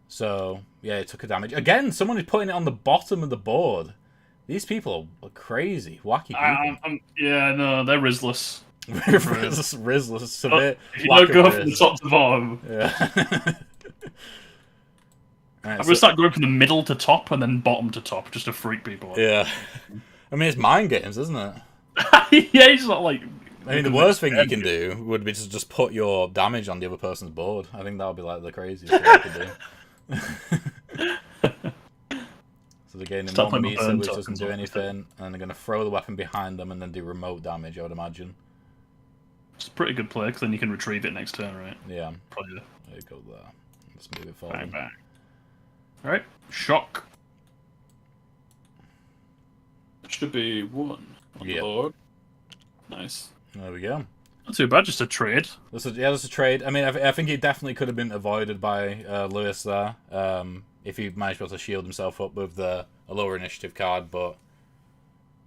So, yeah, it took a damage. Again, someone is putting it on the bottom of the board. These people are crazy, wacky people. Yeah, no, they're Rizless. Rizless, severe. If you don't go from the top to bottom. Yeah. I'm going to start going from the middle to top and then bottom to top, just to freak people out. Yeah. I mean, it's mind games, isn't it? Yeah, it's not like... I mean, the worst thing you can do would be to just put your damage on the other person's board. I think that would be, like, the craziest thing you could do. So they're getting a meter, which doesn't do anything, and they're going to throw the weapon behind them and then do remote damage, I would imagine. It's a pretty good play, because then you can retrieve it next turn, right? Yeah. Probably. There you go there. Let's move it forward. Bang. Alright, shock. Should be 1 on the board. Nice. There we go. Not too bad, just a trade. That's a trade. I mean, I think it definitely could have been avoided by Lewis there, if he managed to be able to shield himself up with a lower initiative card, but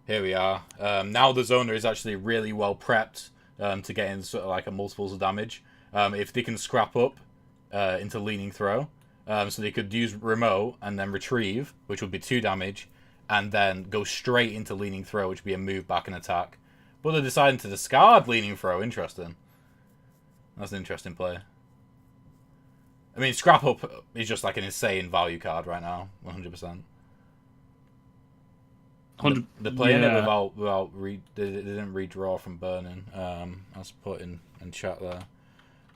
here we are. Now the zoner is actually really well prepped to get in sort of like a multiples of damage. If they can scrap up into leaning throw, So they could use remote and then retrieve, which would be 2 damage, and then go straight into leaning throw, which would be a move back and attack. But they're deciding to discard leaning throw. Interesting. That's an interesting play. I mean, Scrap Up is just like an insane value card right now, 100%. They're playing it without they didn't redraw from burning. I'll put in chat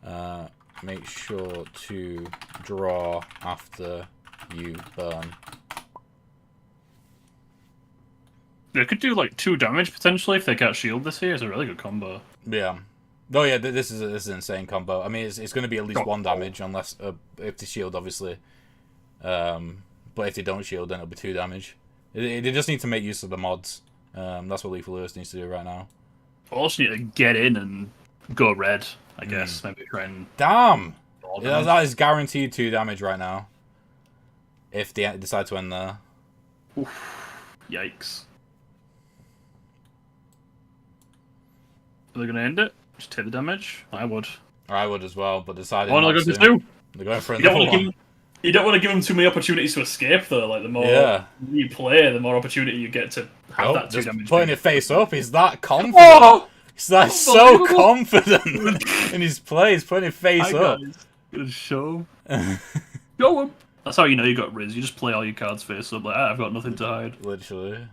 there. Make sure to draw after you burn. They could do like 2 damage potentially if they get shield this here. It's a really good combo. Yeah. Oh yeah, this is an insane combo. I mean, it's going to be at least 1 damage unless if they shield, obviously. But if they don't shield, then it'll be 2 damage. They just need to make use of the mods. That's what Lethal Lewis needs to do right now. Also need to get in and go red, I guess. Maybe try and... Damn! Yeah, that is guaranteed 2 damage right now. If they decide to end there. Oof. Yikes. Are they going to end it? Just take the damage? I would. I would as well, but decided What are they going to do? They're going for another one. You don't want to give them too many opportunities to escape, though. Like, the more you play, the more opportunity you get to have that 2 damage. Putting it face up, he's that confident. Oh! He's that so confident in his play. He's putting it face up. Good show. Show him. That's how you know you got Riz. You just play all your cards face up. Like, I've got nothing to hide. Literally.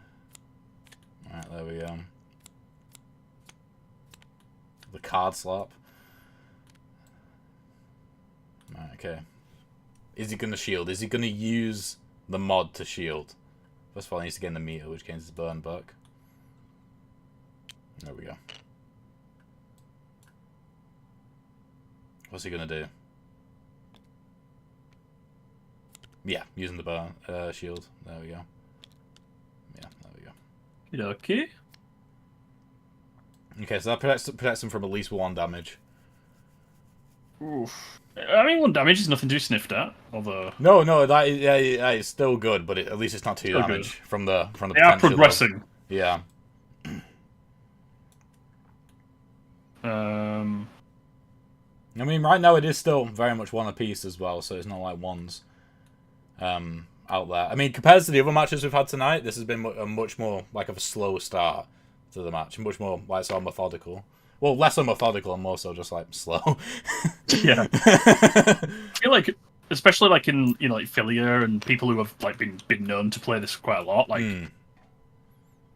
Alright, there we go. The card slap. Right, okay. Is he going to shield? Is he going to use the mod to shield? First of all, he needs to get in the meter, which gains his burn back. There we go. What's he going to do? Yeah, using the burn shield. There we go. Yeah, there we go. Okay. Okay, so that protects him from at least 1 damage. Oof. I mean, 1 damage is nothing to be sniffed at. Although no, that is still good, but at least it's not 2 damage from the they are progressing. Yeah. I mean, right now it is still very much 1 apiece as well, so it's not like one's out there. I mean, compared to the other matches we've had tonight, this has been a much more like of a slow start to the match, much more like so methodical. Well, less so methodical and more so just like slow. Yeah. I feel like, especially like in like Philia and people who have like been known to play this quite a lot, like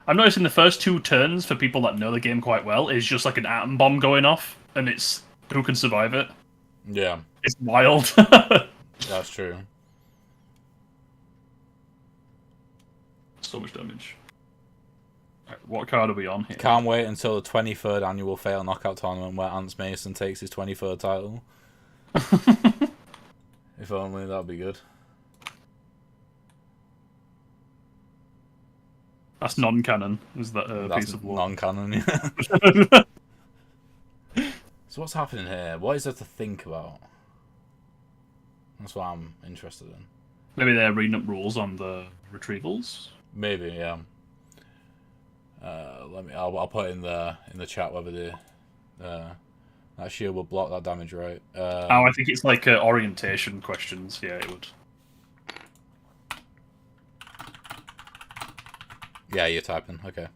I'm noticing the first 2 turns for people that know the game quite well is just like an atom bomb going off, and it's who can survive it. Yeah. It's wild. That's true. So much damage. Right, what card are we on here? Can't wait until the 23rd annual Fatal Knockout Tournament where Ants Mason takes his 23rd title. If only, that'd be good. That's non-canon. Is that a That's piece of lore? non-canon, yeah. So what's happening here? What is there to think about? That's what I'm interested in. Maybe they're reading up rules on the retrievals. Maybe, yeah. I'll put in the chat whether the that shield will block that damage, right? I think it's like orientation questions. Yeah, it would. Yeah, you're typing. Okay.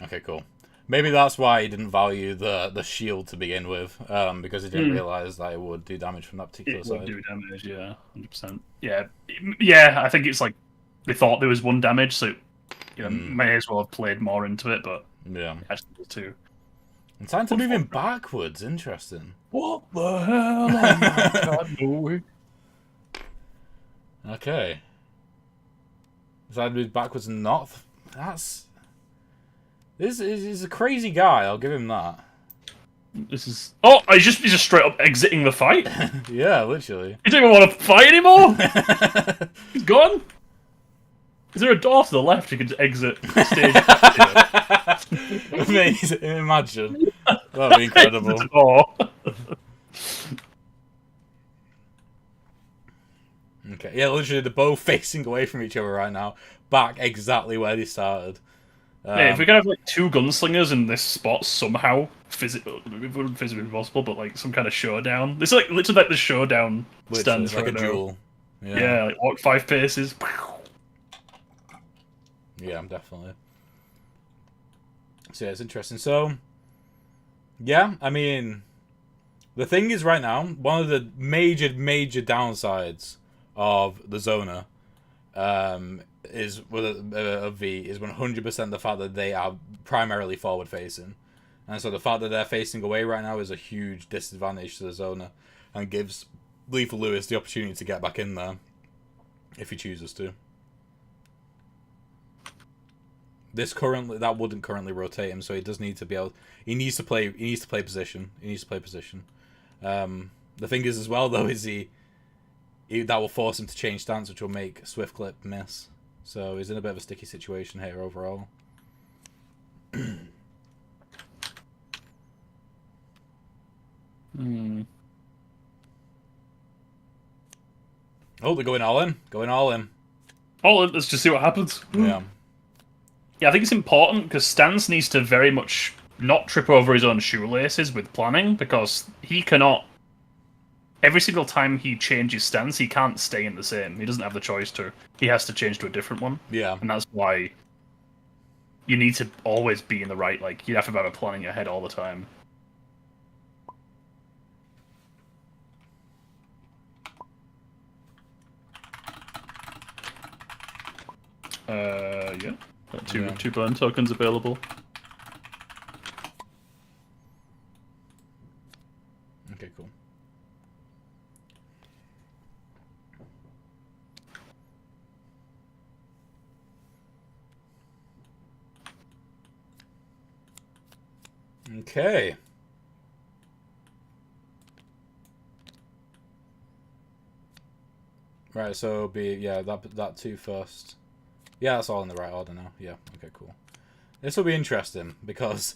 Okay, cool. Maybe that's why he didn't value the shield to begin with, because he didn't realize that it would do damage from that particular side. It would do damage, yeah, 100%. Yeah. I think it's like they thought there was 1 damage, so may as well have played more into it, but yeah, actually there's 2. And time to move him backwards. Interesting. What the hell? Oh my god, no way. Okay. Decided to move backwards and not. That's. This is a crazy guy. I'll give him that. This is. Oh, he's just straight up exiting the fight. Yeah, literally. He doesn't even want to fight anymore. He's gone. Is there a door to the left you can exit the stage? Amazing. Imagine. That'd be incredible. Okay, yeah, literally they're both facing away from each other right now, back exactly where they started. Yeah, if we could have like two gunslingers in this spot somehow, physically possible, but like some kind of showdown. This is like literally like the showdown Literally, stance like right a now. duel. Yeah, like walk 5 paces. Yeah, definitely. So yeah, it's interesting. So, yeah, I mean, the thing is right now, one of the major downsides of the Zona is with of V is 100% the fact that they are primarily forward facing, and so the fact that they're facing away right now is a huge disadvantage to the Zona, and gives Lethal Lewis the opportunity to get back in there if he chooses to. That wouldn't currently rotate him, so he does need to be able. He needs to play position. The thing is as well though is that will force him to change stance, which will make Swift Clip miss. So he's in a bit of a sticky situation here overall. Oh, they're going all in. Oh, let's just see what happens. Yeah. Yeah, I think it's important because Stance needs to very much not trip over his own shoelaces with planning, because he cannot. Every single time he changes stance, he can't stay in the same. He doesn't have the choice to. He has to change to a different one. Yeah. And that's why you need to always be in the right. Like, you have to have a planning ahead all the time. Yeah. Got two burn tokens available. Okay, cool. Okay. Right, so it'll be that two first. Yeah, that's all in the right order now. Yeah, okay, cool. This will be interesting because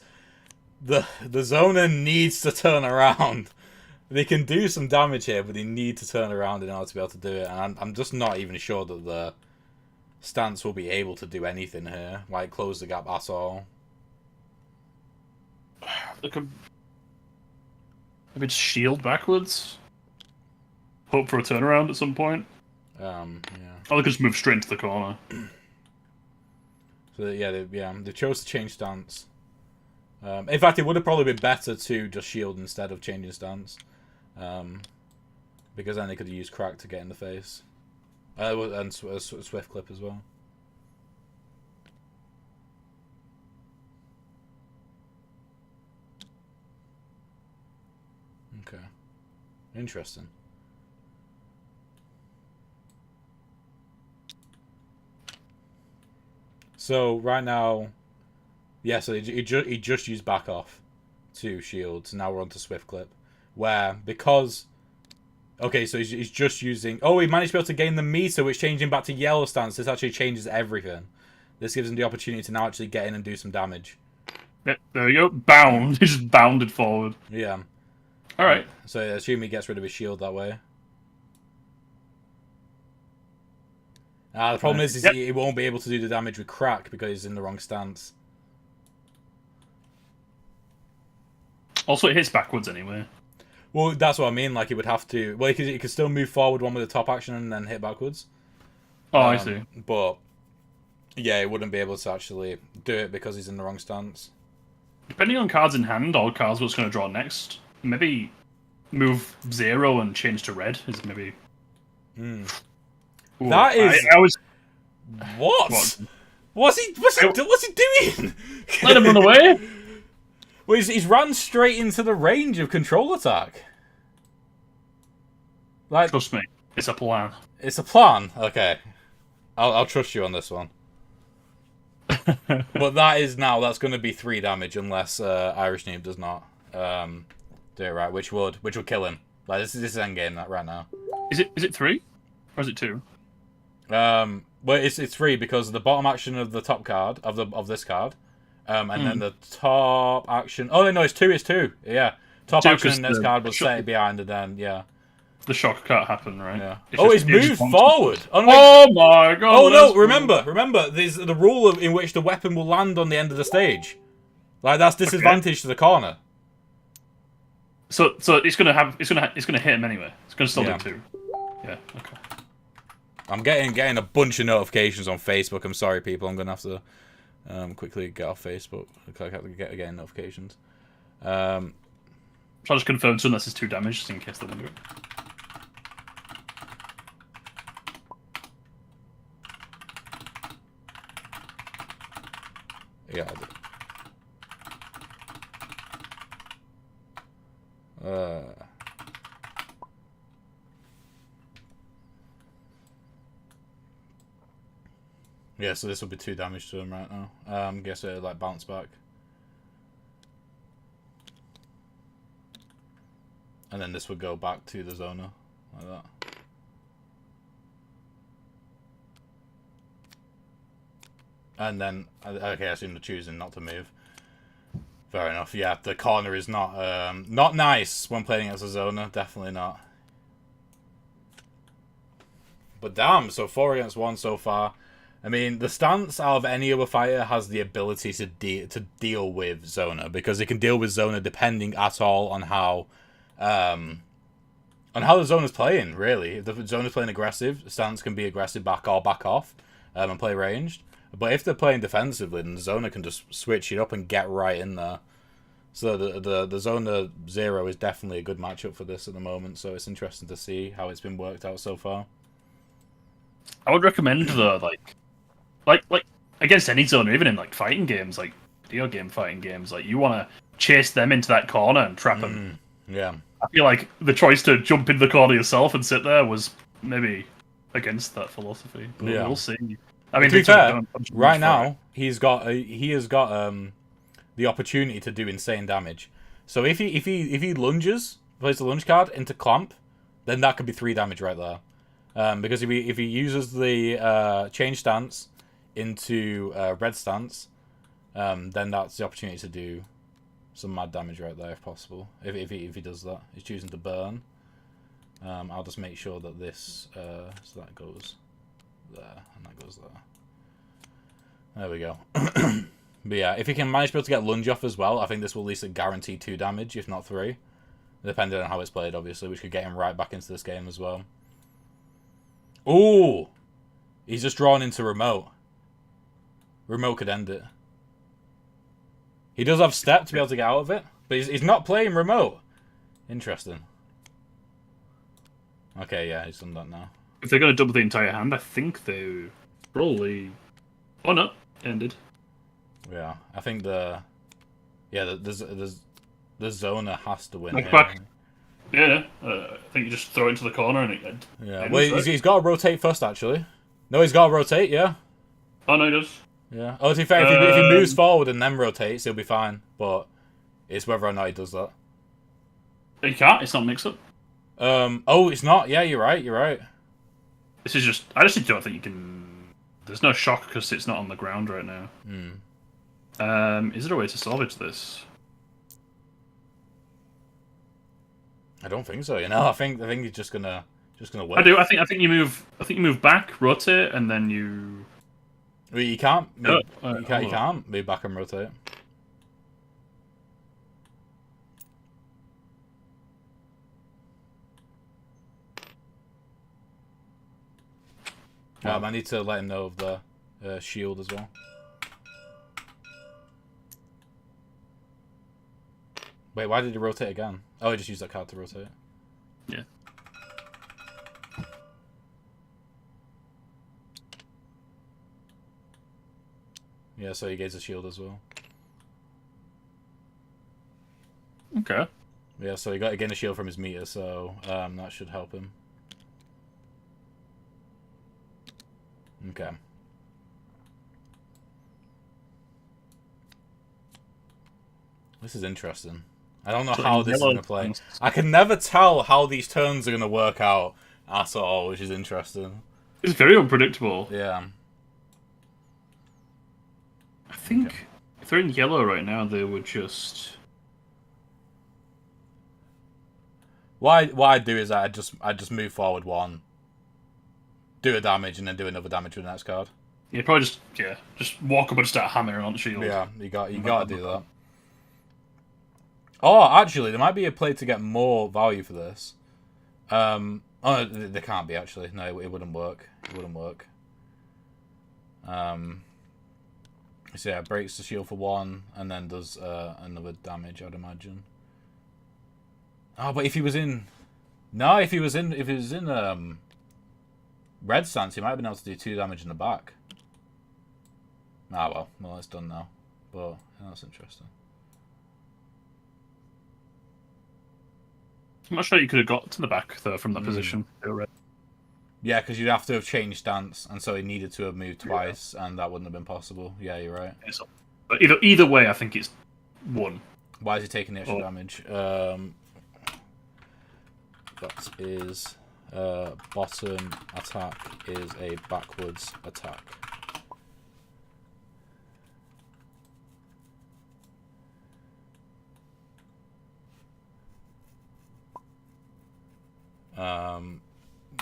the Zona needs to turn around. They can do some damage here, but they need to turn around in order to be able to do it. And I'm just not even sure that the stance will be able to do anything here, like close the gap at all. They could maybe just shield backwards. Hope for a turnaround at some point. Yeah. Or they could just move straight into the corner. So yeah, they chose to change stance. In fact, it would have probably been better to just shield instead of changing stance, because then they could have used crack to get in the face, and swift clip as well. Okay, interesting. So right now, yeah. So he just used back off to shield. So now we're on to swift clip, where because okay, so he's just using. Oh, he managed to be able to gain the meter, which changed him back to yellow stance. This actually changes everything. This gives him the opportunity to now actually get in and do some damage. Yeah, there we go. Bound. He just bounded forward. Yeah. All right. So I assume he gets rid of his shield that way. The problem is he won't be able to do the damage with crack because he's in the wrong stance. Also, it hits backwards anyway. Well, that's what I mean. Like, he would have to. Well, he could still move forward one with the top action and then hit backwards. Oh, I see. But yeah, he wouldn't be able to actually do it because he's in the wrong stance. Depending on cards in hand or cards what's going to draw next, maybe move 0 and change to red is maybe. Ooh, that is. I was. What? What's he doing? Let him run away. Well, he's ran straight into the range of control attack. Like, Trust me, it's a plan. It's a plan. Okay, I'll trust you on this one. But that's going to be 3 damage unless Irish Noob does not do it right, which would kill him. Like this is endgame right now. Is it 3 or is it 2? Well, it's 3 because the bottom action of the top card of this card, and then the top action. Oh no, it's 2. It's 2. Yeah, top 2, action in this card will sure. set it behind, and then yeah. The shock can't happen, right? Yeah. It's Oh, just- it's it moved just- forward. Oh my god! Oh no! that's- Remember, there's the rule in which the weapon will land on the end of the stage. Like that's disadvantage to the corner. So it's gonna hit him anyway. It's gonna still Yeah. do 2. Yeah. Okay. I'm getting a bunch of notifications on Facebook. I'm sorry, people. I'm gonna have to quickly get off Facebook. I have to get getting notifications. So I'll just confirm so unless it's 2 damage, just in case they wonder. Yeah. Yeah, so this will be 2 damage to him right now. Guess it'll like bounce back. And then this would go back to the zoner, like that. And then, okay, I assume they're choosing not to move. Fair enough. Yeah, the corner is not nice when playing as a zoner. Definitely not. But damn, so 4 against 1 so far. I mean, the stance out of any other fighter has the ability to deal with zoner, because it can deal with zoner depending at all on how the zoner's playing. Really, if the zoner's playing aggressive, stance can be aggressive back or back off, and play ranged. But if they're playing defensively, then the zoner can just switch it up and get right in there. So the zoner 0 is definitely a good matchup for this at the moment. So it's interesting to see how it's been worked out so far. I would recommend though, like against any zoner, even in like fighting games, like video game fighting games, like you want to chase them into that corner and trap them. Yeah. I feel like the choice to jump in the corner yourself and sit there was maybe against that philosophy. But Yeah. We'll see. I mean, To be they took fair, down a bunch of right damage for it. now he has got the opportunity to do insane damage. So if he lunges, plays the lunge card into clamp, then that could be 3 damage right there. Because if he uses the change stance into red stance, then that's the opportunity to do some mad damage right there if possible. If he does that, he's choosing to burn. I'll just make sure that this so that goes there and that goes there. There we go. But yeah, if he can manage to be able to get lunge off as well, I think this will at least guarantee 2 damage, if not 3. Depending on how it's played, obviously, which could get him right back into this game as well. Ooh! He's just drawn into remote. Remote could end it. He does have step to be able to get out of it, but he's not playing remote. Interesting. Okay, yeah, he's done that now. If they're going to double the entire hand, I think they probably. Oh no, ended. Yeah, I think the zoner has to win. Like Here. back. Yeah, I think you just throw it into the corner and it. Yeah, well, he's got to rotate first, actually. No, he's got to rotate, yeah. Oh no, he does. Yeah. Oh, to be fair, if he moves forward and then rotates, he'll be fine. But it's whether or not he does that. He can't. It's not mix up. Oh, it's not. Yeah, you're right. You're right. This is just. I just don't think you can. There's no shock because it's not on the ground right now. Is there a way to salvage this? I don't think so. You know, I think he's just gonna wait. I do. I think you move. I think you move back, rotate, and then you. Well, you can't. Move, No, you can't move back and rotate. I need to let him know of the shield as well. Wait, why did he rotate again? Oh, he just used that card to rotate. Yeah. Yeah, so he gains a shield as well. Okay. Yeah, so he got again a shield from his meter, so that should help him. Okay. This is interesting. I don't know how this is going to play. I can never tell how these turns are going to work out at all, which is interesting. It's very unpredictable. Yeah. I think if they're in yellow right now, they would just. what I do is I just move forward one, do a damage, and then do another damage with the next card. Yeah, probably just walk up and start hammering on the shield. Yeah, you got to do that. Oh, actually, there might be a play to get more value for this. Oh, there can't be actually. No, it wouldn't work. It wouldn't work. So yeah, breaks the shield for one, and then does another damage, I'd imagine. Oh, but if he was in, if he was in red stance, he might have been able to do 2 damage in the back. Ah, well, it's done now. But yeah, that's interesting. I'm not sure you could have got to the back though from that position. Yeah, because you'd have to have changed stance, and so he needed to have moved twice, and that wouldn't have been possible. Yeah, you're right. But either way, I think it's 1. Why is he taking the extra damage? That is bottom attack is a backwards attack.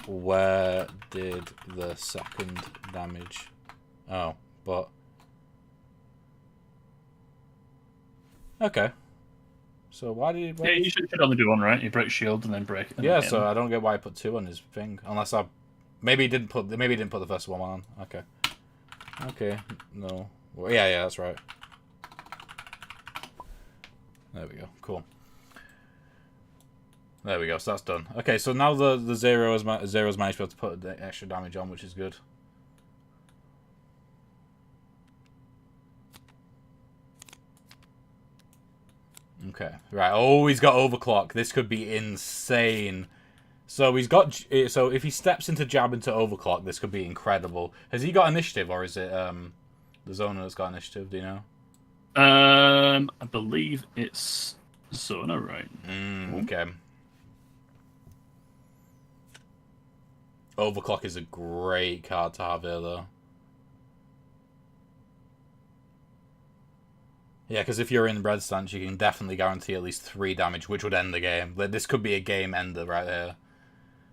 Where did the second damage? Oh, but okay. So why did he? Yeah, you should only do 1, right? You break shield and then break. Yeah, so I don't get why he put 2 on his thing, unless maybe he didn't put the first one on. Okay, no. Well, yeah, that's right. There we go. Cool. There we go. So that's done. Okay, so now the zero's managed to be able to put the extra damage on, which is good. Okay, right. Oh, he's got overclock. This could be insane. So he's got. So if he steps into jab into overclock, this could be incredible. Has he got initiative, or is it the Zona that's got initiative? Do you know? I believe it's Zona, right? Okay. Overclock is a great card to have here, though. Yeah, because if you're in red stance, you can definitely guarantee at least 3 damage, which would end the game. This could be a game ender right here.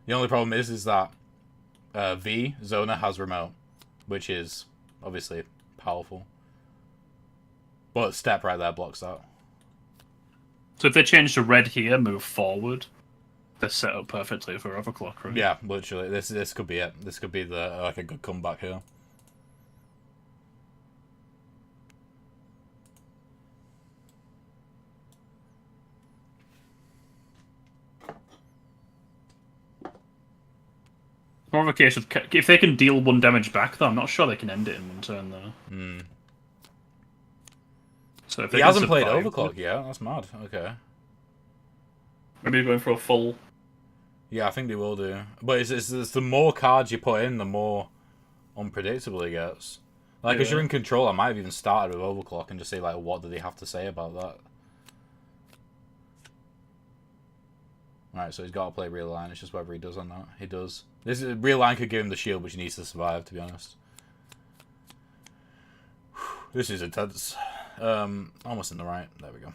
The only problem is that Zona has remote, which is obviously powerful. But step right there blocks that. So if they change to red here, move forward, they're set up perfectly for overclock, right? Yeah, literally. This could be it. This could be a good comeback here. More of a case of if they can deal 1 damage back, though, I'm not sure they can end it in 1 turn, though. So if he hasn't played overclock yet. That's mad. Okay. Maybe going for a full. Yeah, I think they will do. But it's the more cards you put in, the more unpredictable it gets. Like, as you're in control, I might have even started with overclock and just say, like, what do they have to say about that? Alright, so he's got to play real line. It's just whether he does or not. He does. Real line could give him the shield, which he needs to survive, to be honest. This is intense. Almost in the right. There we go.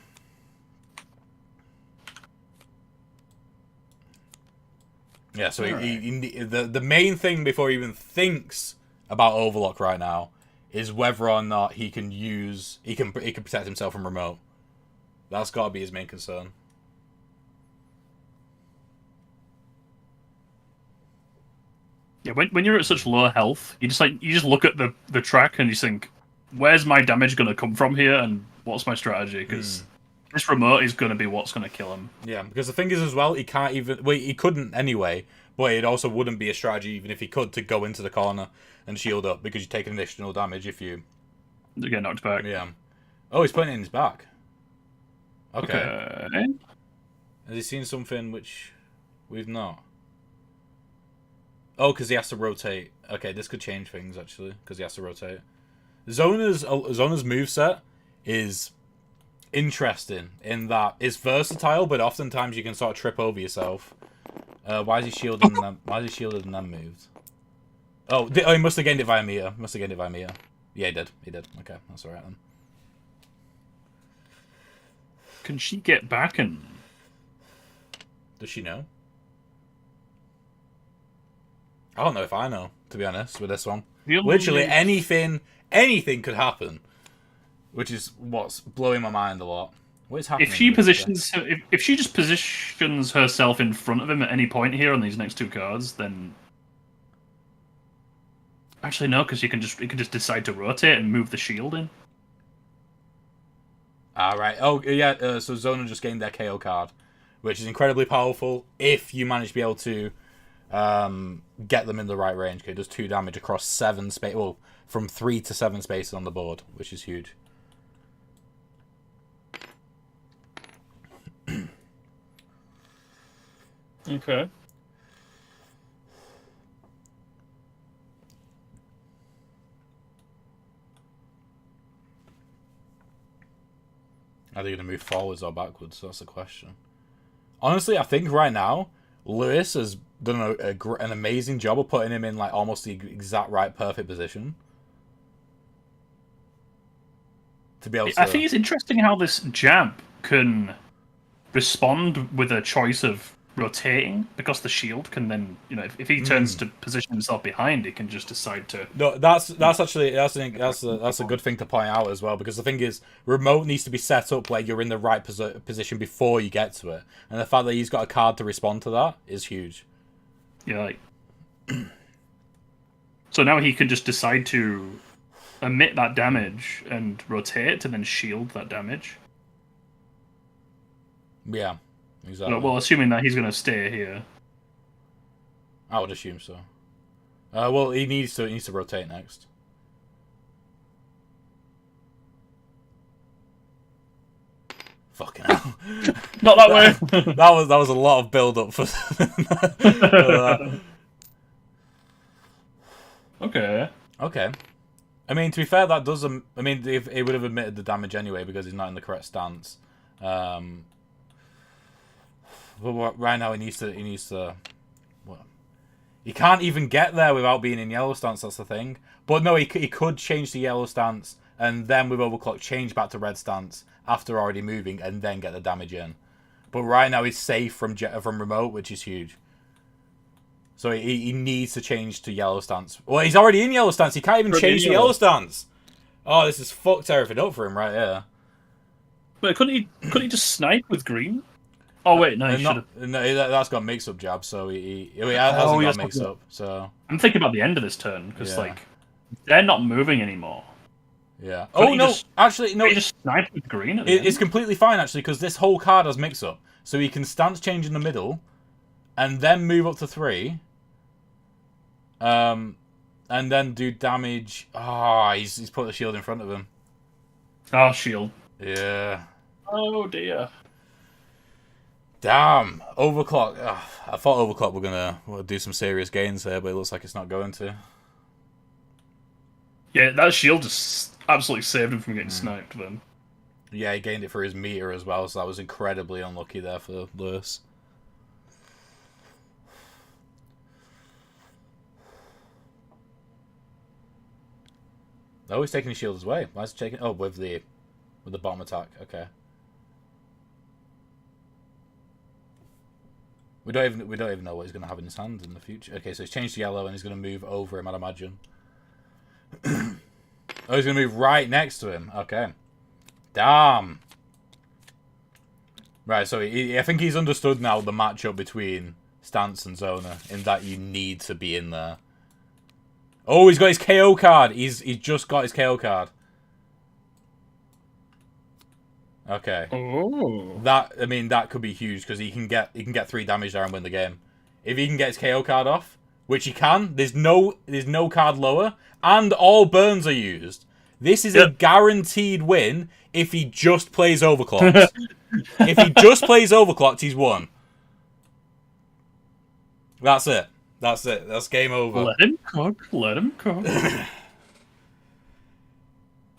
Yeah, so the main thing before he even thinks about overlock right now is whether or not he can protect himself from remote. That's got to be his main concern. Yeah, when you're at such low health, you just look at the track and you think, where's my damage going to come from here, and what's my strategy? Because this remote is going to be what's going to kill him. Yeah, because the thing is as well, he can't even... Well, he couldn't anyway, but it also wouldn't be a strategy, even if he could, to go into the corner and shield up, because you take an additional damage if you... get knocked back. Yeah. Oh, he's putting it in his back. Okay. Has he seen something which we've not? Oh, because he has to rotate. Okay, this could change things, actually, because he has to rotate. Zona's moveset is interesting in that it's versatile, but oftentimes you can sort of trip over yourself. Why is he shielding them? Why is he shielded and then moved? Oh, he must have gained it via meter. Yeah, he did. Okay, that's alright then. Can she get back and... Does she know? I don't know if I know, to be honest, with this one. Literally anything could happen, which is what's blowing my mind a lot. What is happening? If she just positions herself in front of him at any point here on these next two cards, then actually no, because he can just decide to rotate and move the shield in. Right. Oh yeah. So Zona just gained their KO card, which is incredibly powerful if you manage to be able to get them in the right range. Okay, it does 2 damage across 7 space. Well, from 3 to 7 spaces on the board, which is huge. Okay. Are they going to move forwards or backwards? That's the question. Honestly, I think right now, Lewis has done an amazing job of putting him in like almost the exact right, perfect position. To be able to... I think it's interesting how this jab can respond with a choice of rotating, because the shield can then, if he turns to position himself behind, he can just decide to. No, that's actually that's a good thing to point out as well, because the thing is, remote needs to be set up where you're in the right position before you get to it, and the fact that he's got a card to respond to that is huge. Yeah, like. So now he can just decide to emit that damage and rotate to then shield that damage. Yeah. Exactly. Well, assuming that he's going to stay here. I would assume so. Well, he needs to rotate next. Fucking hell. Not that way. that was a lot of build up for that. Okay. Okay. I mean, to be fair, that does. I mean, if it would have admitted the damage anyway because he's not in the correct stance. But right now he needs to. What? He can't even get there without being in yellow stance. That's the thing. But no, he could change to yellow stance and then with overclock change back to red stance after already moving and then get the damage in. But right now he's safe from remote, which is huge. So he needs to change to yellow stance. Well, he's already in yellow stance. He can't even change to yellow stance. Oh, this is fucked everything up for him right here. But couldn't he just snipe with green? Oh wait, no, he should have. No, that's got mix-up jab, so he hasn't got mix-up. So I'm thinking about the end of this turn because like they're not moving anymore. Yeah. Couldn't Oh no, actually no. He just sniped with green. It's completely fine actually because this whole card has mix-up, so he can stance change in the middle, and then move up to 3. And then do damage. Ah, he's put the shield in front of him. Oh, shield. Yeah. Oh dear. Damn, overclock. I thought overclock were gonna do some serious gains here, but it looks like it's not going to. Yeah, that shield just absolutely saved him from getting sniped. Then. Yeah, he gained it for his meter as well, so that was incredibly unlucky there for Lewis. Oh, he's taking his shield away. Why is he taking? Oh, with the bomb attack. Okay. We don't even know what he's going to have in his hand in the future. Okay, so he's changed to yellow and he's going to move over him, I'd imagine. Oh, he's going to move right next to him. Okay. Damn. Right, so I think he's understood now the matchup between Stance and Zona, in that you need to be in there. Oh, he's got his KO card. He's just got his KO card. Okay. Oh. That could be huge because he can get 3 damage there and win the game. If he can get his KO card off, which he can, there's no card lower, and all burns are used. This is a guaranteed win if he just plays overclocked. If he just plays overclocked, he's won. That's it. That's game over. Let him cook. Let him cook.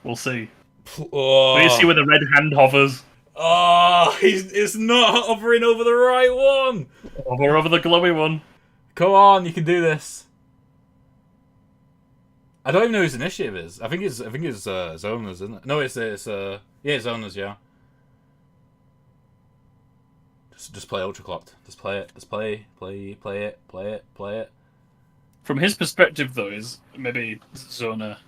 We'll see. Oh. You see where the red hand hovers. Oh, it's not hovering over the right one. Hover over the glowy one. Come on, you can do this. I don't even know whose initiative is. I think it's Zona's, isn't it? No, it's Zona's, yeah. Just play ultra clocked. Just play it. Just play it. From his perspective, though, is maybe Zona.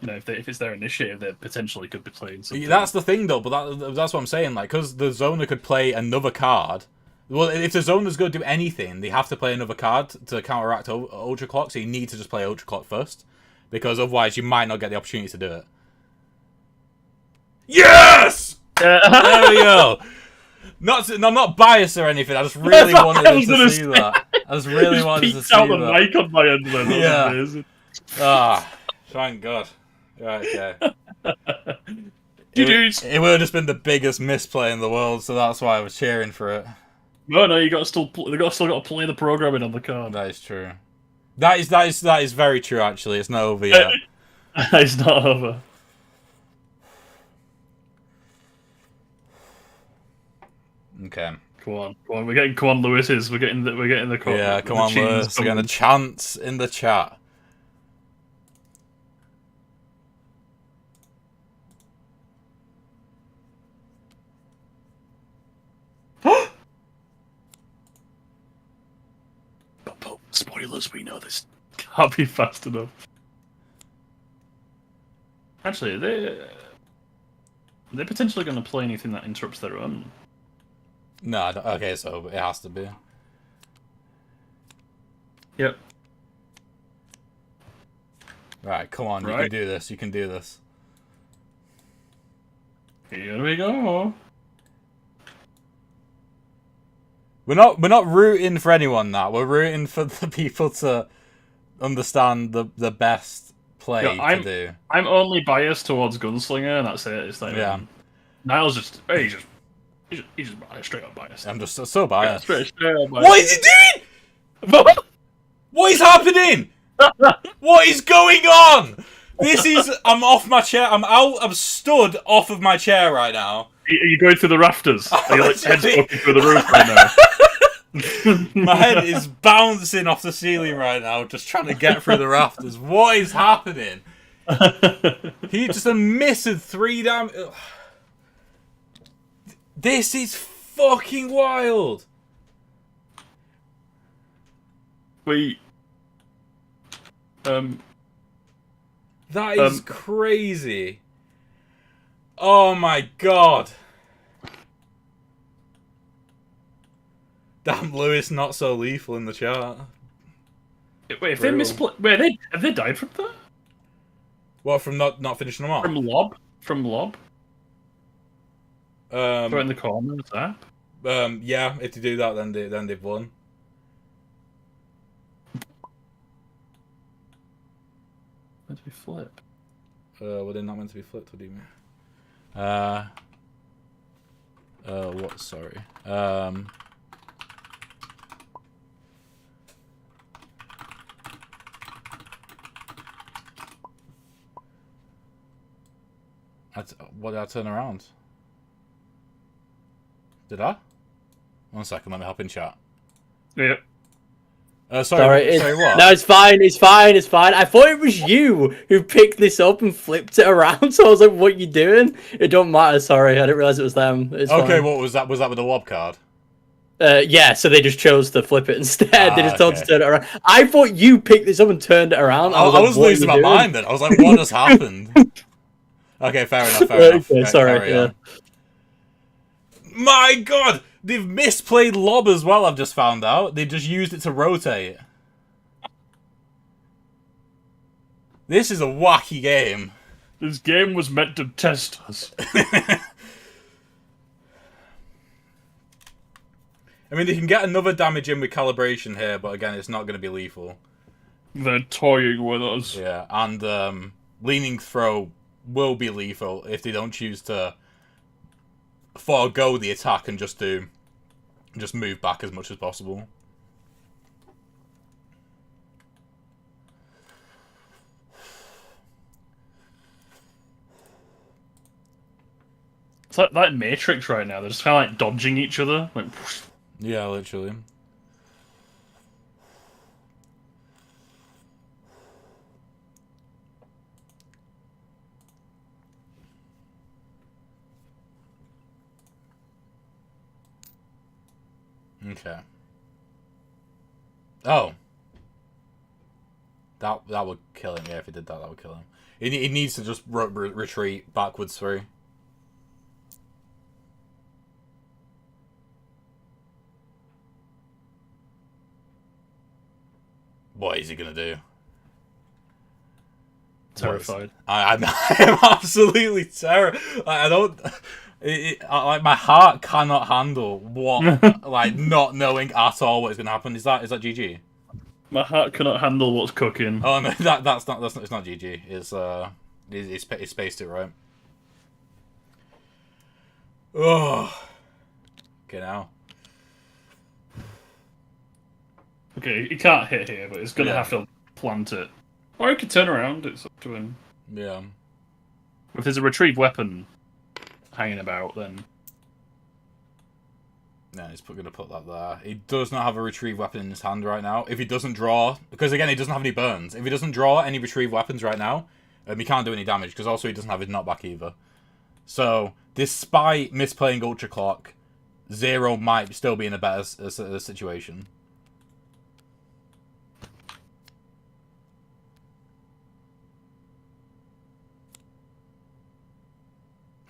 You know, if it's their initiative, they potentially could be playing something. That's the thing, though. But that's what I'm saying. Like, because the Zona could play another card. Well, if the Zona's going to do anything, they have to play another card to counteract ultra clock. So you need to just play ultra clock first, because otherwise you might not get the opportunity to do it. Yes. There we go. I'm not biased or anything. I just really wanted them to see that. I just really wanted to see out the that. mic on my end then. Yeah. Ah, thank God. Right, okay. It would have just been the biggest misplay in the world, so that's why I was cheering for it. No, you got to still got to play the programming on the card. That is true. That is very true. Actually, it's not over yet. It's not over. Okay. Come on. We're getting Lewis's. We're getting the call. Yeah, come on, Lewis. We're getting a chance in the chat. But spoilers, we know this can't be fast enough. Actually, they're potentially going to play anything that interrupts their run. No, I don't, okay, so it has to be. Yep. Right, come on, you can do this. You can do this. Here we go. We're not rooting for anyone. We're rooting for the people to understand the best play to do. I'm only biased towards Gunslinger, and that's it. It's like Niall's just he's just straight up biased. I'm just so biased. Yeah, straight up biased. What is he doing? What is happening? What is going on? I'm off my chair. I'm stood off of my chair right now. Are you going through the rafters? Are you like head poking through the roof right now? My head is bouncing off the ceiling right now, just trying to get through the rafters. What is happening? He just missed 3 damage. This is fucking wild. Wait. That is crazy. Oh my God. Damn, Lewis not so lethal in the chat. Wait, if they misplay, have they died from that? What, from not finishing them off? From lob. Throw in the corner, zap. Yeah, if they do that, then they've won. Meant to be flip. Well, they're not meant to be flipped. What do you mean? What? Sorry. What did I turn around? Did I? 1 second, let me hop in chat. Yeah. Sorry, what? No, it's fine. I thought it was you who picked this up and flipped it around, so I was like, what you doing? It don't matter, sorry, I didn't realise it was them. It's okay, fine. what was that? Was that with the lob card? Yeah, so they just chose to flip it instead. They just told to turn it around. I thought you picked this up and turned it around. I was losing my mind then. I was like, what has happened? Okay, fair enough, enough. Okay, sorry, yeah. My God! They've misplayed lob as well, I've just found out. They just used it to rotate. This is a wacky game. This game was meant to test us. I mean, they can get another damage in with calibration here, but again, it's not going to be lethal. They're toying with us. Yeah, and leaning throw will be lethal if they don't choose to forego the attack and just move back as much as possible. It's like that Matrix right now. They're just kind of like dodging each other. Like, whoosh. Yeah, literally. Okay. Oh. That would kill him. Yeah, if he did that, that would kill him. He needs to just retreat backwards through. What is he gonna do? Terrified. I'm absolutely terrified. I don't. Like my heart cannot handle what, like not knowing at all what is gonna happen. Is that GG? My heart cannot handle what's cooking. Oh no, that's not. It's not GG. It's spaced it right. Oh. Okay now. Okay, he can't hit here, but he's gonna have to plant it. Or he could turn around. It's up to him. Yeah. If there's a retrieve weapon hanging about, then no, he's going to put that there. He does not have a retrieve weapon in his hand right now. If he doesn't draw, because again, he doesn't have any burns. If he doesn't draw any retrieve weapons right now, he can't do any damage, because also he doesn't have his knockback either. So, despite misplaying Ultra Clock, Zero might still be in a better situation.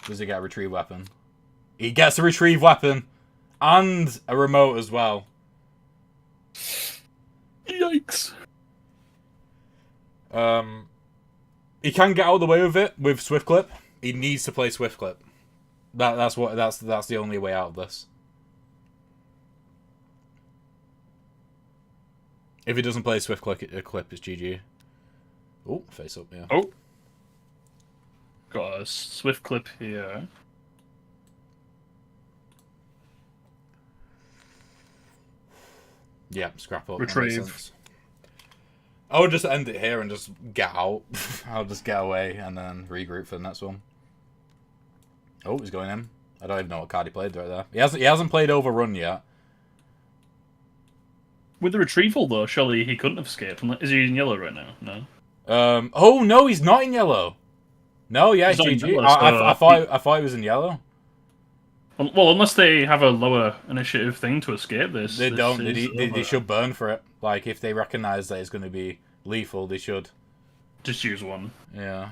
Does he get a retrieve weapon? He gets a retrieve weapon! And a remote as well. Yikes. He can get out of the way with it with Swift Clip. He needs to play Swift Clip. That's the only way out of this. If he doesn't play Swift Clip, it's GG. Oh, face up, yeah. Oh. Got a Swift Clip here. Yeah, scrap up. Retrieve. I would just end it here and just get out. I'll just get away and then regroup for the next one. Oh, he's going in. I don't even know what card he played right there. He hasn't played Overrun yet. With the retrieval though, surely he couldn't have escaped. Is he in yellow right now? No. Oh no, he's not in yellow. No, yeah, it's GG. Yellow, I thought he was in yellow. Well, unless they have a lower initiative thing to escape this. They don't. They should burn for it. Like, if they recognise that it's going to be lethal, they should. Just use one. Yeah.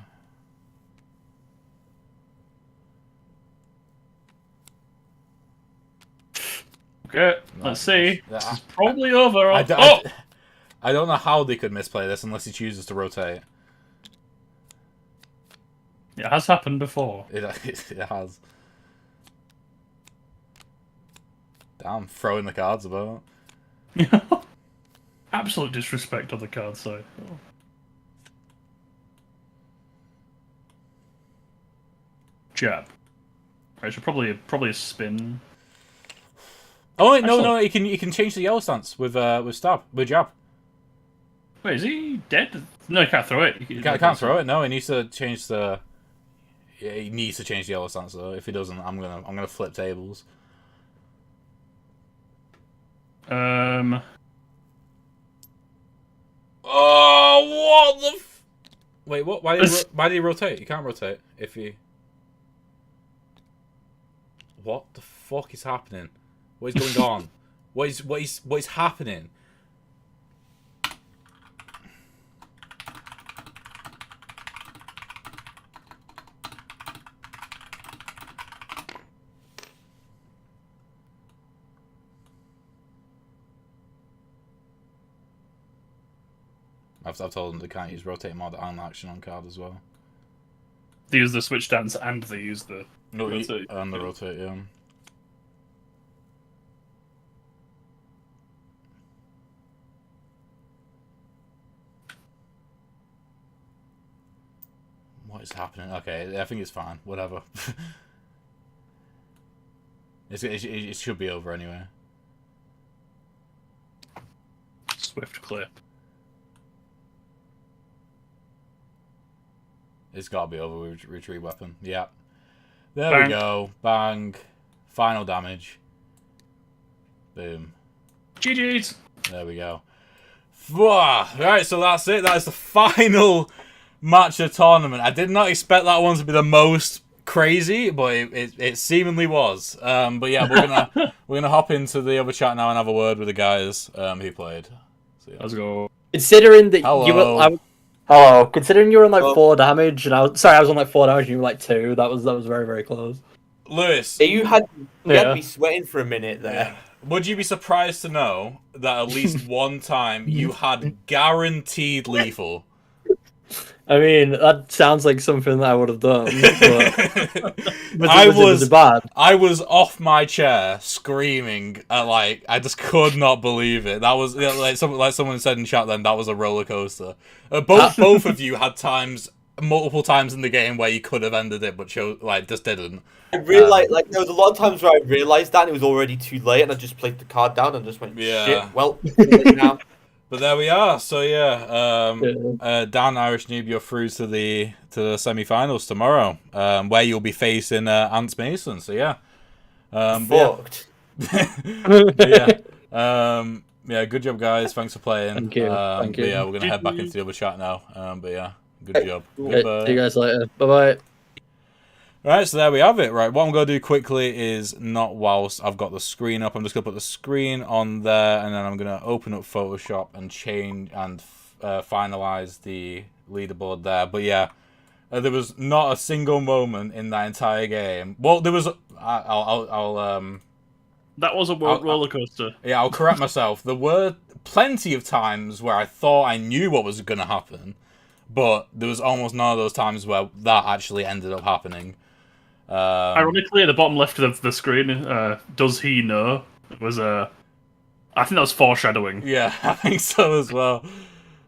Okay, let's see. This is probably over. I don't know how they could misplay this unless he chooses to rotate. It has happened before. It has. Damn, throwing the cards about. Absolute disrespect on the card side. Oh. Jab. Right, so probably a spin. Oh wait, no, he can change the yellow stance with jab. Wait, is he dead? No, he can't throw it. He can't throw it. No, he needs to change the. Yeah, he needs to change the yellow stance though. If he doesn't, I'm gonna flip tables. Oh, what the? Wait, what? Why did he rotate? You can't rotate if he. What the fuck is happening? What is going on? What is happening? I've told them they can't use rotate mod and action on card as well. They use the switch stance and they use the rotate. And the rotate, yeah. What is happening? Okay, I think it's fine. Whatever. It should be over anyway. Swift clip. It's got to be over with retrieve weapon. Yeah. There we go. Bang. Final damage. Boom. GG's. There we go. Right, so that's it. That is the final match of the tournament. I did not expect that one to be the most crazy, but it seemingly was. But yeah, we're gonna hop into the other chat now and have a word with the guys who played. So, yeah. Let's go. Considering that Hello. you were, considering you were on like 4 damage, and I was on like 4 damage, and you were like 2. That was very, very close. Lewis, You had Yeah. me sweating for a minute there. would you be surprised to know that at least one time you had guaranteed lethal? I mean, that sounds like something that I would have done. But was it bad? I was off my chair screaming at I just could not believe it. That was like someone said in chat. Then that was a roller coaster. Both of you had multiple times in the game where you could have ended it, but just didn't. I realized, there was a lot of times where I realized that and it was already too late, and I just placed the card down and just went, shit, well, now. But there we are. So yeah, Dan, Irish Noob, you're through to the semi-finals tomorrow, where you'll be facing Ants Mason. So yeah, Fucked. Yeah, good job, guys. Thanks for playing. Thank you. Thank you. But yeah, we're gonna head back into the other chat now. But yeah, good job. Okay, see you guys later. Bye bye. Right, so there we have it. Right, what I'm going to do quickly is not whilst I've got the screen up. I'm just going to put the screen on there, and then I'm going to open up Photoshop and change and finalize the leaderboard there. But yeah, there was not a single moment in that entire game. Well, there was. That was a roller coaster. Yeah, I'll correct myself. There were plenty of times where I thought I knew what was going to happen, but there was almost none of those times where that actually ended up happening. Ironically, at the bottom left of the screen, does he know? It was I think that was foreshadowing. Yeah, I think so as well.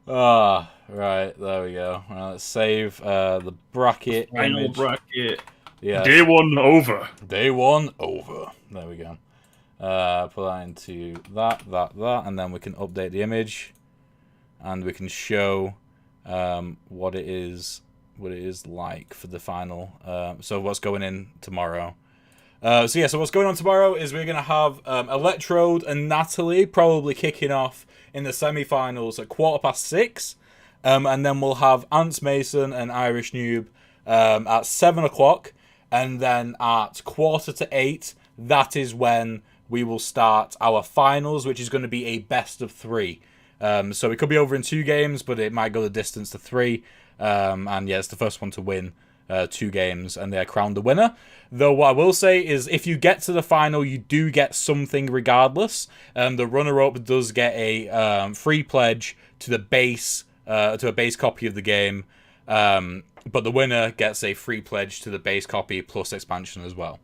Right, there we go. Right, let's save the bracket Final image. bracket. Yeah. Day 1 over. Day 1 over. There we go. Put that into that, and then we can update the image, and we can show what it is like for the final. So what's going in tomorrow. So what's going on tomorrow is we're going to have Electrode and Natalie probably kicking off in the semi-finals at 6:15. And then we'll have Ants Mason and Irish Noob at 7 o'clock. And then at 7:45, that is when we will start our finals, which is going to be a best of 3. So it could be over in 2 games, but it might go the distance to 3. And yeah, it's the first one to win 2 games, and they're crowned the winner. Though what I will say is, if you get to the final, you do get something regardless. The runner-up does get a free pledge to the base, to a base copy of the game. But the winner gets a free pledge to the base copy plus expansion as well.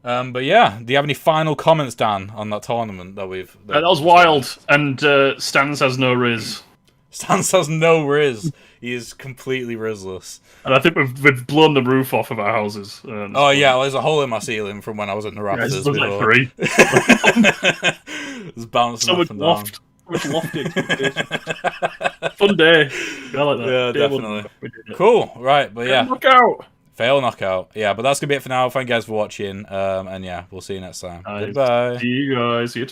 But yeah, do you have any final comments, Dan, on that tournament that we've... That was wild, and Stans has no Riz. Stans has no Riz. He is completely Rizless. And I think we've blown the roof off of our houses. Oh yeah, well, there's a hole in my ceiling from when I was in the Raptors. Yeah, before. Like 3. It's bouncing so up and down. Much lofted. Fun day. I like that. Yeah, Day definitely. 1. Cool, right, but yeah. Knockout. Fail knockout. Yeah, but that's going to be it for now. Thank you guys for watching. And yeah, we'll see you next time. Goodbye. See you guys. See you